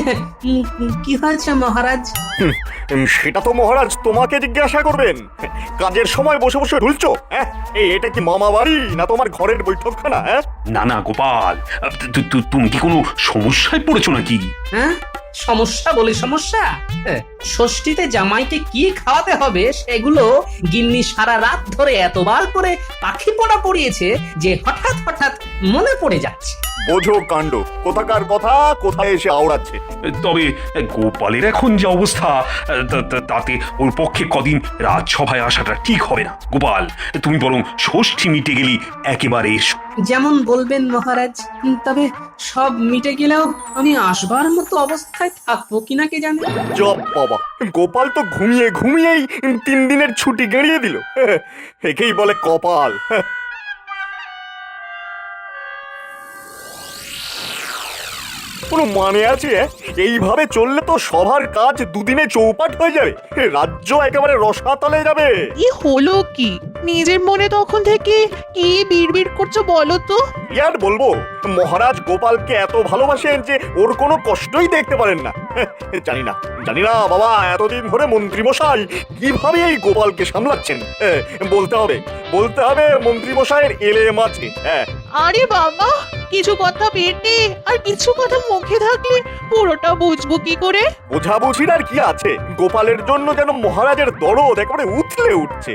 কি হয়েছে মহারাজ? সেটা তো মহারাজ তোমাকে জিজ্ঞাসা করবেন। কাজের সময় বসে বসে ঢুলছো? হ্যাঁ, এটা কি মামা বাড়ি না তোমার ঘরের বৈঠকখানা? হ্যাঁ, না না গোপাল, তুমি কি কোনো সমস্যায় পড়েছো নাকি? হ্যাঁ, সমস্যা বলে সমস্যা? ষষ্ঠীতে জামাইকে কি খাওয়াতে হবে সেগুলো গিন্নি সারা রাত ধরে এতবার করে পাখি পড়া পড়িয়েছে যে হঠাৎ হঠাৎ মনে পড়ে যাচ্ছে। বোঝো কাণ্ড, কোথাকার কথা কোথায় এসে আওড়াচ্ছে। তবে গোপালের এখন যে অবস্থা, তাতে ওর পক্ষে কদিন রাজসভায় আসাটা ঠিক হবে না। গোপাল, তুমি বরং ষষ্ঠী মিটে গেলি একেবারে এসো। যেমন বলবেন মহারাজ, তবে সব মিটে গেলেও আমি আসবার মতো অবস্থায় থাকবো কিনা কে জানে। জব বাবা, গোপাল তো ঘুমিয়ে ঘুমিয়েই 3 দিনের ছুটি গড়িয়ে দিল। একেই বলে কপাল। কোনো মানে আছে? এইভাবে চললে তো সবার কাজ 2 দিনে চৌপাট হয়ে যাবে, রাজ্য একেবারে রসাতলে যাবে। কি হলো কি? নিজের মনে তখন থেকে কি বিড়বিড় করছো বলো তো? আর বলবো, মহারাজ গোপালকে এত ভালোবাসেন যে ওর কোনো কষ্টই দেখতে পারেন না। জানি না বাবা, এতদিন ধরে মন্ত্রী মশাই কিভাবে এই গোপালকে সামলাচ্ছেন। বলতে হবে মন্ত্রী মশাইয়ের এলেম আছে। আরে বাবা, কিছু কথা পেটে আর কিছু কথা মুখে থাকলে পুরোটা বুঝবো কি করে? বোঝাবুঝির আর কি আছে? গোপালের জন্য যেন মহারাজের দরদ একেবারে উথলে উঠছে।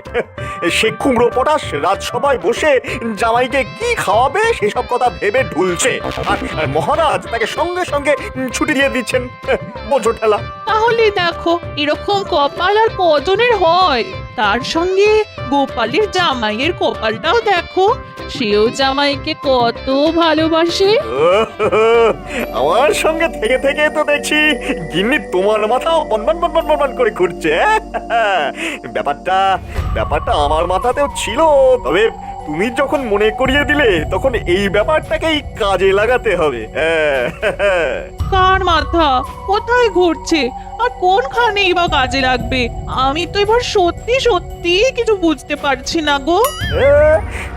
সে কুমড়ো পটাশ রাজসভায় বসে জামাইকে কি খাওয়াবে সেসব কথা ভেবে ঢুলছে, আর মহারাজ তাকে সঙ্গে সঙ্গে ছুটি দিয়ে দিচ্ছেন। বোঝো ঠেলা। তাহলে দেখো, এরকম কপাল আর কজনের হয়? তার সঙ্গে গোপালের জামাইয়ের কপালটাও দেখো, সেও জামাইকে কত ভালোবাসে। আমার সঙ্গে থেকে থেকে তো দেখছি গিন্নি তোমার মাথাও বনবন করে ঘুরছে। ব্যাপারটা আমার মাথাতেও ছিল, তবে তুমি যখন মনে করিয়ে দিলে তখন এই ব্যাপারটাকেই কাজে লাগাতে হবে। কার মাথা কোথায় ঘুরছে আর কোনখানেই বা কাজে লাগবে? আমি তো এবার সত্যি কিছু বুঝতে পারছি না গো।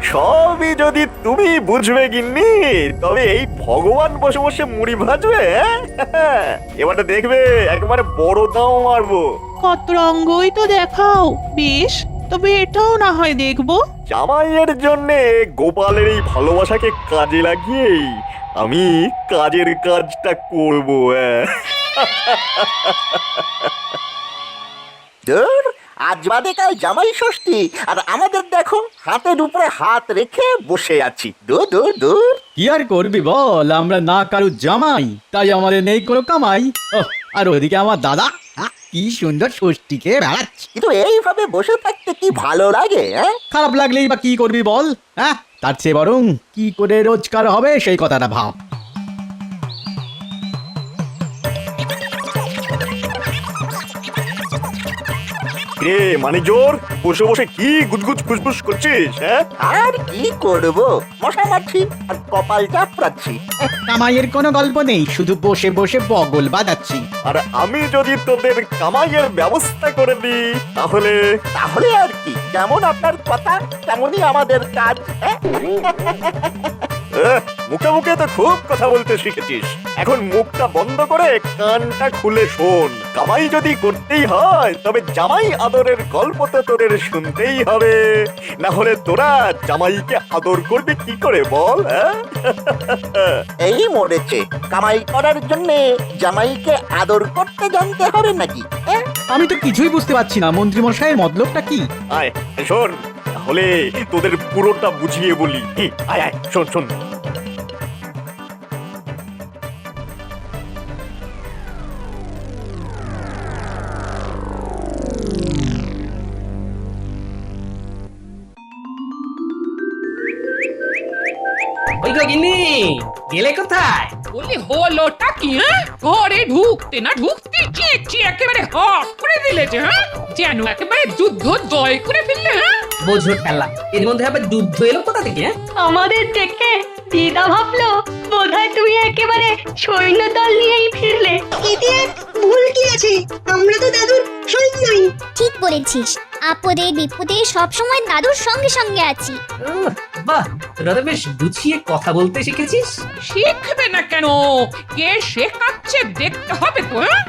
সবই যদি তুমি বুঝবে গিন্নি, তবে এই ভগবান বসে বসে মুড়ি ভাজবে। এবারটা দেখবে একেবারে বড় দাম মারবো। কত রঙ্গই তো দেখাও, বেশ, তবে এটাও না হয় দেখবো। জামাইয়ের জন্য গোপালের এই ভালোবাসাকে কাজে লাগিয়েই আমি কাজের কাজটা করবো। আজ বাদে কাল জামাই ষষ্ঠী, আর আমাদের দেখো হাতের উপরে হাত রেখে বসে আছি। দূর। কি আর করবি বল, আমরা না কারো জামাই, তাই আমাদের নেই কোনো কামাই। আর ওদিকে আমার দাদা কি সুন্দর ষষ্ঠীকে বেড়াচ্ছে। কিন্তু এইভাবে বসে থাকতে কি ভালো লাগে? খারাপ লাগলেই বা কি করবি বল? হ্যাঁ, তার চেয়ে বরং কি করে রোজগার হবে সেই কথাটা ভাব। রে মানে জোর বসে বসে কি গুজগুজ ফুসফুস করছিস? হ্যাঁ, আর কি করব, মশা মারছি আর কপাল চাপড়াচ্ছি। কামাইয়ের কোনো গল্প নেই, শুধু বসে বসে বগল বাজাচ্ছি। আর আমি যদি তোদের কামাইয়ের ব্যবস্থা করে দিই তাহলে তাহলে আর কি, যেমন আপনার কথা তেমনই আমাদের কাজ। মুখে মুখে তো খুব কথা বলতে শিখেছিস, এখন মুখটা বন্ধ করে কানটা খুলে শোন। কামাই যদি করতেই হয় তবে জামাই আদরের গল্প তো তোদের শুনতেই হবে, না হলে তোরা জামাইকে আদর করবি কি করে বল? এই মরেছে, কামাই করার জন্য জামাইকে আদর করতে জানতে হবে নাকি? আমি তো কিছুই বুঝতে পারছি না মন্ত্রী মশাইয়ের মতলবটা কি। আয় শোন, তাহলে তোদের পুরোটা বুঝিয়ে বলি। আয় আয় শোন শোন। ওই গো গিন্নি, গেলে কোথায়? বলি হলোটা কি? হ্যাঁ, ঘরে ঢুকতে না ঢুকতে চেঁচি একেবারে হক করে দিলে যে, হ্যাঁ, যেন একেবারে যুদ্ধ জয় করে ফেললে। হ্যাঁ, বোঝো খেলা, এর মধ্যে আবার যুদ্ধ এলো কোথা থেকে? আমাদের দেখে দিদা ভাবলো বোধহয় তুমি একেবারে সৈন্যদল নিয়েই ফিরলে। এতে এক ভুল কি আছে? আমরা তো দাদুর সৈন্যই। ঠিক বলেছিস, আপদে বিপদে সবসময় দাদুর সঙ্গে সঙ্গে আছি। বাহ, তোরা তো বেশ গুছিয়ে কথা বলতে শিখেছিস। শিখবে না কেন? কে শেখাচ্ছে দেখতে হবে তো। হ্যাঁ,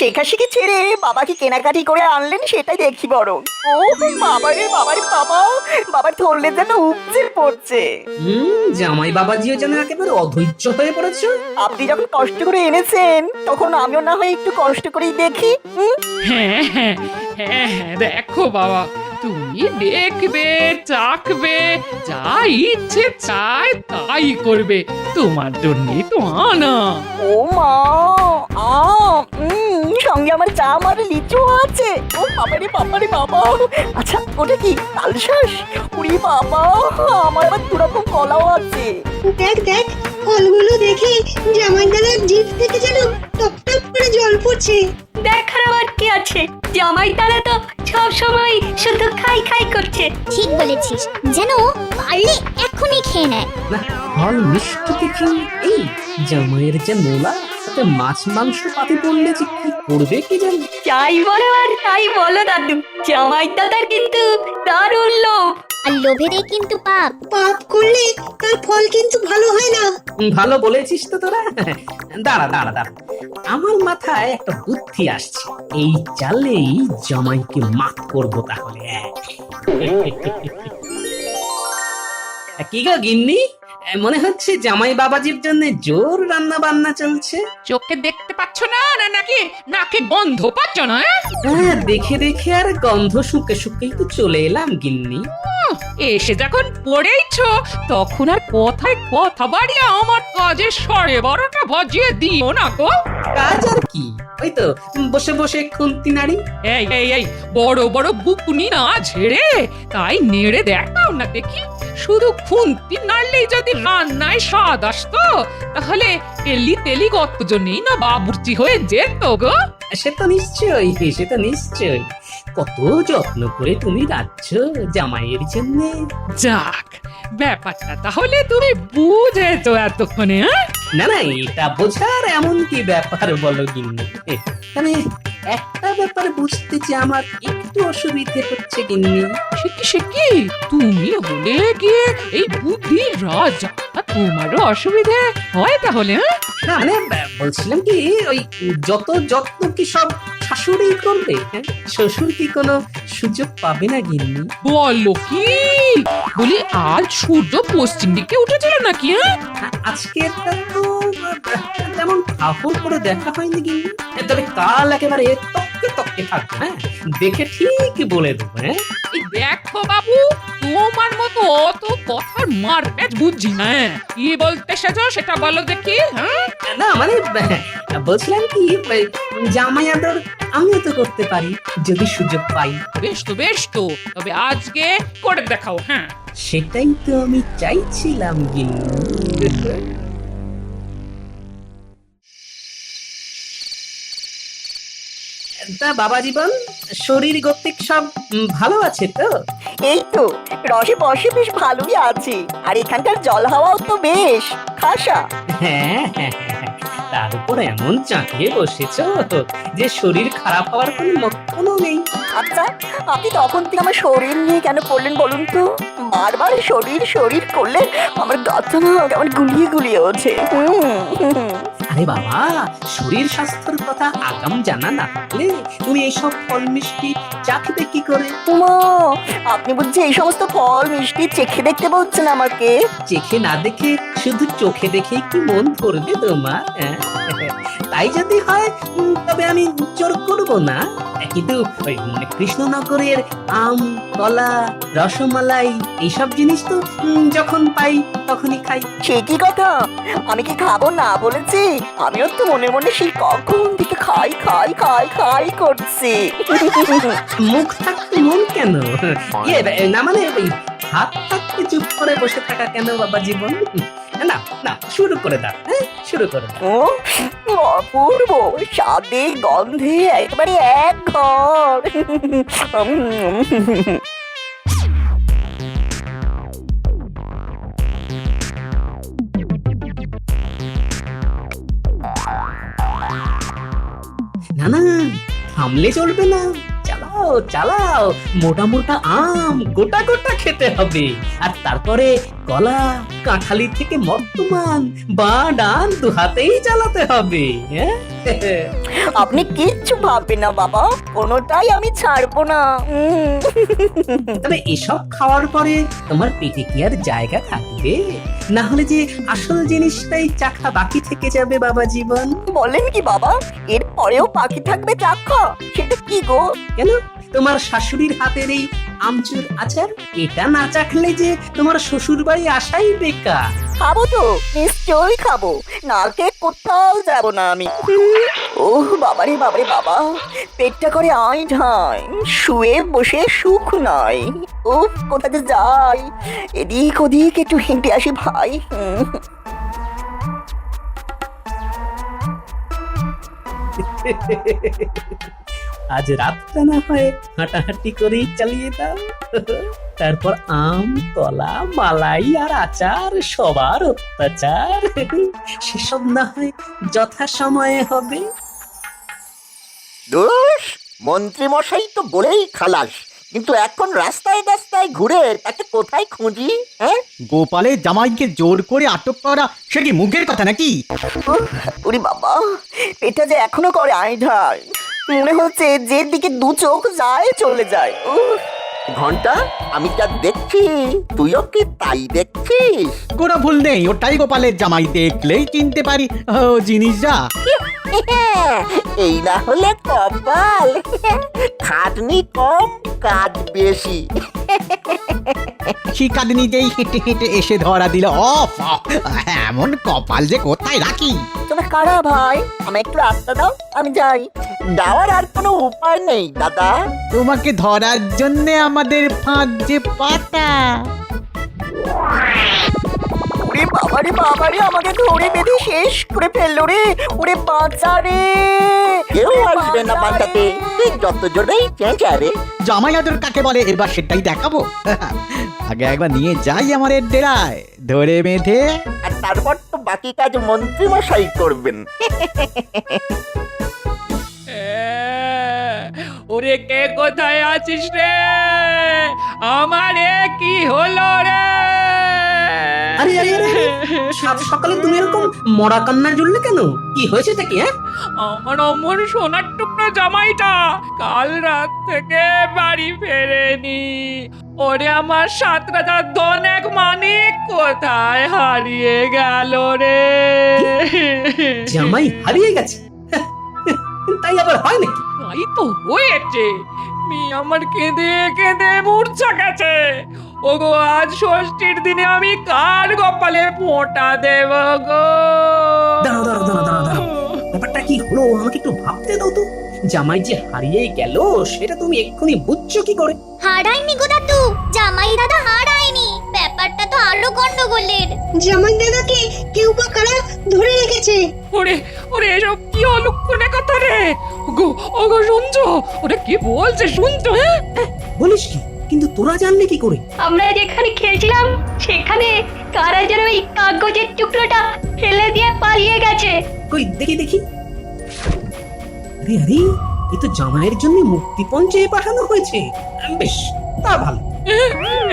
শেখাশেখি ছেড়ে বাবাকে কেনাকাটি করে আনলেন সেটাই দেখি বরং। ও বাবারে বাবারে বাবা, বাবার ধরলে যেন উপচে পড়ছে। জামাই বাবাজিও যেন একেবারে অধৈর্য হয়ে পড়েছে। আপনি যখন কষ্ট করে এনেছেন তখন আমিও না হয় একটু কষ্ট করেই দেখি। হ্যাঁ হ্যাঁ হ্যাঁ হ্যাঁ, দেখো বাবা, তুমি দেখবে চাকবে, যা ইচ্ছে চায় তাই করবে, তোমার জন্যই তো আনা। ও মা, সঙ্গে আমার চা আমার লিচু আছে। ও বাবারে বাবারে বাবা, আচ্ছা ওটা কি তালশাঁস? উড়ি বাবা, আমার আবার দুরকম কলাও আছে। দেখ দেখ, ফলগুলো দেখে জামাই দাদার জিভ থেকে যেন টপ টপ করে জল পড়ছে। দেখার আবার কি আছে, জামাই তারা তো সব সময় শুধু খাই খাই করছে। ঠিক বলেছিস, যেন পারলে এখনই খেয়ে নেয়। না, ফল মিষ্টি দেখি এই জামাইয়ের যে নোলা, তাতে মাছ মাংস পাতে পড়লে যে কি করবে কি জানি। যাই বলো আর তাই বলো দাদু, জামাই দাদার কিন্তু দারুণ লোভ। আর লোভেরই কিন্তু পাপ। পাপ করলে তার ফল কিন্তু ভালো হয় না। ভালো বলেছিস তো তোরা। দাঁড়া দাঁড়া দাঁড়া, আমার মাথায় একটা বুদ্ধি আসছে। এই চালেই জামাইকে মাত করবো তাহলে। কি গো গিন্নি, মনে হচ্ছে জামাই বাবাজির জন্য জোর রান্না বান্না চলছে। চোখে দেখতে পাচ্ছ না, না নাকি নাকি গন্ধ পাচ্ছ না? হ্যাঁ, দেখে দেখে আর গন্ধ শুকে শুকেই তো চলে এলাম গিন্নি। এসে যখন পড়েইছো তখন আর কথায় কথা বাড়িয়ে আমার কাজের 12:30 বাজিয়ে দিও না গো। কাজ আর কি, ওই তো বসে বসে খুন্তি নাড়ি। এই এই এই, বড় বড় বুকুনি না ঝেড়ে তাই নেড়ে দেখাও না দেখি। শুধু খুন্তি নাড়লেই যদি রান্নায় স্বাদ আসতো তাহলে তেলি তেলি কতজনেই না বাবুর্চি হয়ে যেত গো। সে তো নিশ্চয়ই, সে তো নিশ্চয়ই। কত যত্ন করে তুমি রাখছ জামাইয়ের জন্য। যাক, ব্যাপারটা তাহলে তুমি বুঝেছো এতক্ষণে। না না, এটা বোঝার এমন কি ব্যাপার বলো গিন্নি? মানে একটা ব্যাপার বুঝতে যে আমার একটু অসুবিধে হচ্ছে গিন্নি। সে কি তুমি হলে গিয়ে এই বুদ্ধির রাজা, তোমারও অসুবিধে হয় তাহলে? না মানে বলছিলাম কি, ওই যত যত্ন কি সব শাশুড়ি করবে? শ্বশুর কি কোনো সুযোগ পাবে না গিন্নি? বলো কি? বলি আজ সূর্য পশ্চিম দিকে উঠেছিল নাকি? আজকে তো তেমন কাপড় করে দেখা হয়নি গিন্নি, তবে কাল একেবারে তককে তককে থাকবে। হ্যাঁ, দেখে ঠিক বলে দেবো। এই দেখো বাবু, তোমার মতো অত কথার মারপ্যাচ বুঝছি না। কি বলতে এসেছো সেটা বলো দেখি। হ্যাঁ, না মানে বলছিলাম কি, জামাই আদর আমিও তো করতে পারি যদি সুযোগ পাই। বেশ তো তবে আজকে করে দেখাও। হ্যাঁ, সেটাই তো আমি চাইছিলাম গিন্নি। তা বাবা জীবন, শরীর গতিক সব ভালো আছে তো? এই তো রসে বসে বেশ ভালোই আছি, আর এখানকার জল হাওয়াও তো বেশ খাসা। হ্যাঁ, তার উপর এমন চাকিয়ে বসেছো যে শরীর খারাপ হওয়ার কোনো লক্ষণও নেই। আচ্ছা, আপনি তখন থেকে আমার শরীর নিয়ে কেন পড়লেন বলুন তো? বারবার শরীর করলে আমার গাটা না কেমন গুলিয়ে গুলিয়ে ওঠে। আরে বাবা, শরীর স্বাস্থ্যের কথা আগাম জানা না থাকলে তুমি এইসব ফল মিষ্টি চাখবে কি করে? উমা, আপনি বুঝছি এই সমস্ত ফল মিষ্টি চেখে দেখতে বলছেন আমাকে? চেখে না দেখে শুধু চোখে দেখেই কি মন ভরবে তোমার? তাই যদি হয় তবে আমি জোর করব না, কিন্তু ওই কৃষ্ণনগরের আম, কলা, রসমালাই এইসব জিনিস তো যখন পাই তখনই খাই। সে কি কথা, আমি কি খাবো না বলেছি? আমিও তো মনে মনে সেই কখন থেকে খাই করছি। মুখ থাকতে মন কেন? না মানে ওই হাত থাকতে চুপ করে বসে থাকা কেন বাবা জীবন? না শুরু করে দাও, শুরু করে দাও। অপূর্ব স্বাদে গন্ধে একেবারে এক ঘর। না থামলে চলবে না, চালাও। মোটা মোটা আম গোটা খেতে হবে, আর তারপরে কলা, কাঁঠালি থেকে মর্তমান বা ডান দু হাতেই চালাতে হবে। আপনি কিচ্ছু ভাববেন না বাবা, কোনোটাই আমি ছাড়বো না। তবে এসব খাওয়ার পরে তোমার পেটে কি আর জায়গা থাকবে? না হলে যে আসল জিনিসটাই চাখা বাকি থেকে যাবে বাবা জীবন। বলেন কি বাবা, এর পরেও বাকি থাকবে চাখা? সেটা কি গো? কেন, তোমার শাশুড়ির হাতের এই আমচুর আচার, এটা না চাখলে যে তোমার শ্বশুর বাড়ি আসাই বেকার। খাবো তো, নিশ্চয়ই খাবো, না খেয়ে কোথাও যাব না আমি। ওহ বাবারে বাবা, পেটটা করে আই ঢাই, শুয়ে বসে সুখ নয়। ও কোথাতে যাই, এদিক ওদিক একটু হেঁটে আসি ভাই। আজ রাতটা না হয় হাঁটাহাঁটি করেই চালিয়ে দাও, তারপর আম, কলা, মালাই আর আচার সবার অত্যাচার সেসব না হয় যথা সময়ে হবে। দোষ মন্ত্রী মশাই তো বলেই খালাস, কিন্তু এখন রাস্তায় ঘুরে তাকে কোথায় খুঁজি? গোপালের জামাইকে জোর করে আটক করা সে কি মুখের কথা নাকি? ওরে বাবা, পেটটা যে এখনো করে আই ঢাই, মনে হচ্ছে যে দিকে দু চোখ যায় চলে যায়। ঘন্টা, আমি যা দেখছি তুইও কি তাই দেখছিস? কোনো ভুল নেই, ওটাই গোপালের জামাই, দেখলেই চিনতে পারি ও জিনিস যা। এই না হলে কপাল, খাটনি কম কাজ বেশি। শিকাদিনীতেই হেঁটে হেঁটে এসে ধরা দিল। অফ, এমন কপাল যে কোথায় রাখি? তোমরা কারা ভাই? আমি একটু রাস্তা দাও, আমি যাই। যাওয়ার আর কোনো উপায় নেই দাদা। তোমাকে ধরার জন্য আমাদের ফাঁদ যে পাতা। ওরে বাবারে, আমাকে ধরে বেঁধে শেষ করে ফেললো রে। ওরে বাঁচা রে, কেউ আসবে না বাঁচাতে, যত জোরেই চেঁচারে। জামাই আদর কাকে বলে এবার সেটাই দেখাবো। আগে একবার নিয়ে যাই আমার ডেরায়, ধরে বেঁধে, আর তারপর তো বাকি কাজ মন্ত্রী মশাই করবেন। ওরে কে কোথায় আছিস রে? আমারে কি হলো রে? আরে সকালে তুমি এরকম মরা কান্না জুড়লে কেন? কি হয়েছে কি? আমার অমর সোনার টুকরো জামাইটা কাল রাত থেকে বাড়ি ফেরেনি। ওরে আমার 7 রাজার ধন এক মানিক কোথায় হারিয়ে গেল রে? জামাই হারিয়ে গেছে? তাই আবার হয় নাকি? তাই তো হয়েছে, মেয়ে আমার কেঁদে কেঁদে মূর্ছা গেছে। ওগো আজ ষষ্ঠীর দিনে আমি কার কপালে ফোঁটা দেব গো? দাঁড়াও দাঁড়াও দাঁড়াও দাঁড়াও দাঁড়াও ব্যাপারটা কি হলো আমাকে একটু ভাবতে দাও তো। জামাই যে হারিয়ে গেল সেটা তুমি এক্ষুনি বুঝছো কি করে? হারায়নি গো দাদু, জামাই দাদা হারায়নি। ব্যাপারটা তো আরো গন্ডগোলের। জামাই দাদাকে কেউ বা কারা ধরে রেখেছে। ওরে ওরে এসব কি অলক্ষণে কথা রে? ওগো ওগো শুনছো? ওরে কি বলছে শুনছো? হ্যাঁ বলিস কি? কিন্তু তোরা জানলে কি করে? আমরা যেখানে খেলছিলাম সেখানে কারা যেন এই কাগজের টুকরোটা ফেলে দিয়ে পালিয়ে গেছে। কই দেখি দেখি। আরে আরে এ তো জামাইয়ের জন্য মুক্তিপণ চেয়ে পাঠানো হয়েছে। বেশ, তা ভালো।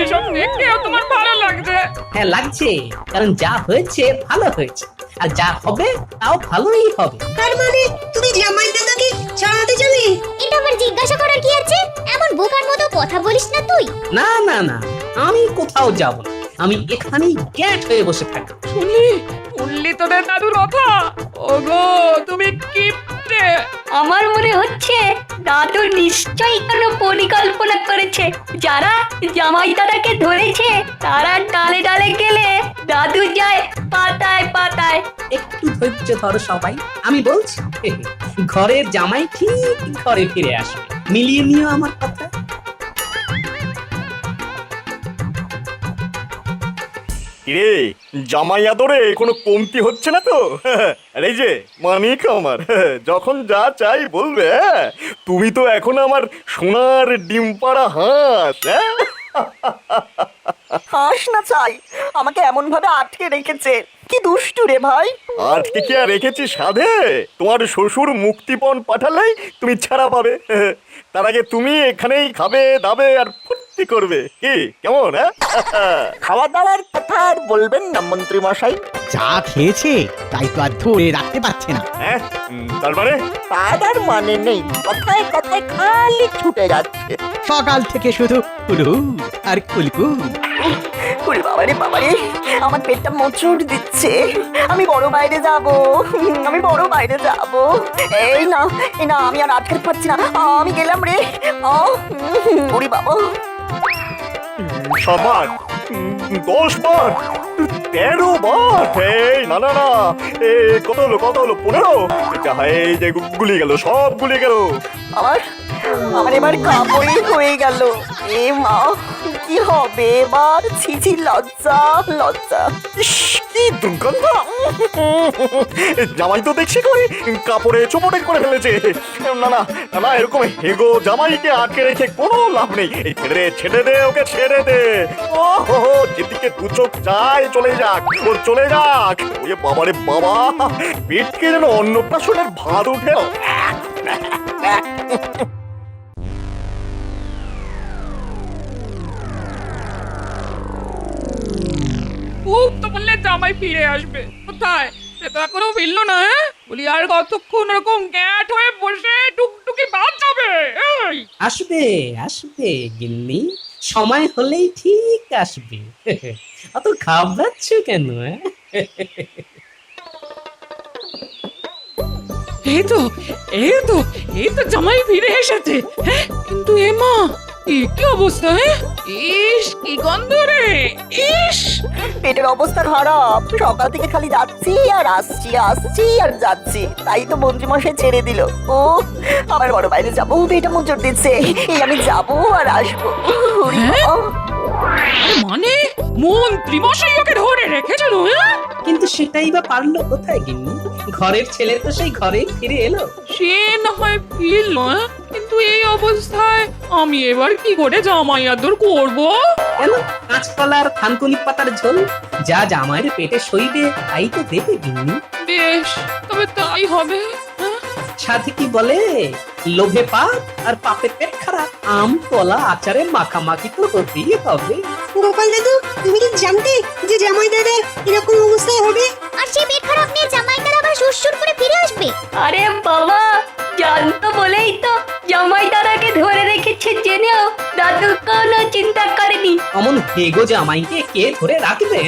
এসব দেখেও তোমার ভালো লাগছে? হ্যাঁ লাগছে, কারণ যা হয়েছে ভালো হয়েছে, আর যা হবে তাও ভালোই হবে। তার মানে তুমি জামাই দাদাকে ছাড়াতে যাবে? এটা আবার জিজ্ঞাসা করার কি আছে? এমন বোকার মতো কথা বলিস না তুই। না না না, আমি কোথাও যাব না, আমি এখানেই গ্যাট হয়ে বসে থাকি। শুনলি তোদের দাদুর কথা? ওগো তুমি কিপটে। আমার মনে হচ্ছে দাদু নিশ্চয়ই কোনো পরিকল্পনা করেছে। যারা জামাই দাদাকে ধরেছে তারা ডালে ডালে গেলে দাদু যায় পাতায় পাতায়। একটু ধৈর্য ধরো সবাই, আমি বলছি। ঘরের জামাই ঠিক ঘরে ফিরে আসবে, মিলিয়ে নিও আমার কথা। কিরে জামাই আদরে কোনো কমতি হচ্ছে না তো? আর এই যে মানিক আমার, যখন যা চাই বলবে। তুমি তো এখন আমার সোনার ডিম পাড়া হাঁস। হাস না চাই, আমাকে এমন ভাবে আটকে রেখেছে। কি দুষ্টু রে ভাই। আজকে কি আর রেখেছি সাধে? তোমার শ্বশুর মুক্তিপণ পাঠালেই তুমি ছাড়া পাবে। তার আগে তুমি এখানেই খাবে দাবে আর ফুর্তি করবে। কি কেমন? খাওয়া দাওয়ার কথা আর বলবেন না মন্ত্রী মশাই। যা খেয়েছে তাই তো আর ধরে রাখতে পারছে না। হ্যাঁ, তার মানে? তার মানে নেই, কথায় কথায় খালি ছুটে যাচ্ছে। সকাল থেকে শুধু কুলকুল আর কুলকুল। ওরে বাবারে বাবারে, আমার পেটটা মোচড় দিচ্ছে। আমি বড় বাইরে যাব, আমি বড় বাইরে যাব। এই না এই না, আমি আর আটকাতে পারছি না। আমি গেলাম রে। ওরে বাবা, 6 বার, 10 বার, 13 বার। এই না না না, কত হলো 15? এই যে গুলিয়ে গেল, সব গুলিয়ে গেল। আমার এবার কাপড়ই হয়ে গেল। এ মা, কি হবে এবার? ছিছি, লজ্জা লজ্জা। কি দুর্গন্ধ! জামাই তো দেখছি করে কাপড়ে চোপড়ে করে ফেলেছে। না না না, এরকম হেগো জামাইকে আটকে রেখে কোনো লাভ নেই। ছেড়ে দে ওকে, ছেড়ে দে। ও হো, যেদিকে দু চোখ যায় চলে যাক, ওর চলে যাক। ওরে বাবারে বাবা, পেটকে যেন অন্নপ্রাশনের ভাত উঠে। খুব তো বললে জামাই ফিরে আসবে, কোথায় সে তো এখনো ফিরলো না। বলি আর কতক্ষণ ওরকম গ্যাট হয়ে বসে টুকটুকি বাদ যাবে? আসবে আসবে গিন্নি, সময় হলেই ঠিক আসবে। অত ঘাবড়াচ্ছ কেন? এই তো এই তো এই তো জামাই ফিরে এসেছে। হ্যাঁ, কিন্তু এ মা, কি অবস্থা? ইস, কি গন্ধ রে! ইস, পেটের অবস্থা খারাপ। সকাল থেকে খালি যাচ্ছি আর আসছি, আসছি আর যাচ্ছি। তাই তো মন্ত্রীমশাই ছেড়ে দিল। ও, আমার বড় বাইরে যাবো, পেটে মোচড় দিচ্ছে। এই আমি যাবো আর আসবো। মানে মন্ত্রী মশাই ওকে ধরে রেখেছিল? কিন্তু সেটাই বা পারলো কোথায় গিন্নি? ঘরের ছেলে তো সেই ঘরেই ফিরে এলো। সে না হয় ফিরল, কিন্তু এই অবস্থায় আমি এবার কি করে জামাই আদর করবো? কেন, কাঁচকলার থানকুনি পাতার ঝোল যা জামাইয়ের পেটে সইবে তাই তো দেবে গিন্নি। বেশ, তবে তাই হবে। সাথে কি বলে, লোভে পাপ আর পাপে পেট খারাপ। আম কলা আচারে মাখামাখি তো হতেই হবে। গোপাল দাদু, তুমি কি জানতে যে জামাই দাদা এরকম অবস্থায় হবে? আর সেই পেট খারাপ নিয়ে জামাই দাদা আবার সুরসুর করে ফিরে আসবে? আরে বাবা, জানতো বলেই তো জামাই দাদাকে ধরে রেখেছে জেনেও দাদু কোনো চিন্তা করেনি। অমন হেগো জামাইকে কে ধরে রাখবে?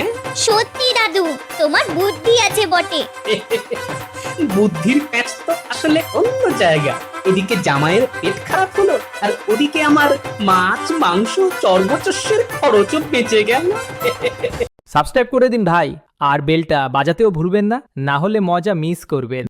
সত্যি দাদু তোমার বুদ্ধি আছে বটে। বুদ্ধির প্যাচ তো আসলে অন্য জায়গা। এদিকে জামাইয়ের পেট খারাপ হলো আর ওদিকে আমার মাছ মাংস চর্বচস্যের খরচও বেঁচে গেল। সাবস্ক্রাইব করে দিন ভাই, আর বেলটা বাজাতেও ভুলবেন না, না হলে মজা মিস করবেন।